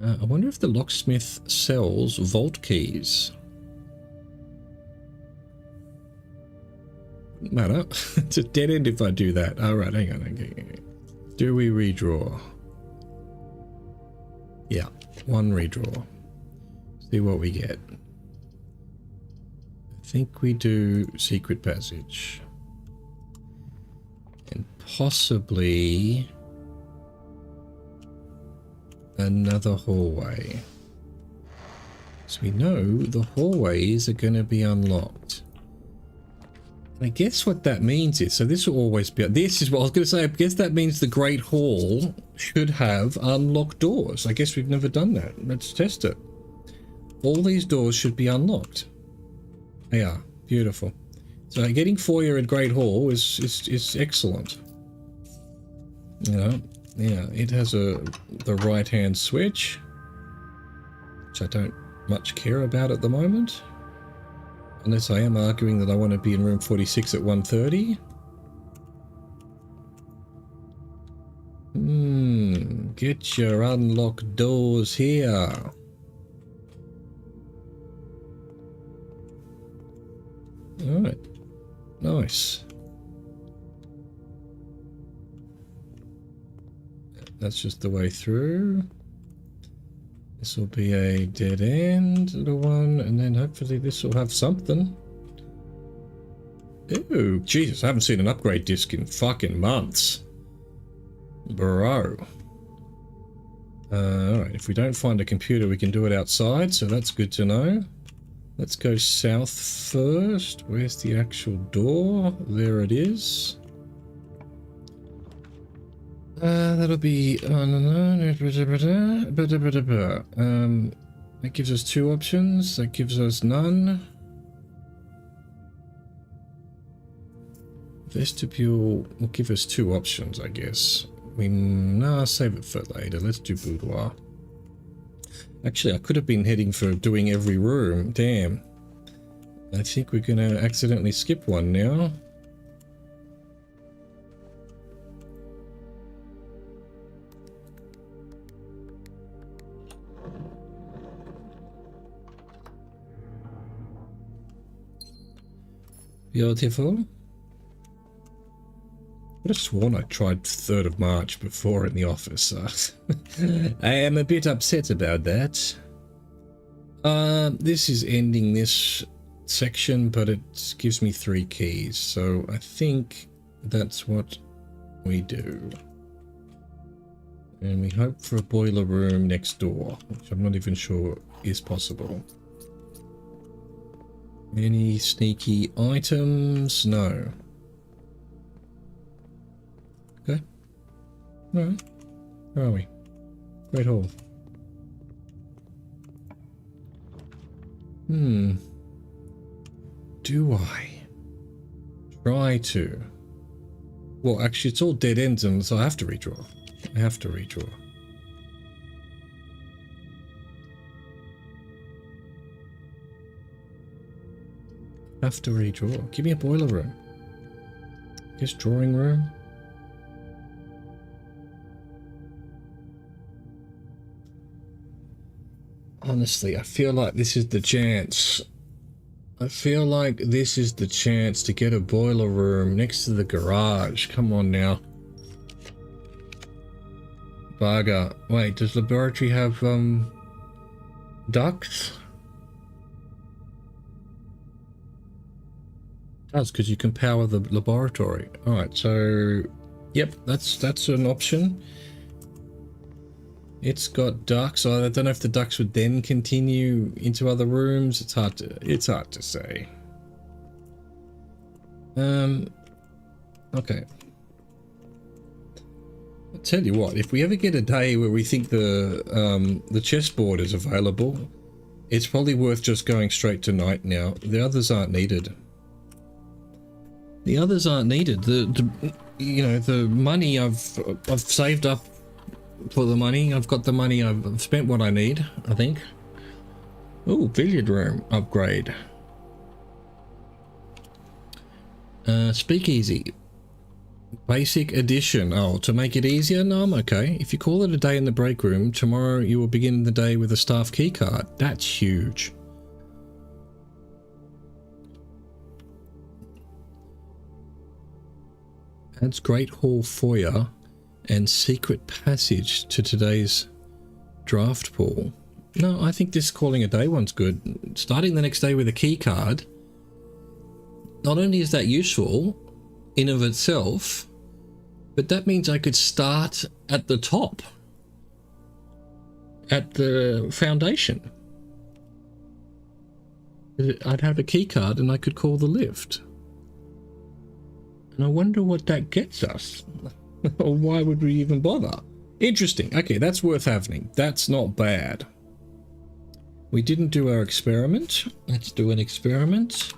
I wonder if the locksmith sells vault keys. Doesn't matter. It's a dead end if I do that. Alright, hang on. Okay. Do we redraw? Yeah, one redraw. See what we get. I think we do secret passage. And possibly another hallway. So we know the hallways are going to be unlocked. I guess what that means is, so this will always be, this is what I was going to say, I guess that means the Great Hall should have unlocked doors. I guess we've never done that. Let's test it. All these doors should be unlocked. They are. Beautiful. So getting foyer at Great Hall is excellent. You know, yeah, it has the right-hand switch, which I don't much care about at the moment. Unless I am arguing that I want to be in room 46 at 1:30. Get your unlocked doors here. Alright. Nice. That's just the way through. This will be a dead end, little one, and then hopefully this will have something. Ew, Jesus, I haven't seen an upgrade disc in fucking months. Bro. Alright, if we don't find a computer, we can do it outside, so that's good to know. Let's go south first. Where's the actual door? There it is. That'll be... that gives us 2 options. That gives us none. Vestibule will give us 2 options, I guess. Nah, save it for later. Let's do boudoir. Actually, I could have been heading for doing every room. Damn. I think we're gonna accidentally skip one now. Beautiful. I would have sworn I tried 3rd of March before in the office. I am a bit upset about that. This is ending this section, but it gives me 3 keys, so I think that's what we do. And we hope for a boiler room next door, which I'm not even sure is possible. Any sneaky items? No. Okay. Alright. Where are we? Great Hall. Do I try to? Well, actually, it's all dead ends, and so I have to redraw. I have to redraw. Have to redraw. Give me a boiler room. Guess drawing room. Honestly, I feel like this is the chance. I feel like this is the chance to get a boiler room next to the garage. Come on now. Bugger. Wait, does laboratory have, ducts? It does, because you can power the laboratory. Alright, so... Yep, that's an option. It's got ducts. I don't know if the ducts would then continue into other rooms. It's hard to say. Okay. I'll tell you what, if we ever get a day where we think the chessboard is available, it's probably worth just going straight to night now. The others aren't needed. The others aren't needed. You know, the money I've saved up for the money. I've got the money. I've spent what I need, I think. Oh, billiard room upgrade. Speakeasy. Basic edition. Oh, to make it easier? No, I'm okay. If you call it a day in the break room, tomorrow you will begin the day with a staff key card. That's huge. Adds Great Hall foyer and secret passage to today's draft pool. No, I think this calling a day one's good. Starting the next day with a key card, not only is that useful in of itself, but that means I could start at the top, at the foundation. I'd have a key card and I could call the lift. And I wonder what that gets us. Or why would we even bother? Interesting. Okay, that's worth having. That's not bad. We didn't do our experiment. Let's do an experiment.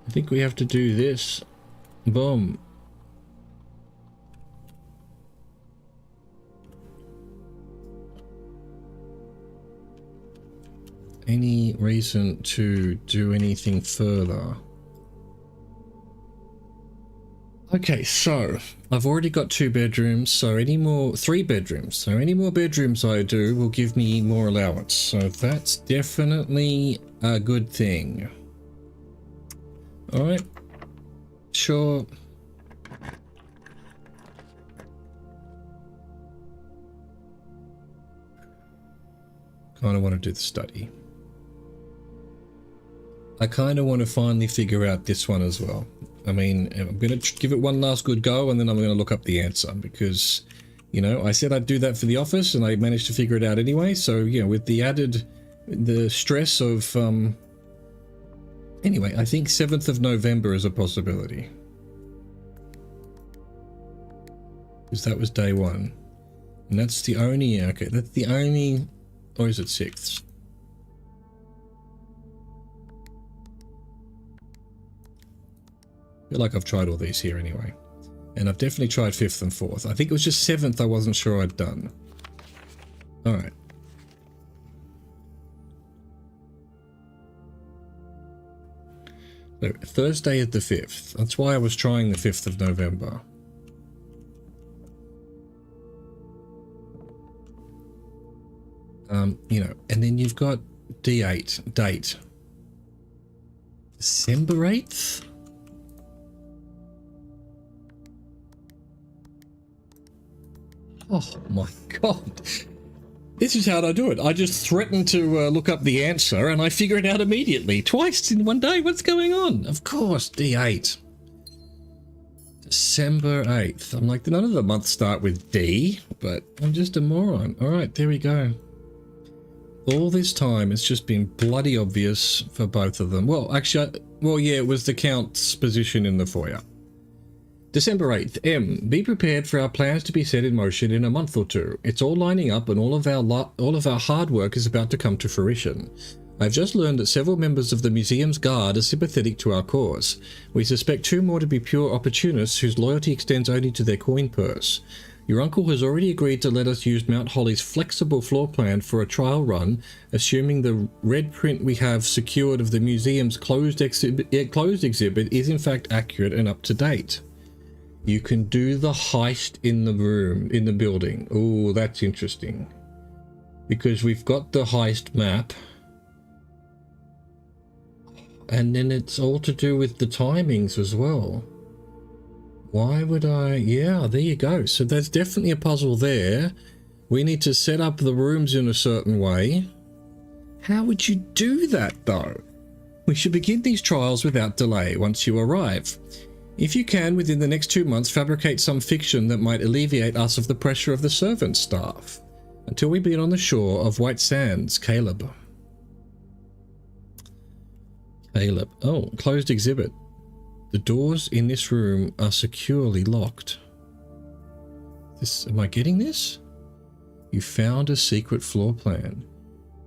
I think we have to do this. Boom. any reason to do anything further. Okay, so I've already got 2 bedrooms, so 3 bedrooms. So any more bedrooms I do will give me more allowance. So that's definitely a good thing. All right, sure. Kind of want to do the study. I kind of want to finally figure out this one as well. I mean, I'm going to give it one last good go, and then I'm going to look up the answer because, you know, I said I'd do that for the office and I managed to figure it out anyway. So, you know, with the stress of, anyway, I think 7th of November is a possibility. Because that was day 1. And that's the only, okay, that's the only, or is it 6th? I feel like I've tried all these here anyway. And I've definitely tried 5th and 4th. I think it was just 7th I wasn't sure I'd done. Alright. So, Thursday is the 5th. That's why I was trying the 5th of November. You know, and then you've got D8, date. December 8th? Oh my god. This is how I do it. I just threaten to look up the answer and I figure it out immediately. Twice in one day. What's going on? Of course, D8. December 8th. I'm like, none of the months start with D, but I'm just a moron. Alright, there we go. All this time, it's just been bloody obvious for both of them. Well, actually, well, yeah, it was the Count's position in the foyer. December 8th. M. Be prepared for our plans to be set in motion in a month or 2. It's all lining up and all of our hard work is about to come to fruition. I've just learned that several members of the museum's guard are sympathetic to our cause. We suspect 2 more to be pure opportunists whose loyalty extends only to their coin purse. Your uncle has already agreed to let us use Mount Holly's flexible floor plan for a trial run, assuming the red print we have secured of the museum's closed exhibit is in fact accurate and up to date. You can do the heist in the building. Oh, that's interesting. Because we've got the heist map. And then it's all to do with the timings as well. Why would I? Yeah, there you go. So there's definitely a puzzle there. We need to set up the rooms in a certain way. How would you do that, though? We should begin these trials without delay once you arrive. If you can, within the next 2 months, fabricate some fiction that might alleviate us of the pressure of the servant staff. Until we begin on the shore of White Sands, Caleb. Caleb. Oh, closed exhibit. The doors in this room are securely locked. Am I getting this? You found a secret floor plan.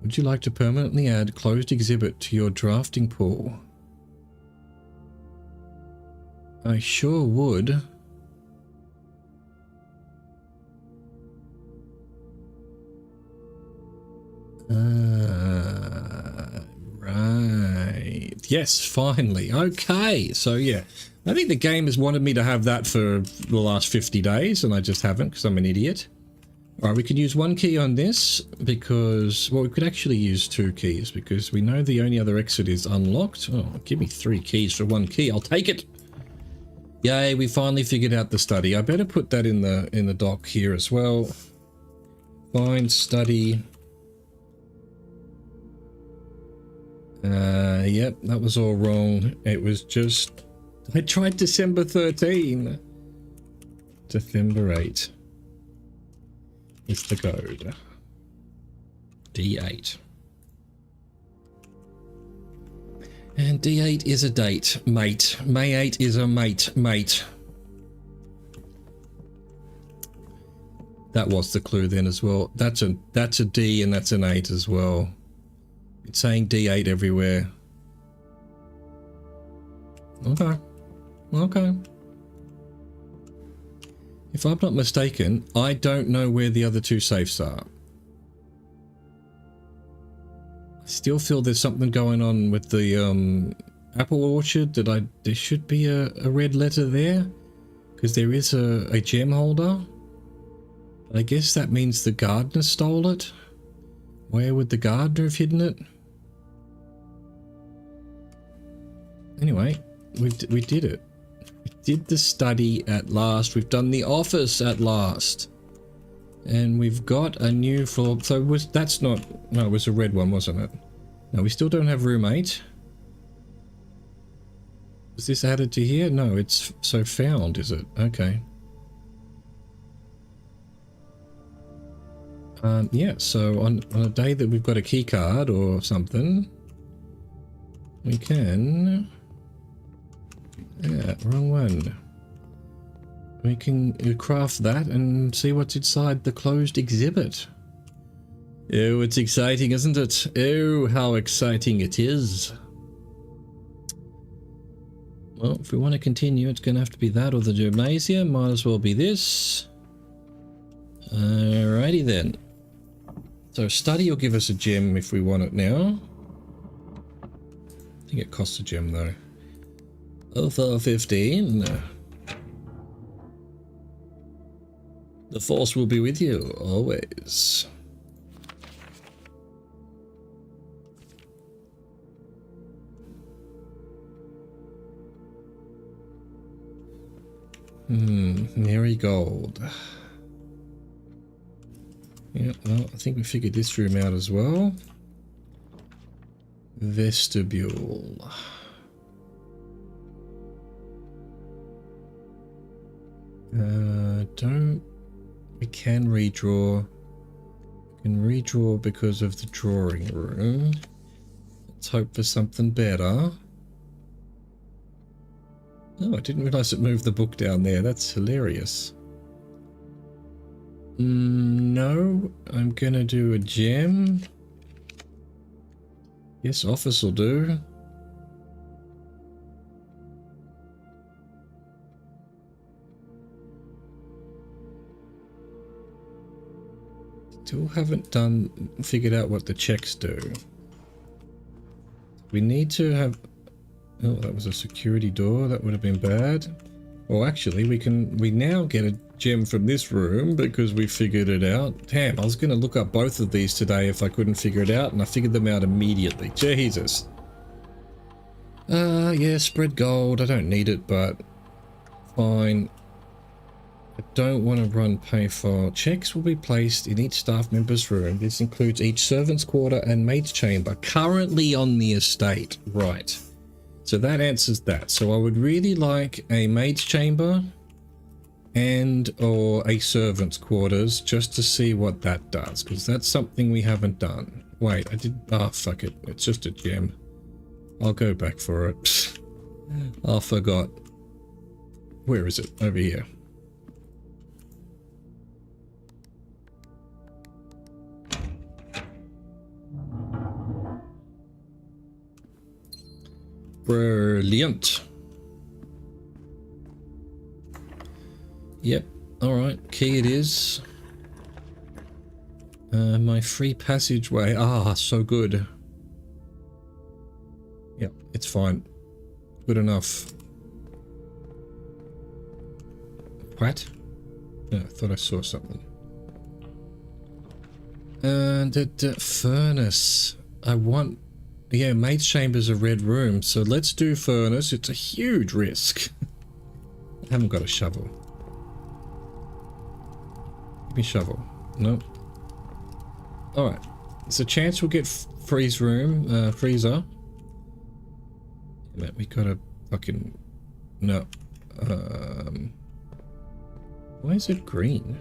Would you like to permanently add closed exhibit to your drafting pool? I sure would. Right. Yes, finally. Okay. So yeah, I think the game has wanted me to have that for the last 50 days and I just haven't because I'm an idiot. All right, we could use 1 key on this because, well, we could actually use 2 keys because we know the only other exit is unlocked. Oh, give me 3 keys for 1 key. I'll take it. Yay, we finally figured out the study. I better put that in the doc here as well. Find study. Yep, that was all wrong. It was just, I tried December 13. December 8 is the code. D8. And D8 is a date, mate. May 8 is a mate. That was the clue then as well. That's a D and that's an 8 as well. It's saying D8 everywhere. Okay. If I'm not mistaken, I don't know where the other 2 safes are. still feel there's something going on with the apple orchard. There should be a red letter there, because there is a gem holder. I guess that means the gardener stole it. Where would the gardener have hidden it? Anyway, we did it. We did the study at last. We've done the office at last. And we've got a new floor. So that's not... No, it was a red one, wasn't it? No, we still don't have room 8. Was this added to here? No, it's so found, is it? Okay. Yeah, so on a day that we've got a key card or something, we can... Yeah, wrong one. We can craft that and see what's inside the closed exhibit. Oh, it's exciting, isn't it? Oh, how exciting it is. Well, if we want to continue, it's going to have to be that or the gymnasium. Might as well be this. Alrighty then. So study will give us a gem if we want it now. I think it costs a gem though. Oh, for 15. The force will be with you always. Marigold. Yeah, well, I think we figured this room out as well. Vestibule. We can redraw. We can redraw because of the drawing room. Let's hope for something better. Oh, I didn't realize it moved the book down there. That's hilarious. No, I'm gonna do a gem. Yes, office will do. Still haven't figured out what the checks do. We need to have... Oh, that was a security door. That would have been bad. Well, actually, we now get a gem from this room because we figured it out. Damn, I was going to look up both of these today if I couldn't figure it out, and I figured them out immediately. Jesus. Yeah, spread gold. I don't need it, but fine. I don't want to run pay for. Checks will be placed in each staff member's room. This includes each servant's quarter and maid's chamber currently on the estate. Right. So that answers that. So I would really like a maid's chamber and or a servant's quarters just to see what that does, because that's something we haven't done. Wait, I did... Ah, fuck it. It's just a gem. I'll go back for it. I forgot. Where is it? Over here. Brilliant. Yep. Alright. Key it is. My free passageway. Ah, so good. Yep. It's fine. Good enough. What? Yeah, I thought I saw something. And the furnace. I want... Yeah, maid's chamber's a red room, so let's do furnace. It's a huge risk. I haven't got a shovel. Give me a shovel. No. Alright. There's a chance we'll get freezer. Man, we gotta fucking... No. Why is it green?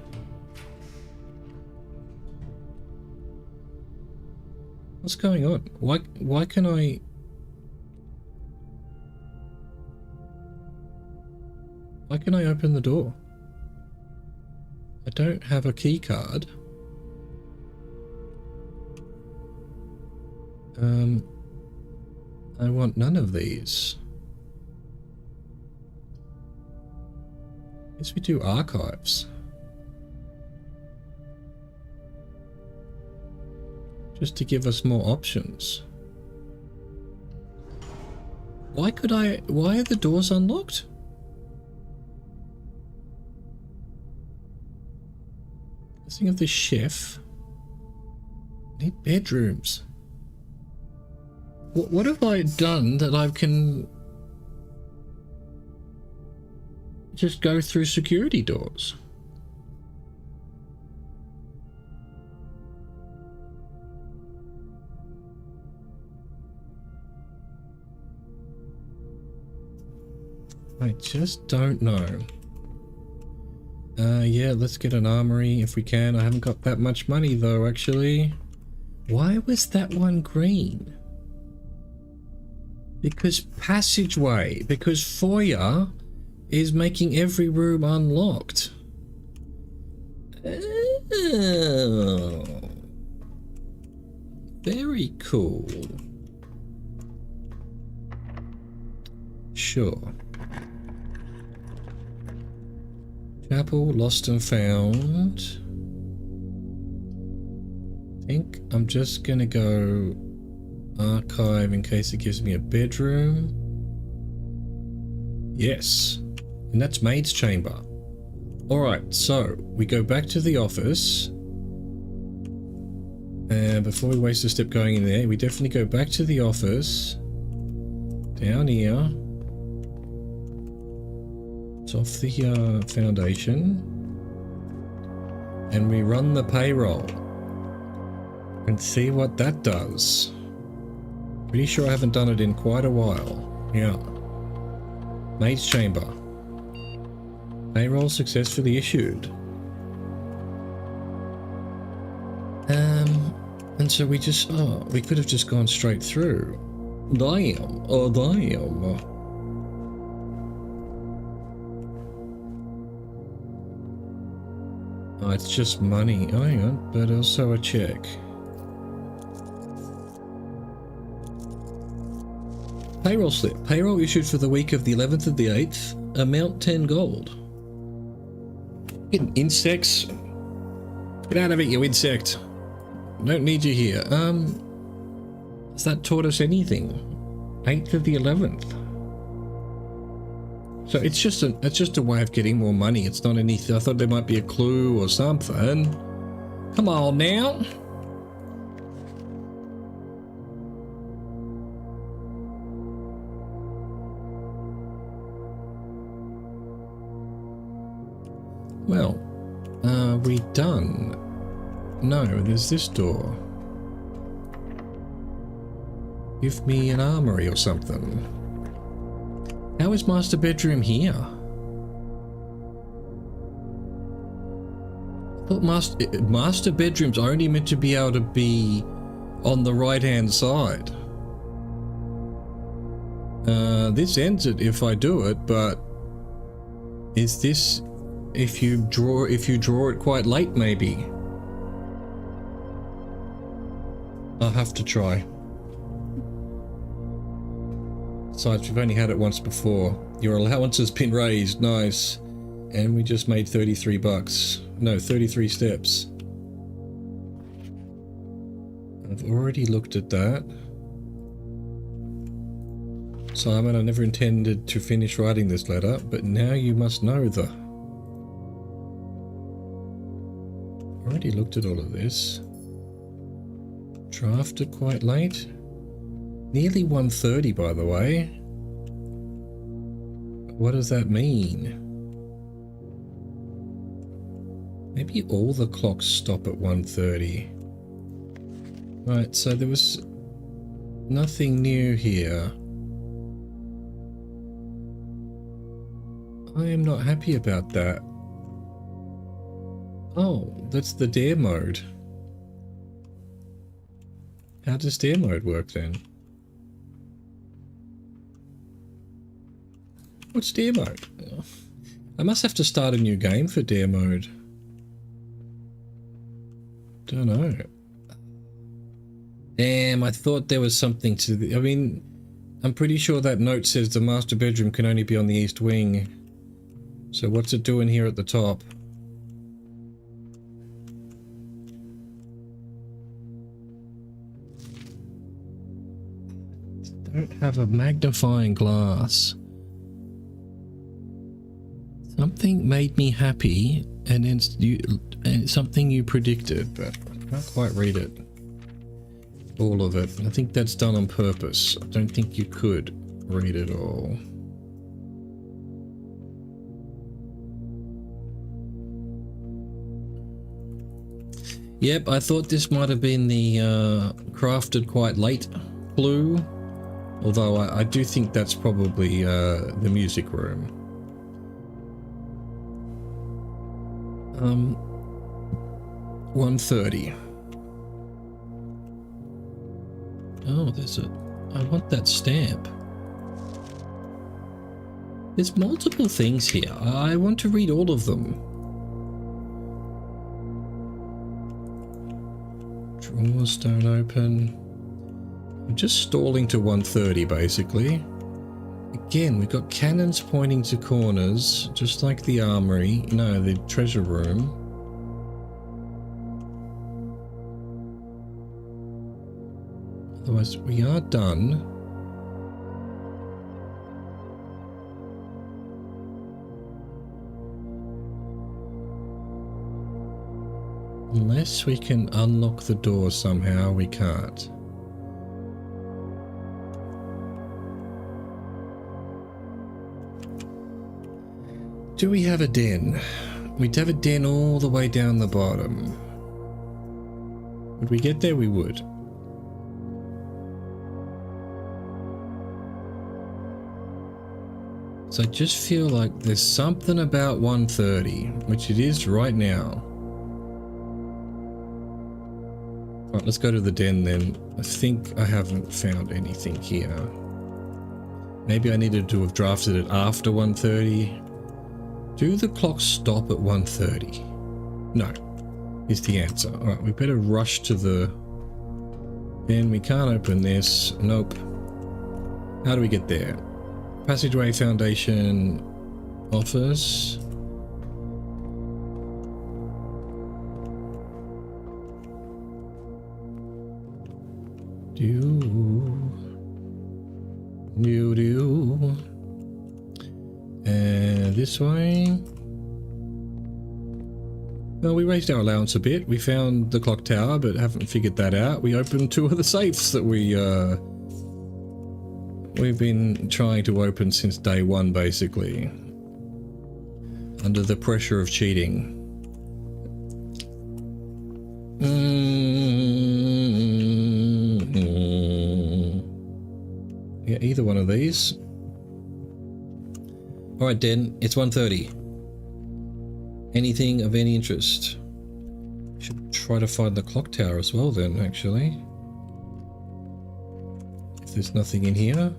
What's going on? Why can I... Why can I open the door? I don't have a key card. I want none of these. Guess we do archives. Just to give us more options. Why are the doors unlocked? Think of the chef. Need bedrooms. What have I done that I can just go through security doors? I just don't know. Yeah, let's get an armory if we can. I haven't got that much money though, actually. Why was that one green? Because passageway, because foyer is making every room unlocked. Oh. Very cool. Sure. Chapel, lost and found. I think I'm just gonna go archive in case it gives me a bedroom. Yes. And that's maid's chamber. Alright, so we go back to the office. And before we waste a step going in there, we definitely go back to the office. Down here. It's off the foundation. And we run the payroll. And see what that does. Pretty sure I haven't done it in quite a while. Yeah. Maid's chamber. Payroll successfully issued. And so we just, we could have just gone straight through. Damn. Oh, damn. Oh, it's just money. Oh, hang on. But also a check. Payroll slip. Payroll issued for the week of the 11th of the 8th. Amount 10 gold. Getting insects. Get out of it, you insect. Don't need you here. Has that taught us anything? 8th of the 11th. So it's just a way of getting more money. It's not anything. I thought there might be a clue or something. Come on now. Well, are we done? No, there's this door. Give me an armory or something. How is master bedroom here? I thought master bedroom's only meant to be able to be on the right hand side. This ends it if I do it, but is this if you draw it quite late maybe? I'll have to try. Besides, we've only had it once before. Your allowance has been raised. Nice. And we just made 33 bucks. No, 33 steps. I've already looked at that. Simon, I never intended to finish writing this letter, but now you must know the... Already looked at all of this. Drafted quite late. Nearly 1:30, by the way. What does that mean? Maybe all the clocks stop at 1:30. Right, so there was nothing new here. I am not happy about that. Oh, that's the dare mode. How does dare mode work then? What's dare mode? I must have to start a new game for dare mode. Don't know. Damn, I thought there was something to the... I mean, I'm pretty sure that note says the master bedroom can only be on the east wing. So what's it doing here at the top? don't have a magnifying glass. Something made me happy, and then and something you predicted, but I can't quite read it. All of it. I think that's done on purpose. I don't think you could read it all. Yep, I thought this might have been the crafted quite late clue, although I do think that's probably the music room. 1:30. Oh, there's a... I want that stamp. There's multiple things here. I want to read all of them. Drawers don't open. I'm just stalling to 1:30 basically. Again, we've got cannons pointing to corners, just like the armory. No, the treasure room. Otherwise, we are done. Unless we can unlock the door somehow, we can't. Do we have a den? We'd have a den all the way down the bottom. Would we get there? We would. So I just feel like there's something about 1:30, which it is right now. Right, let's go to the den then. I think I haven't found anything here. Maybe I needed to have drafted it after 1:30. Do the clocks stop at 1:30? No, is the answer. Alright, we better rush to the... Then we can't open this. Nope. How do we get there? Passageway, foundation, office. And this way. Well, we raised our allowance a bit. We found the clock tower, but haven't figured that out. We opened two of the safes that we've been trying to open since day one, basically. Under the pressure of cheating. Yeah, either one of these. Alright, Den, it's 1:30. Anything of any interest? Should try to find the clock tower as well then, actually. If there's nothing in here.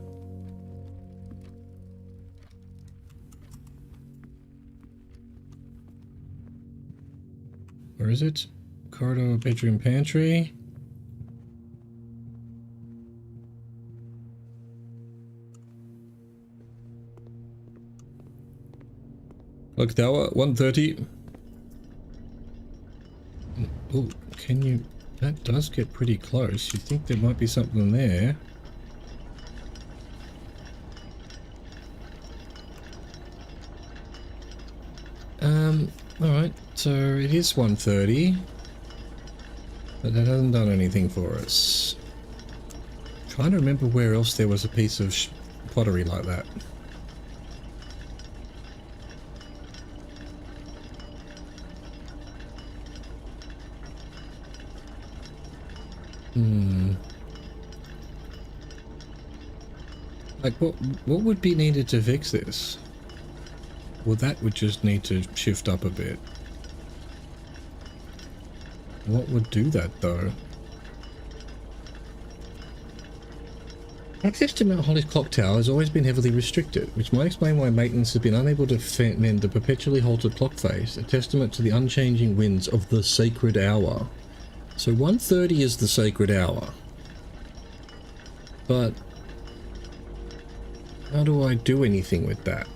Where is it? Corridor, bedroom, pantry. Clock tower, 1:30. Oh, can you... That does get pretty close. You'd think there might be something there. Alright, so it is 1:30. But that hasn't done anything for us. Trying to remember where else there was a piece of pottery like that. Like, what would be needed to fix this? Well, that would just need to shift up a bit. What would do that, though? Access to Mount Holly's clock tower has always been heavily restricted, which might explain why maintenance has been unable to mend the perpetually halted clock face, a testament to the unchanging winds of the sacred hour. So 1:30 is the sacred hour. But how do I do anything with that?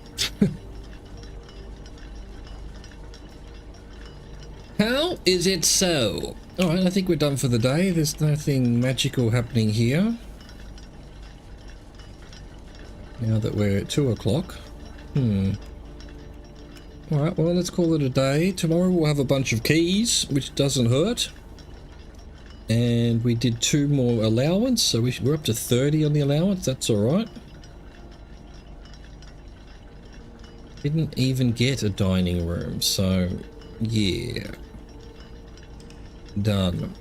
How is it so? Alright, I think we're done for the day. There's nothing magical happening here. Now that we're at 2 o'clock. Alright, well, let's call it a day. Tomorrow we'll have a bunch of keys, which doesn't hurt. And we did 2 more allowance, so we're up to 30 on the allowance. That's alright. Didn't even get a dining room, so yeah. Done.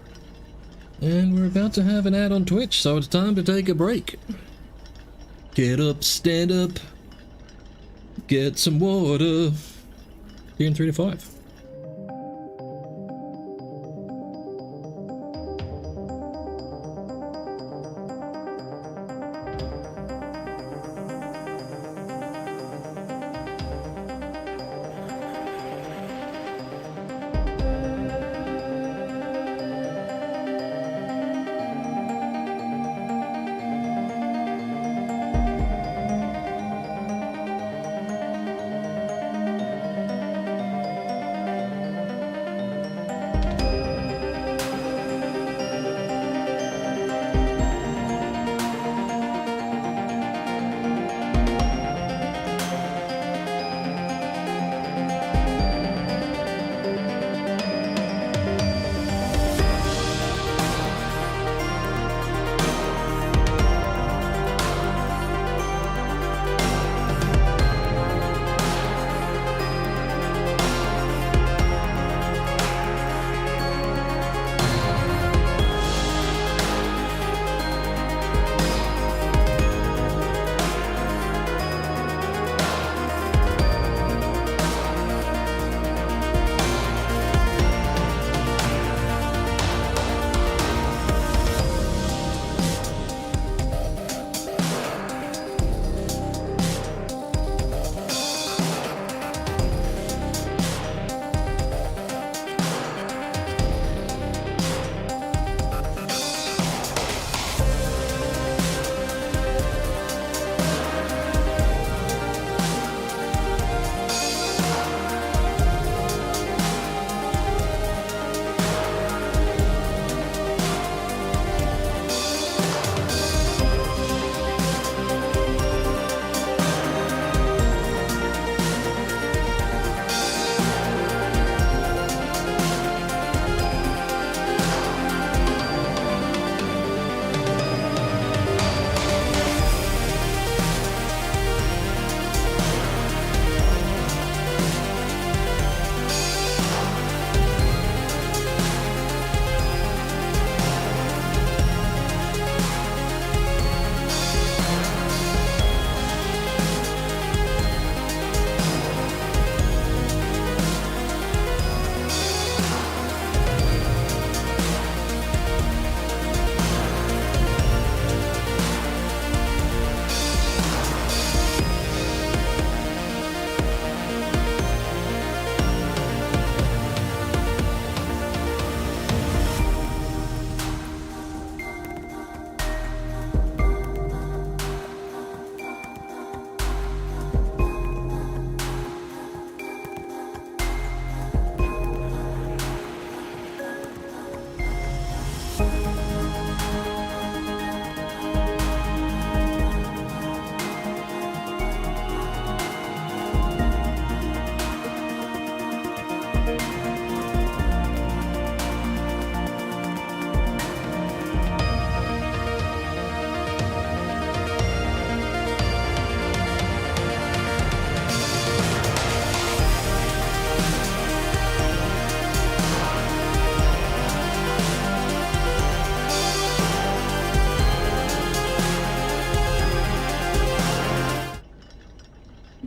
And we're about to have an ad on Twitch, so it's time to take a break. Get up, stand up, get some water. Here in 3 to 5.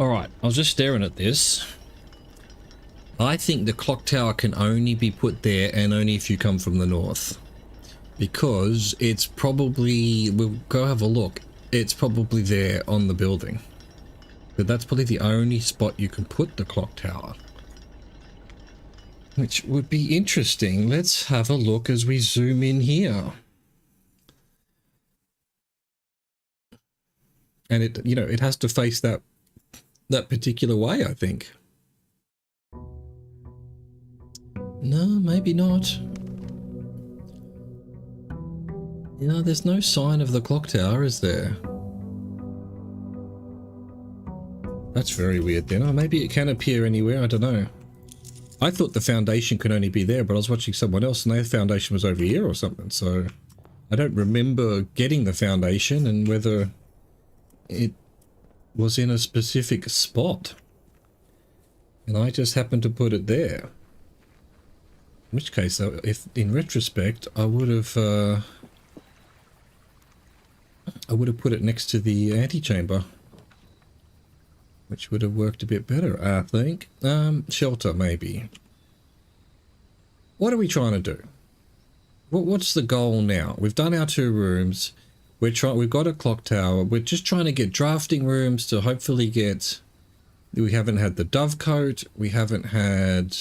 Alright, I was just staring at this. I think the clock tower can only be put there and only if you come from the north. Because it's probably, we'll go have a look, it's probably there on the building. But that's probably the only spot you can put the clock tower. Which would be interesting. Let's have a look as we zoom in here. And it, you know, it has to face that particular way, I think. No, maybe not. You know, there's no sign of the clock tower, is there? That's very weird then. Oh, maybe it can appear anywhere, I don't know. I thought the foundation could only be there, but I was watching someone else and their foundation was over here or something, so I don't remember getting the foundation and whether it was in a specific spot. And I just happened to put it there. In which case, if in retrospect, I would have put it next to the antechamber, which would have worked a bit better, I think. Shelter, maybe. What are we trying to do? What's the goal now? We've done our 2 rooms. We've got a clock tower. We're just trying to get drafting rooms to hopefully get... We haven't had the dovecote. We haven't had...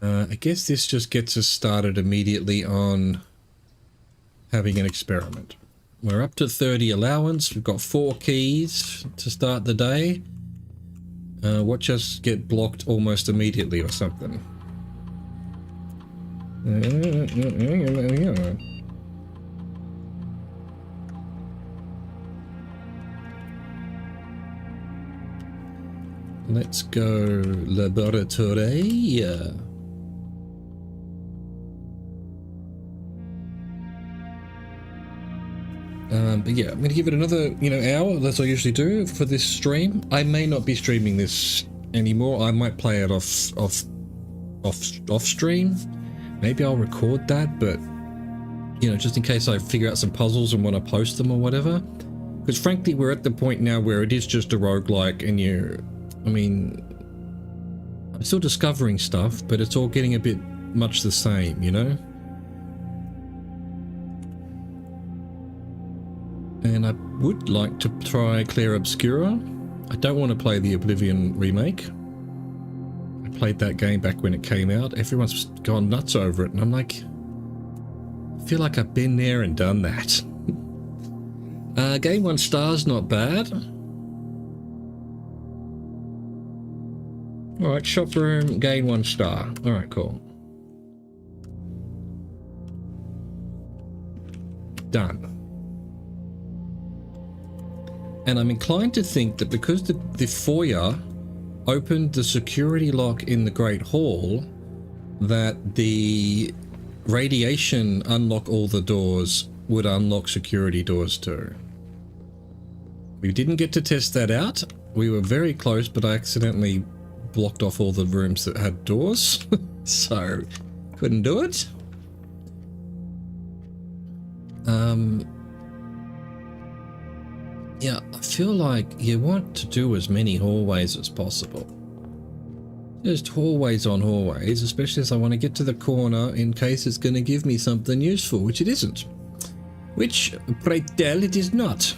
I guess this just gets us started immediately on having an experiment. We're up to 30 allowance. We've got 4 keys to start the day. Watch us get blocked almost immediately or something. Let's go laboratory. But yeah, I'm going to give it another, hour, as I usually do for this stream. I may not be streaming this anymore. I might play it off stream. Maybe I'll record that, but, just in case I figure out some puzzles and want to post them or whatever. Because frankly, we're at the point now where it is just a roguelike and I'm still discovering stuff, but it's all getting a bit much the same, And I would like to try Clair Obscura. I don't want to play the Oblivion remake. I played that game back when it came out. Everyone's gone nuts over it, and I'm like, I feel like I've been there and done that. Game 1 star's not bad. Alright, shop room, gain 1 star. Alright, cool. Done. And I'm inclined to think that because the foyer opened the security lock in the Great Hall, that the radiation unlock all the doors would unlock security doors too. We didn't get to test that out. We were very close, but I accidentally blocked off all the rooms that had doors, so couldn't do it. Yeah, I feel like you want to do as many hallways as possible. Just hallways on hallways, especially as I want to get to the corner in case it's going to give me something useful, which it isn't. Which, pray tell, it is not.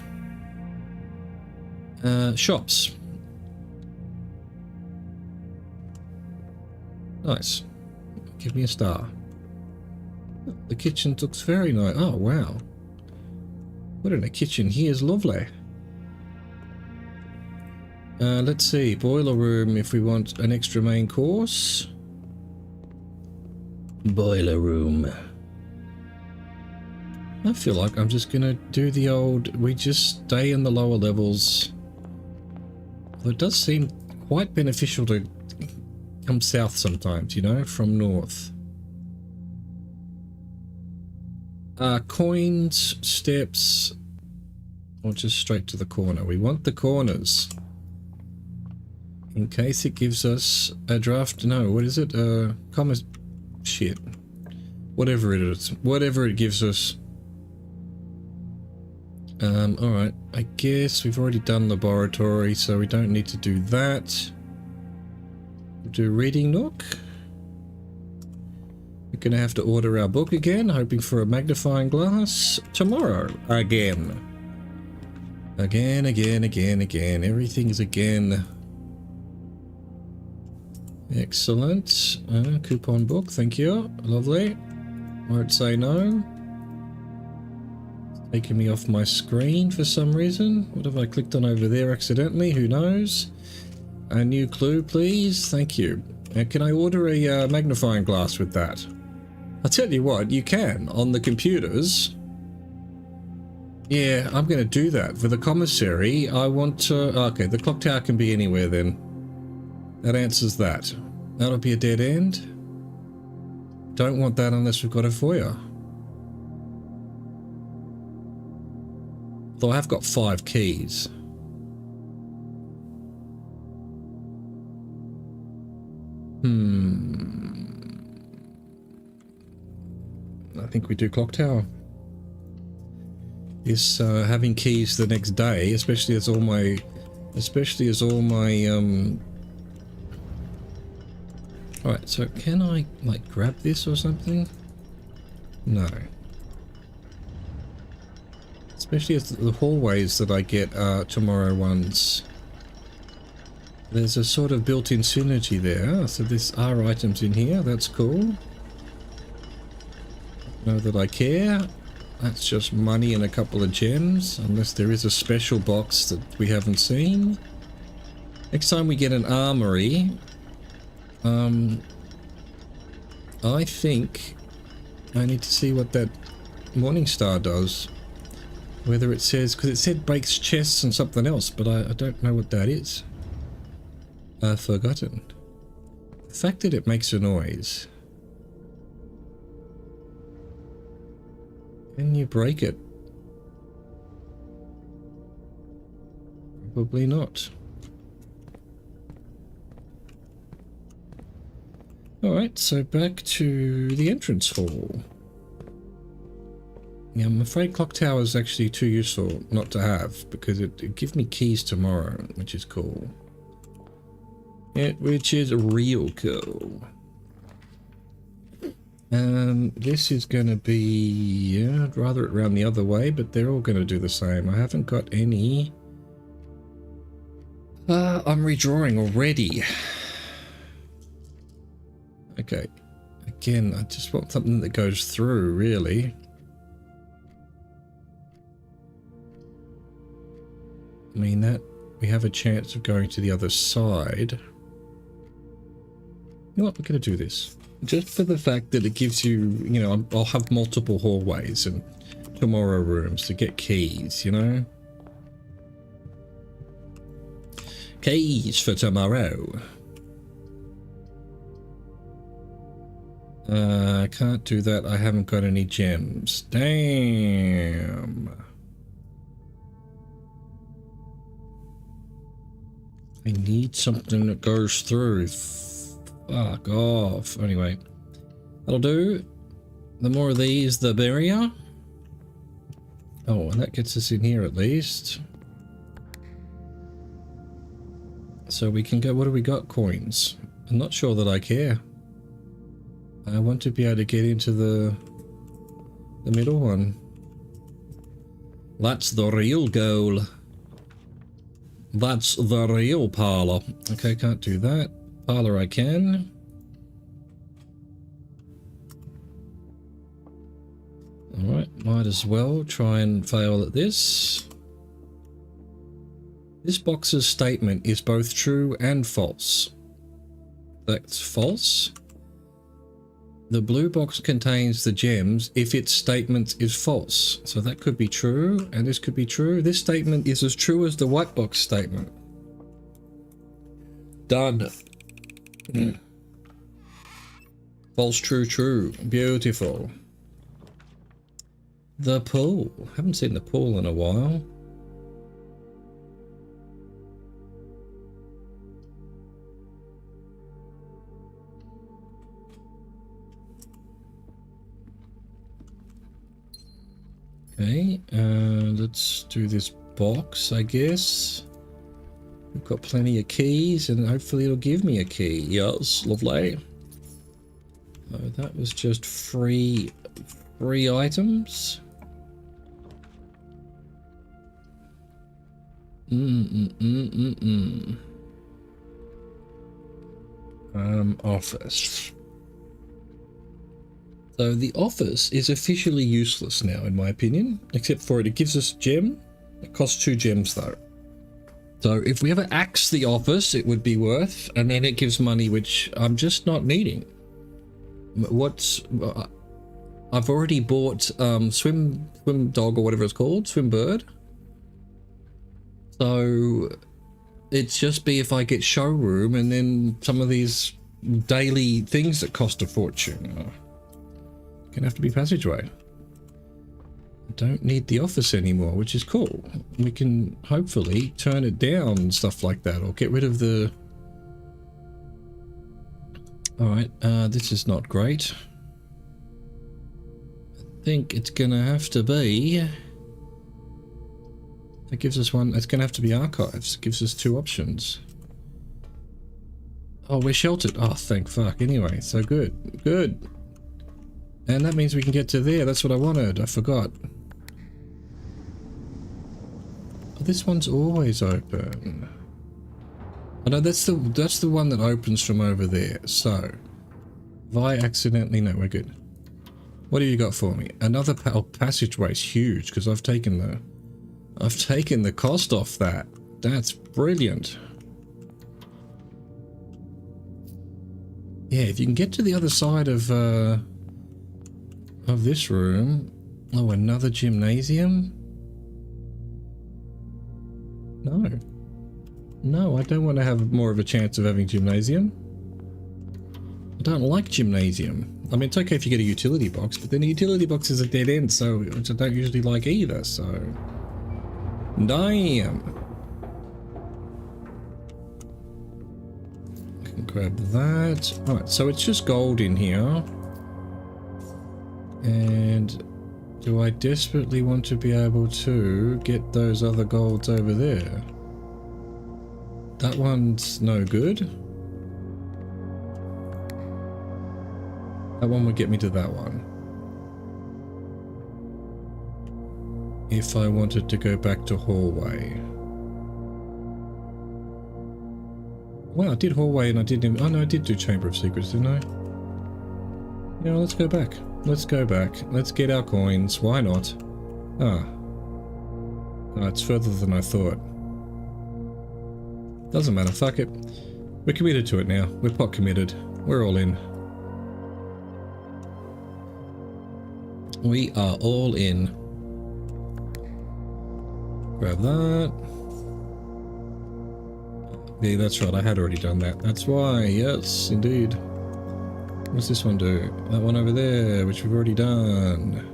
Shops. Nice. Give me a star. The kitchen looks very nice. Oh, wow. What in a kitchen here is lovely. Let's see. Boiler room if we want an extra main course. Boiler room. I feel like I'm just going to do the old... We just stay in the lower levels. Although it does seem quite beneficial to come south sometimes, from north. Coins, steps, or just straight to the corner. We want the corners. In case it gives us a draft... No, what is it? Commas... Shit. Whatever it is. Whatever it gives us. Alright. I guess we've already done laboratory, so we don't need to do that. We'll do reading nook. We're going to have to order our book again, hoping for a magnifying glass tomorrow. Again. Again. Everything is again. Excellent. Coupon book, thank you. Lovely. Won't say no. It's taking me off my screen for some reason. What have I clicked on over there accidentally? Who knows? A new clue, please. Thank you. Can I order a magnifying glass with that? I'll tell you what, you can on the computers. Yeah, I'm going to do that. For the commissary, I want to... Okay, the clock tower can be anywhere then. That answers that. That'll be a dead end. Don't want that unless we've got a foyer. Though I have got 5 keys. I think we do clock tower. Is having keys the next day, especially as all my Alright, so can I like grab this or something? No. Especially as the hallways that I get tomorrow ones. There's a sort of built-in synergy there. So there's are items in here, that's cool. Know that I care. That's just money and a couple of gems, unless there is a special box that we haven't seen. Next time we get an armory, I think I need to see what that Morning Star does. Whether it says, because it said breaks chests and something else, but I don't know what that is. I've forgotten. The fact that it makes a noise. Can you break it? Probably not. Alright, so back to the entrance hall. Yeah, I'm afraid clock tower is actually too useful not to have, because it gives me keys tomorrow, which is cool. Yeah, which is real cool. This is going to be, yeah, I'd rather it round the other way, but they're all going to do the same. I haven't got any. I'm redrawing already. Okay. Again, I just want something that goes through, really. I mean, that we have a chance of going to the other side. You know what, we're going to do this. Just for the fact that it gives you, you know, I'll have multiple hallways and tomorrow rooms to get keys, you know? Keys for tomorrow. I can't do that. I haven't got any gems. Damn. I need something that goes through. Fuck off. Anyway, that'll do. The more of these, the merrier. Oh, and that gets us in here at least. So we can go, what do we got? Coins. I'm not sure that I care. I want to be able to get into the middle one. That's the real goal. That's the real parlor. Okay, can't do that. Parlor I can. Alright, might as well try and fail at this. This box's statement is both true and false. That's false. The blue box contains the gems if its statement is false. So that could be true, and this could be true. This statement is as true as the white box statement. Done. False, true, true. Beautiful. The pool. Haven't seen the pool in a while. Okay, let's do this box, I guess. We've got plenty of keys, and hopefully it'll give me a key. Yes, lovely. That was just free items. Office. So the office is officially useless now, in my opinion, except for it gives us a gem. It costs 2 gems though. So if we ever axe the office, it would be worth, and then it gives money, which I'm just not needing. I've already bought swim dog or whatever it's called, swim bird. So it's just be if I get showroom and then some of these daily things that cost a fortune. Gonna have to be passageway. I don't need the office anymore, which is cool. We can hopefully turn it down and stuff like that, or get rid of the... Alright, this is not great. I think it's gonna have to be... That gives us one... It's gonna have to be archives. It gives us two options. Oh, we're sheltered. Oh, thank fuck. Anyway, so good. Good. And that means we can get to there. That's what I wanted. I forgot. Oh, this one's always open. Oh no, that's the one that opens from over there. So, if I accidentally... No, we're good. What have you got for me? Another passageway's huge because I've taken the cost off that. That's brilliant. Yeah, if you can get to the other side of this room. Oh, another gymnasium? No. No, I don't want to have more of a chance of having gymnasium. I don't like gymnasium. I mean, it's okay if you get a utility box, but then a utility box is a dead end, so which I don't usually like either, so... Damn! I can grab that. Alright, so it's just gold in here. And... do I desperately want to be able to get those other golds over there? That one's no good. That one would get me to that one. If I wanted to go back to hallway. Well, I did hallway and I didn't... Oh no, I did do Chamber of Secrets, didn't I? Yeah, let's go back. Let's go back. Let's get our coins. Why not? Ah. Oh, it's further than I thought. Doesn't matter. Fuck it. We're committed to it now. We're pot committed. We're all in. We are all in. Grab that. Yeah, that's right. I had already done that. That's why. Yes, indeed. What's this one do? That one over there, which we've already done.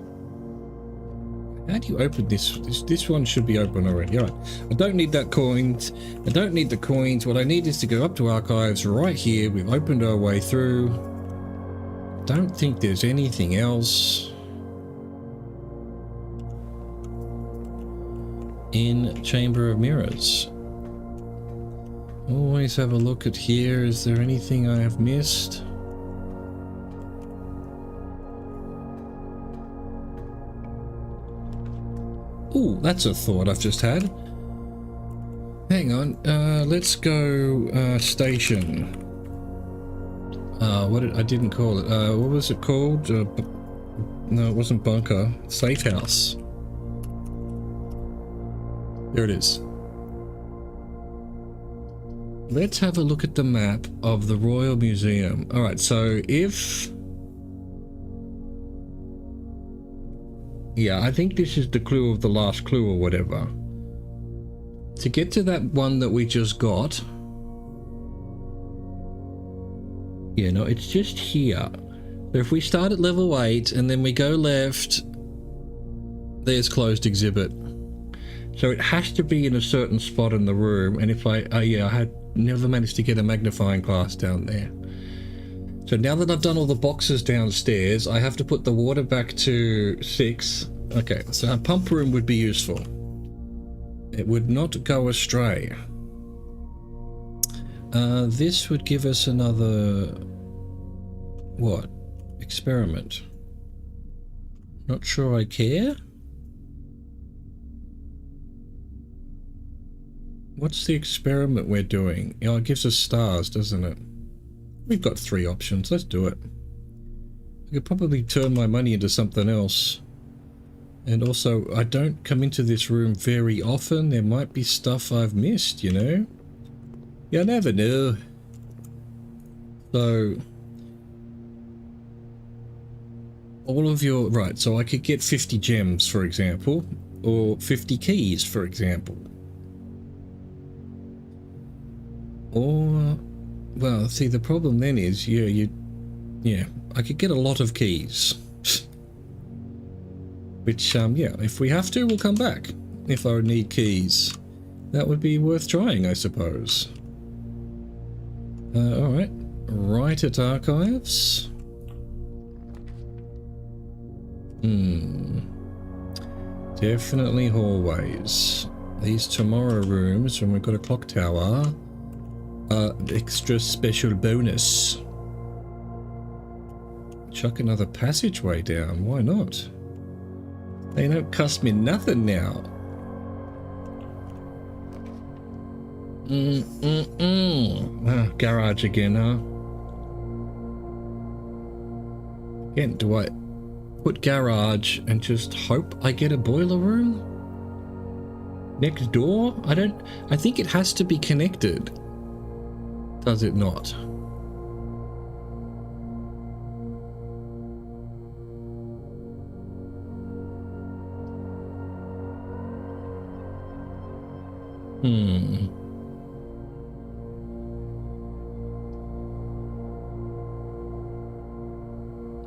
How do you open this? This one should be open already. Alright. I don't need that coins. I don't need the coins. What I need is to go up to archives right here. We've opened our way through. Don't think there's anything else in Chamber of Mirrors. Always have a look at here. Is there anything I have missed? Ooh, that's a thought I've just had. Hang on, let's go station. I didn't call it. What was it called? No, it wasn't bunker. Safe house. There it is. Let's have a look at the map of the Royal Museum. Alright, so if... Yeah, I think this is the clue of the last clue or whatever. To get to that one that we just got... Yeah, no, it's just here. So if we start at level 8 and then we go left... There's closed exhibit. So it has to be in a certain spot in the room, and if I had never managed to get a magnifying glass down there. So now that I've done all the boxes downstairs, I have to put the water back to 6. Okay, so a pump room would be useful. It would not go astray. This would give us another... What? Experiment. Not sure I care? What's the experiment we're doing? Oh, it gives us stars, doesn't it? We've got 3 options. Let's do it. I could probably turn my money into something else. And also, I don't come into this room very often. There might be stuff I've missed, you know? You never know. So... all of your... Right, so I could get 50 gems, for example, or 50 keys, for example. Or... Well, see, the problem then is, yeah, I could get a lot of keys. Which, yeah, if we have to, we'll come back. If I need keys. That would be worth trying, I suppose. Alright. Right at archives. Definitely hallways. These tomorrow rooms, when we've got a clock tower, extra special bonus. Chuck another passageway down, why not? They don't cost me nothing now. Garage again, huh? Again, do I put garage and just hope I get a boiler room? Next door? I think it has to be connected. Does it not?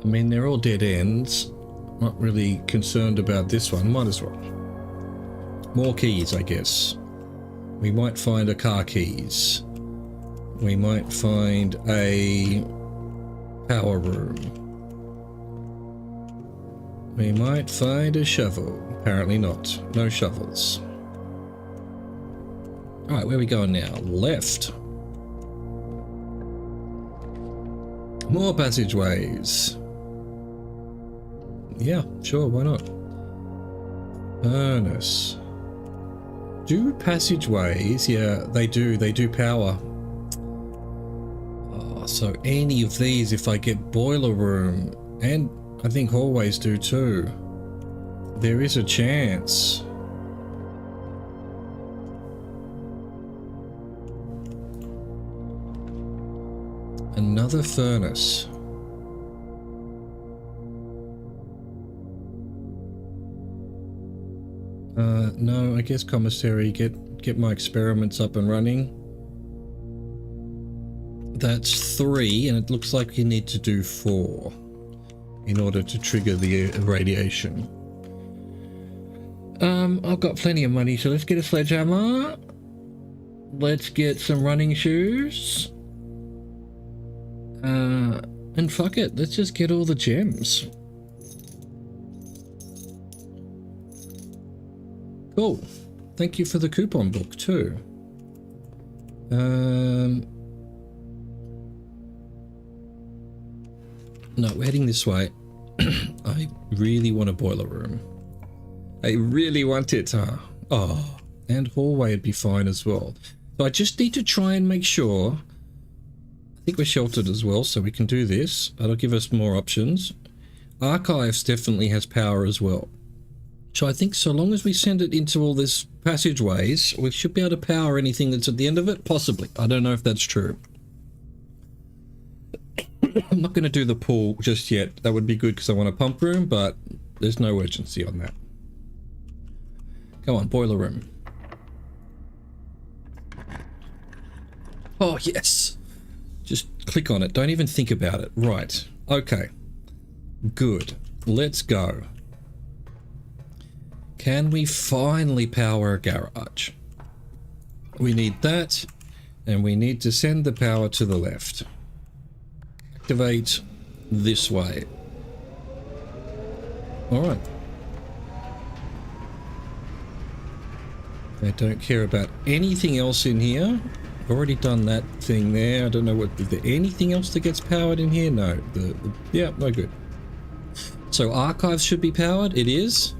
I mean, they're all dead ends. Not really concerned about this one. Might as well. More keys, I guess. We might find a car keys. We might find a power room. We might find a shovel. Apparently not. No shovels. Alright, where are we going now? Left. More passageways. Yeah, sure, why not? Furnace. Do passageways? Yeah, they do power. Oh, so any of these, if I get boiler room, and I think hallways do too, there is a chance. Another furnace. No, I guess commissary, get my experiments up and running. That's 3, and it looks like you need to do 4 in order to trigger the irradiation. I've got plenty of money, so let's get a sledgehammer. Let's get some running shoes. And fuck it, let's just get all the gems. Cool. Thank you for the coupon book too. No, we're heading this way. I really want a boiler room. I really want it, huh? Oh, and hallway would be fine as well. So I just need to try and make sure. I think we're sheltered as well, so we can do this. That'll give us more options. Archives definitely has power as well. So I think so long as we send it into all this passageways, we should be able to power anything that's at the end of it. Possibly. I don't know if that's true. I'm not going to do the pool just yet. That would be good because I want a pump room, but there's no urgency on that. Come on, boiler room. Oh, yes. Just click on it. Don't even think about it. Right. Okay. Good. Let's go. Can we finally power a garage? We need that, and we need to send the power to the left. Activate this way. Alright. I don't care about anything else in here. I've already done that thing there. I don't know what... Is there anything else that gets powered in here? No. Yeah, no good. So archives should be powered. It is.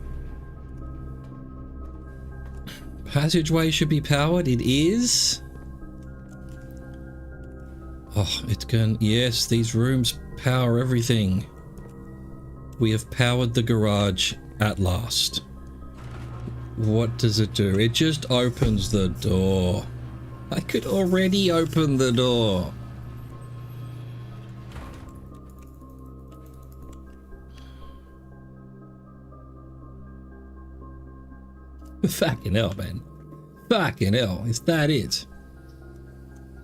Passageway should be powered. It is. Oh, it's going... Yes, these rooms power everything. We have powered the garage at last. What does it do? It just opens the door. I could already open the door. Fucking hell, man. Fucking hell. Is that it?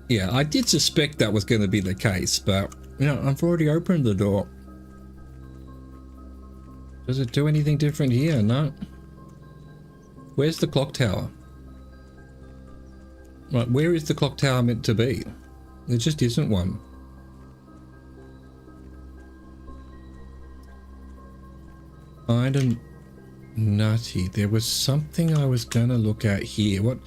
Yeah, I did suspect that was going to be the case, but, you know, I've already opened the door. Does it do anything different here? No. Where's the clock tower? Right, where is the clock tower meant to be? There just isn't one. Item nutty. There was something I was going to look at here. What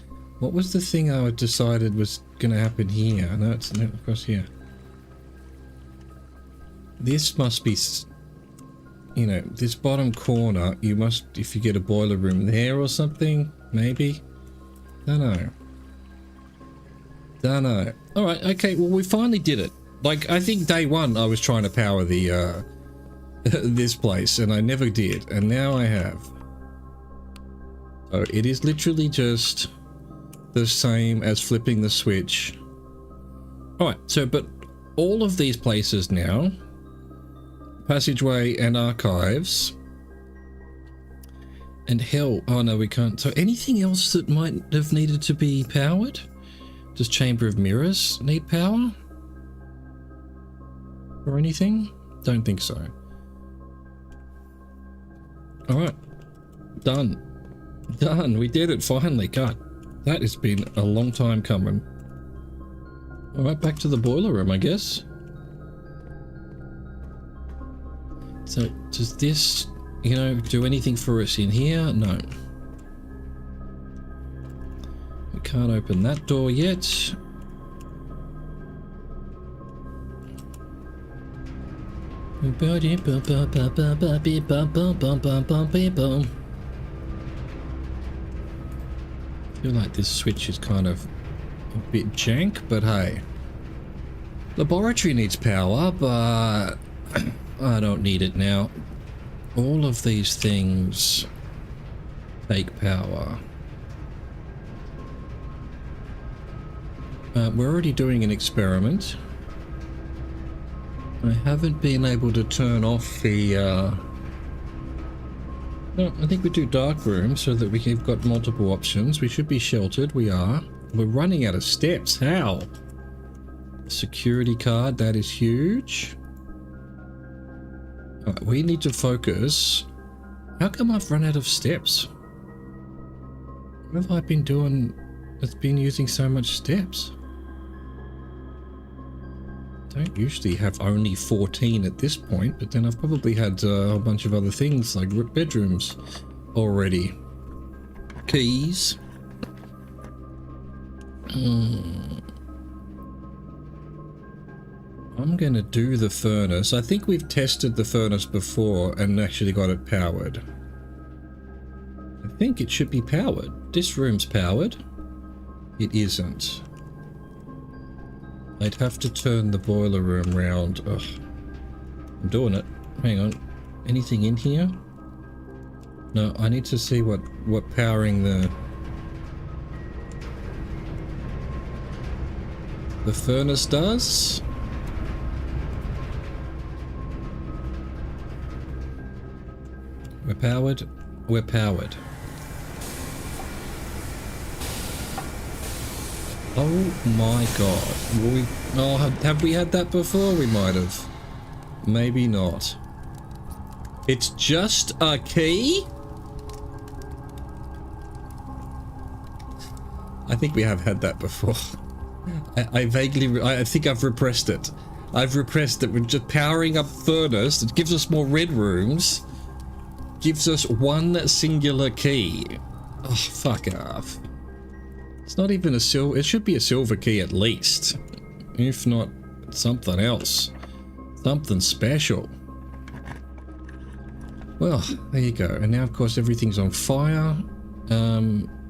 was the thing I decided was going to happen here? No, it's not across here. This must be, you know, this bottom corner. You must, if you get a boiler room there or something, maybe. Don't know. All right, okay. Well, we finally did it. Like, I think day one I was trying to power the this place, and I never did, and now I have. So it is literally just the same as flipping the switch. Alright, so but all of these places now, passageway and archives, and hell, oh no, we can't. So anything else that might have needed to be powered? Does Chamber of Mirrors need power? Or anything? Don't think so. Alright, done. Done, we did it finally. God, that has been a long time coming. Alright, back to the boiler room, I guess. So, does this, you know, do anything for us in here? No. We can't open that door yet. I feel like this switch is kind of a bit jank, but hey. Laboratory needs power, but I don't need it now. All of these things take power. We're already doing an experiment. I haven't been able to turn off the no, I think we do dark room so that we've got multiple options. We should be sheltered. We are. We're running out of steps. How? Security card. That is huge. All right, we need to focus. How come I've run out of steps? What have I been doing that's been using so much steps? Don't usually have only 14 at this point, but then I've probably had a bunch of other things like bedrooms already. Keys. I'm gonna do the furnace. I think we've tested the furnace before and actually got it powered. I think it should be powered. This room's powered. It isn't. I'd have to turn the boiler room round. Ugh. I'm doing it. Hang on. Anything in here? No, I need to see what powering the furnace does. We're powered. We're powered. Oh my god. Have we had that before? We might have. Maybe not. It's just a key? I think we have had that before. I think I've repressed it. I've repressed it. We're just powering up furnace. It gives us more red rooms. Gives us one singular key. Oh, fuck off. It's not even a silver. It should be a silver key at least. If not, something else. Something special. Well, there you go. And now, of course, everything's on fire.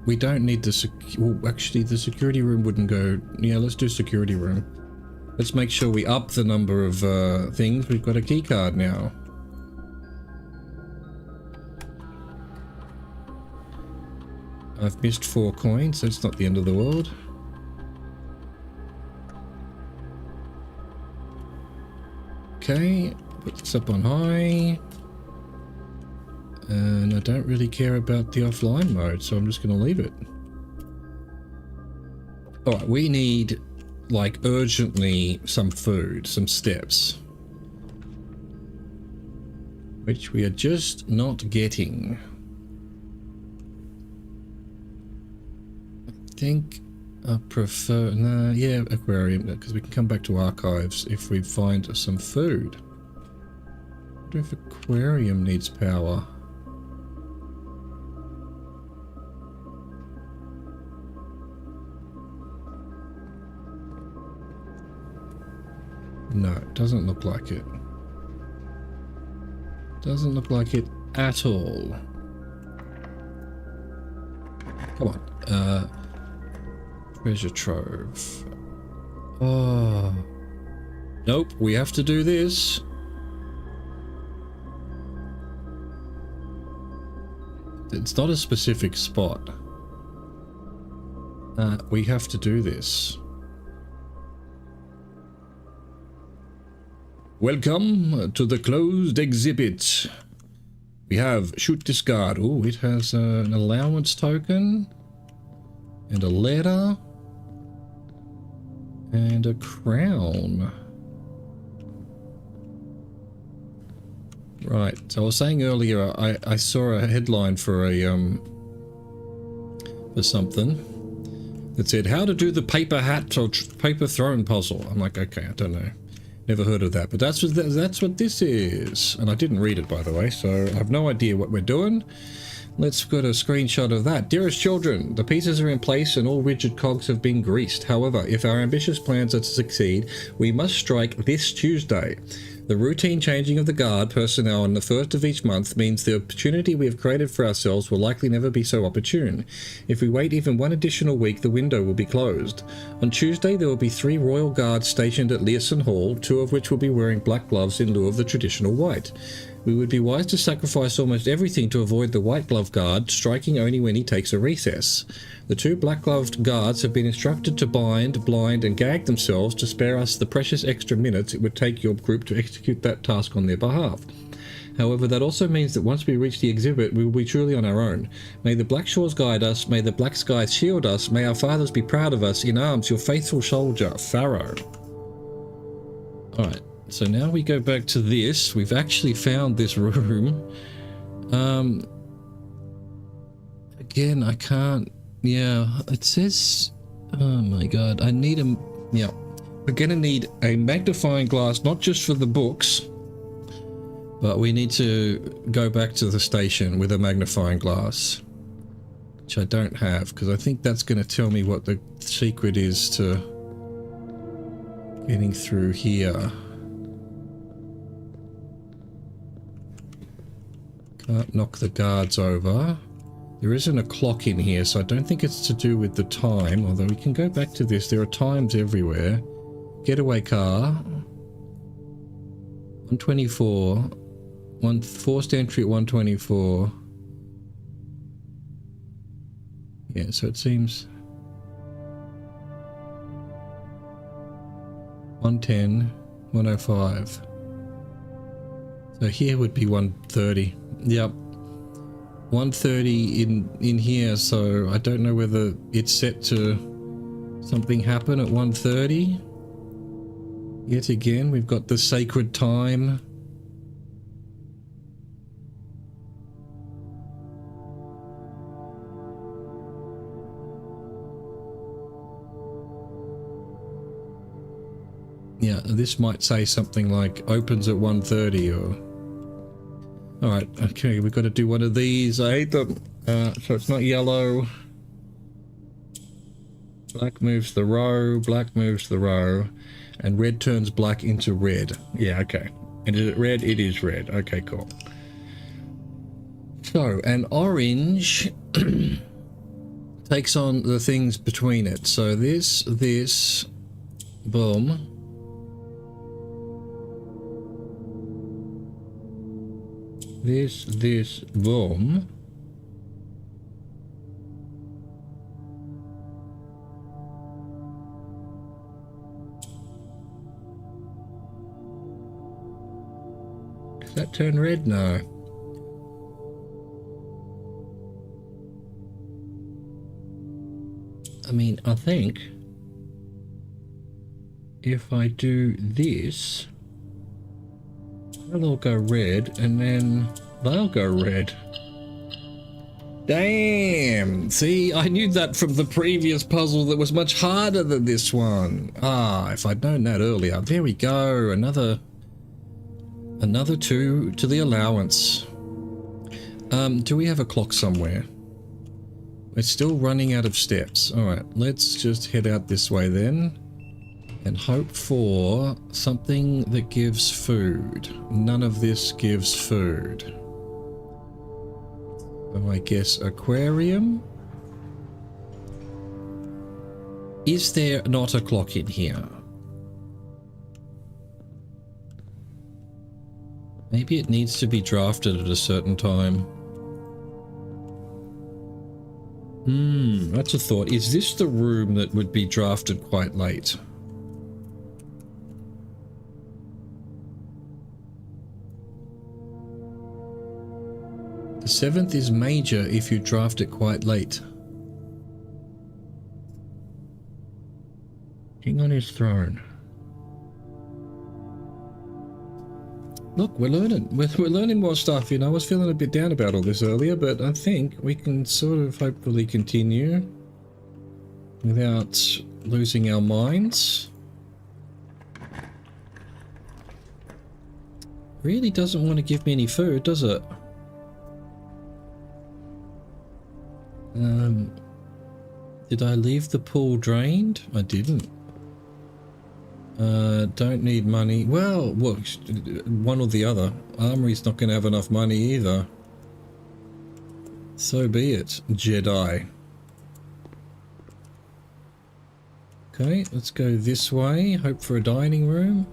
We don't need the well, actually, the security room wouldn't go. Yeah, let's do security room. Let's make sure we up the number of things. We've got a key card now. I've missed 4 coins. That's not the end of the world. Okay, put this up on high. And I don't really care about the offline mode, so I'm just going to leave it. Alright, we need, like, urgently some food, some steps. Which we are just not getting. I think I prefer... Nah, yeah, aquarium, because we can come back to archives if we find some food. I wonder if aquarium needs power. No, it doesn't look like it. Doesn't look like it at all. Come on. Treasure trove. Oh. Nope, we have to do this. It's not a specific spot. We have to do this. Welcome to the closed exhibit. We have shoot discard. Oh, it has an allowance token and a letter and a crown. Right. So I was saying earlier, I saw a headline for a for something that said how to do the paper hat or paper throne puzzle. I'm like, okay, I don't know. Never heard of that, but that's what this is. And I didn't read it, by the way, so I have no idea what we're doing. Let's get a screenshot of that. Dearest children, the pieces are in place and all rigid cogs have been greased. However, if our ambitious plans are to succeed, we must strike this Tuesday. The routine changing of the guard personnel on the first of each month means the opportunity we have created for ourselves will likely never be so opportune. If we wait even one additional week, the window will be closed. On Tuesday, there will be 3 royal guards stationed at Learson Hall, 2 of which will be wearing black gloves in lieu of the traditional white. We would be wise to sacrifice almost everything to avoid the white glove guard, striking only when he takes a recess. The 2 black-gloved guards have been instructed to bind, blind, and gag themselves to spare us the precious extra minutes it would take your group to execute that task on their behalf. However, that also means that once we reach the exhibit, we will be truly on our own. May the black shores guide us, may the black skies shield us, may our fathers be proud of us. In arms, your faithful soldier, Pharaoh. Alright, so now we go back to this. We've actually found this room. Again, I can't... Yeah, it says... Oh my god, I need a... Yeah, we're gonna need a magnifying glass, not just for the books, but we need to go back to the station with a magnifying glass, which I don't have, because I think that's going to tell me what the secret is to getting through here. Can't knock the guards over. There isn't a clock in here, so I don't think it's to do with the time, although we can go back to this. There are times everywhere. Getaway car. 124. Forced entry at 124. Yeah, so it seems 110, 105. So here would be 130. Yep. 130 in here, so I don't know whether it's set to something happen at 130. Yet again, we've got the sacred time. Yeah, this might say something like opens at 1:30 or... Alright, okay, we've got to do one of these. I hate them. So it's not yellow. Black moves the row, black moves the row, and red turns black into red. Yeah, okay. And is it red? It is red. Okay, cool. So, an orange takes on the things between it. So this, boom. This, boom. Does that turn red? No. I mean, I think if I do this, they'll all go red, and then they'll go red. Damn! See, I knew that from the previous puzzle that was much harder than this one. Ah, if I'd known that earlier. There we go. Another 2 to the allowance. Do we have a clock somewhere? We're still running out of steps. Alright, let's just head out this way then. And hope for something that gives food. None of this gives food. So I guess aquarium. Is there not a clock in here? Maybe it needs to be drafted at a certain time. That's a thought. Is this the room that would be drafted quite late? The 7th is major if you draft it quite late. King on his throne. Look, we're learning. We're learning more stuff, you know. I was feeling a bit down about all this earlier, but I think we can sort of hopefully continue without losing our minds. Really doesn't want to give me any food, does it? Did I leave the pool drained? I didn't. Don't need money. Well, one or the other. Armory's not going to have enough money either. So be it, Jedi. Okay, let's go this way. Hope for a dining room.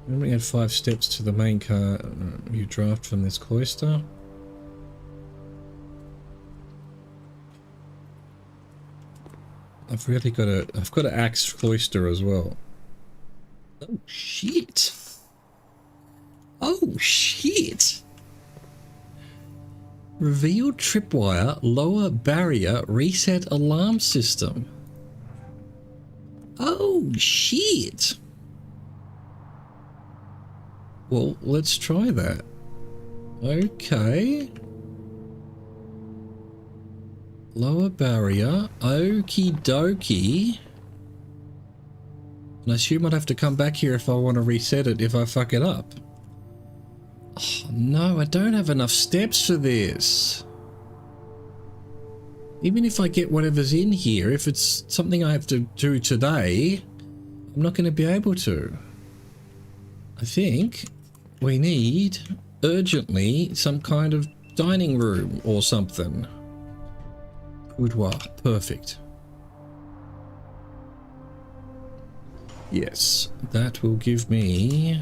We only had 5 steps to the main car. You draft from this cloister. I've got to axe cloister as well. Oh shit. Oh shit. Reveal tripwire, lower barrier, reset alarm system. Oh shit. Well, let's try that. Okay. Lower barrier. Okie dokie. And I assume I'd have to come back here if I want to reset it if I fuck it up. Oh, no, I don't have enough steps for this. Even if I get whatever's in here, if it's something I have to do today, I'm not going to be able to. I think we need, urgently, some kind of dining room or something. Boudoir. Perfect. Yes, that will give me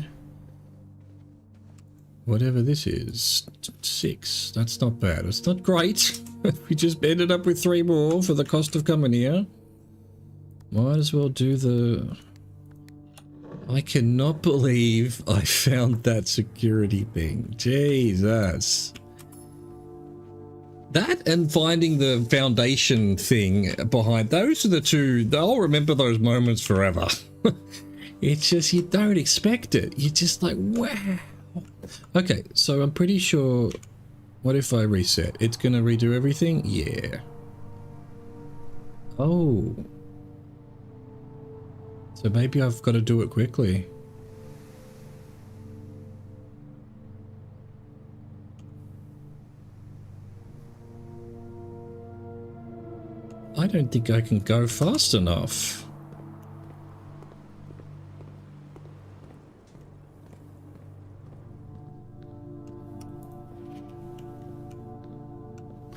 whatever this is. 6. That's not bad. It's not great. We just ended up with 3 more for the cost of coming here. Might as well do the... I cannot believe I found that security thing. Jesus. That and finding the foundation thing behind, those are the 2, I'll remember those moments forever. It's just, you don't expect it. You're just like, wow. Okay, so I'm pretty sure, what if I reset? It's gonna redo everything? Yeah. Oh. So maybe I've got to do it quickly. I don't think I can go fast enough.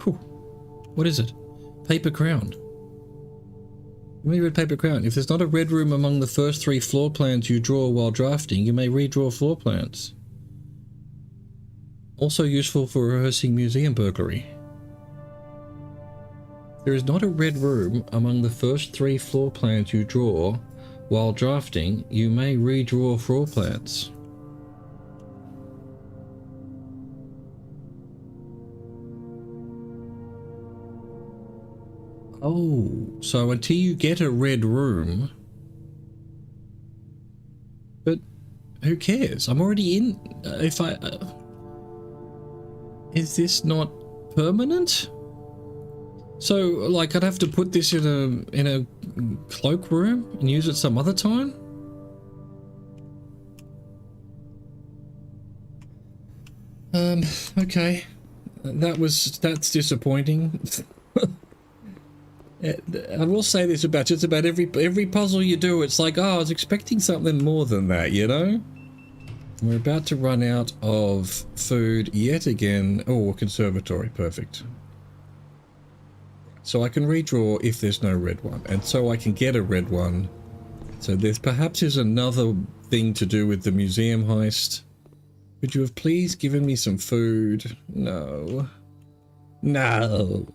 Whew. What is it? Paper crown. You may read paper crown. If there's not a red room among the first 3 floor plans you draw while drafting, you may redraw floor plans. Also useful for rehearsing museum burglary. There is not a red room among the first 3 floor plans you draw while drafting. You may redraw floor plans. Oh, so until you get a red room... But who cares? I'm already in... if I... is this not permanent? So, like, I'd have to put this in a cloak room and use it some other time? Okay. That's disappointing. I will say this about just about every puzzle you do, it's like, oh, I was expecting something more than that, you know? We're about to run out of food yet again. Oh, conservatory, perfect. So I can redraw if there's no red one, and so I can get a red one. So there's perhaps is another thing to do with the museum heist. Could you have please given me some food? No. No.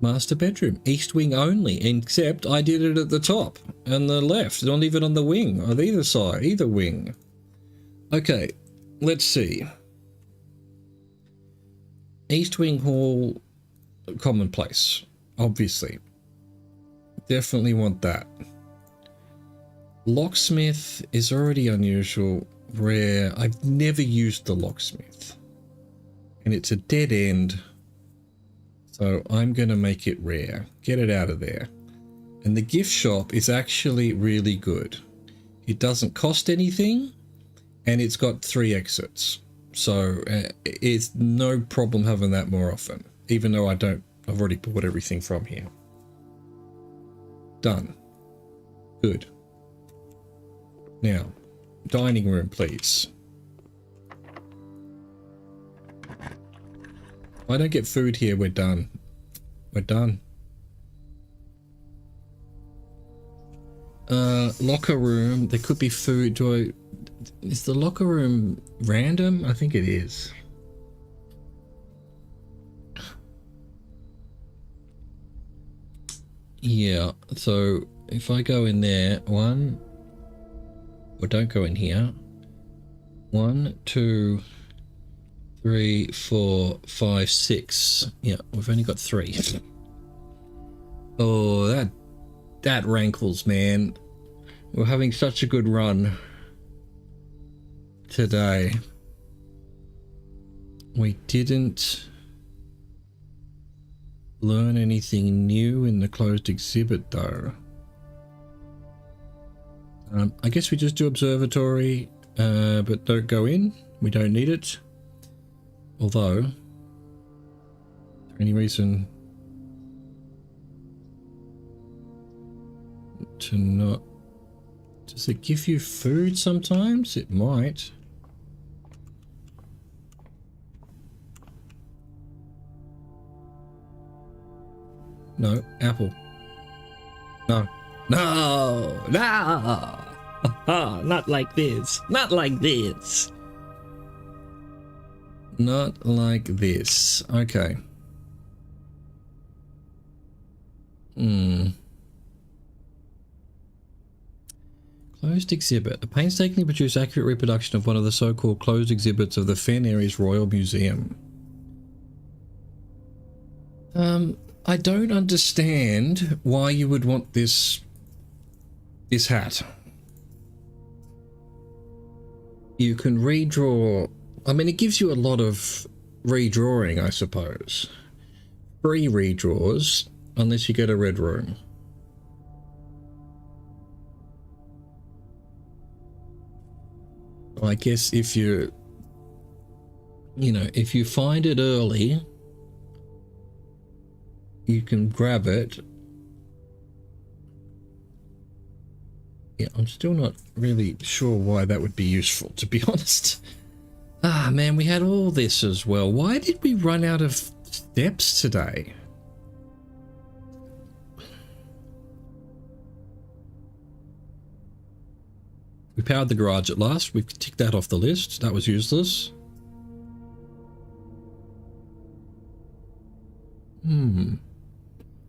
Master bedroom, east wing only, except I did it at the top and the left, not even on the wing, on either side, either wing. Okay, let's see. East wing hall, commonplace, obviously. Definitely want that. Locksmith is already unusual, rare. I've never used the locksmith. And it's a dead end. So I'm going to make it rare. Get it out of there. And the gift shop is actually really good. It doesn't cost anything. And it's got 3 exits. So it's no problem having that more often. Even though I've already bought everything from here. Done. Good. Now, dining room, please. If I don't get food here, we're done. We're done. Locker room, there could be food. Is the locker room random? I think it is. Yeah, so if I go in there, don't go in here. 1, 2, 3, 4, 5, 6. Yeah, we've only got 3. Oh, that rankles, man. We're having such a good run today. We didn't learn anything new in the closed exhibit, though. I guess we just do observatory, but don't go in. We don't need it. Although, is there any reason to not... Does it give you food sometimes? It might. No, apple. No. No! No! Not like this. Not like this. Not like this. Okay. Closed exhibit. A painstakingly produced accurate reproduction of one of the so-called closed exhibits of the Fen Aries Royal Museum. I don't understand why you would want this hat. You can redraw. I mean, it gives you a lot of redrawing, I suppose. Free redraws, unless you get a red room. I guess if you find it early, you can grab it. Yeah, I'm still not really sure why that would be useful, to be honest. Ah, man, we had all this as well. Why did we run out of steps today? We powered the garage at last. We've ticked that off the list. That was useless.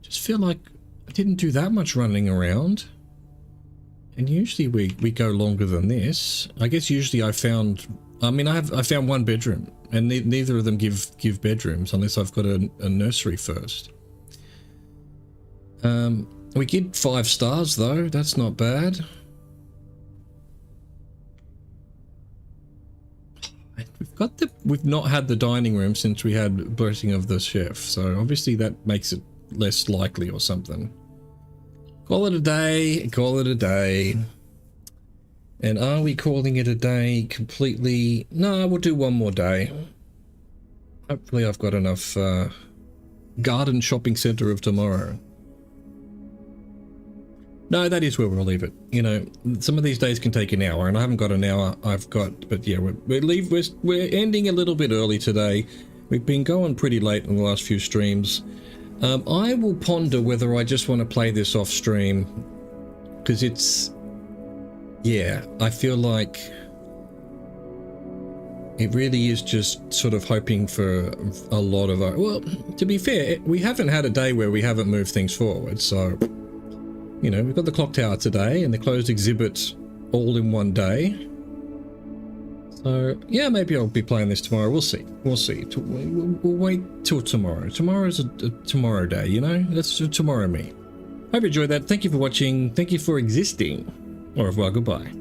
Just feel like I didn't do that much running around. And usually we go longer than this. I guess usually I found one bedroom And neither of them give bedrooms unless I've got a nursery first. We get 5 stars though, that's not bad. We've not had the dining room since we had Blessing of the Chef, so obviously that makes it less likely or something. Call it a day, call it a day. And are we calling it a day completely? No, we'll do one more day. Hopefully I've got enough garden shopping centre of tomorrow. No, that is where we'll leave it. You know, some of these days can take an hour, and I haven't got an hour. But yeah, we're ending a little bit early today. We've been going pretty late in the last few streams. I will ponder whether I just want to play this off stream, because it's, yeah, I feel like it really is just sort of hoping for a lot of our, well, to be fair, we haven't had a day where we haven't moved things forward, so, you know, we've got the clock tower today and the closed exhibit all in one day. So, yeah, maybe I'll be playing this tomorrow. We'll see. We'll see. We'll wait till tomorrow. Tomorrow's a tomorrow day, you know? That's tomorrow me. Hope you enjoyed that. Thank you for watching. Thank you for existing. Au revoir. Goodbye.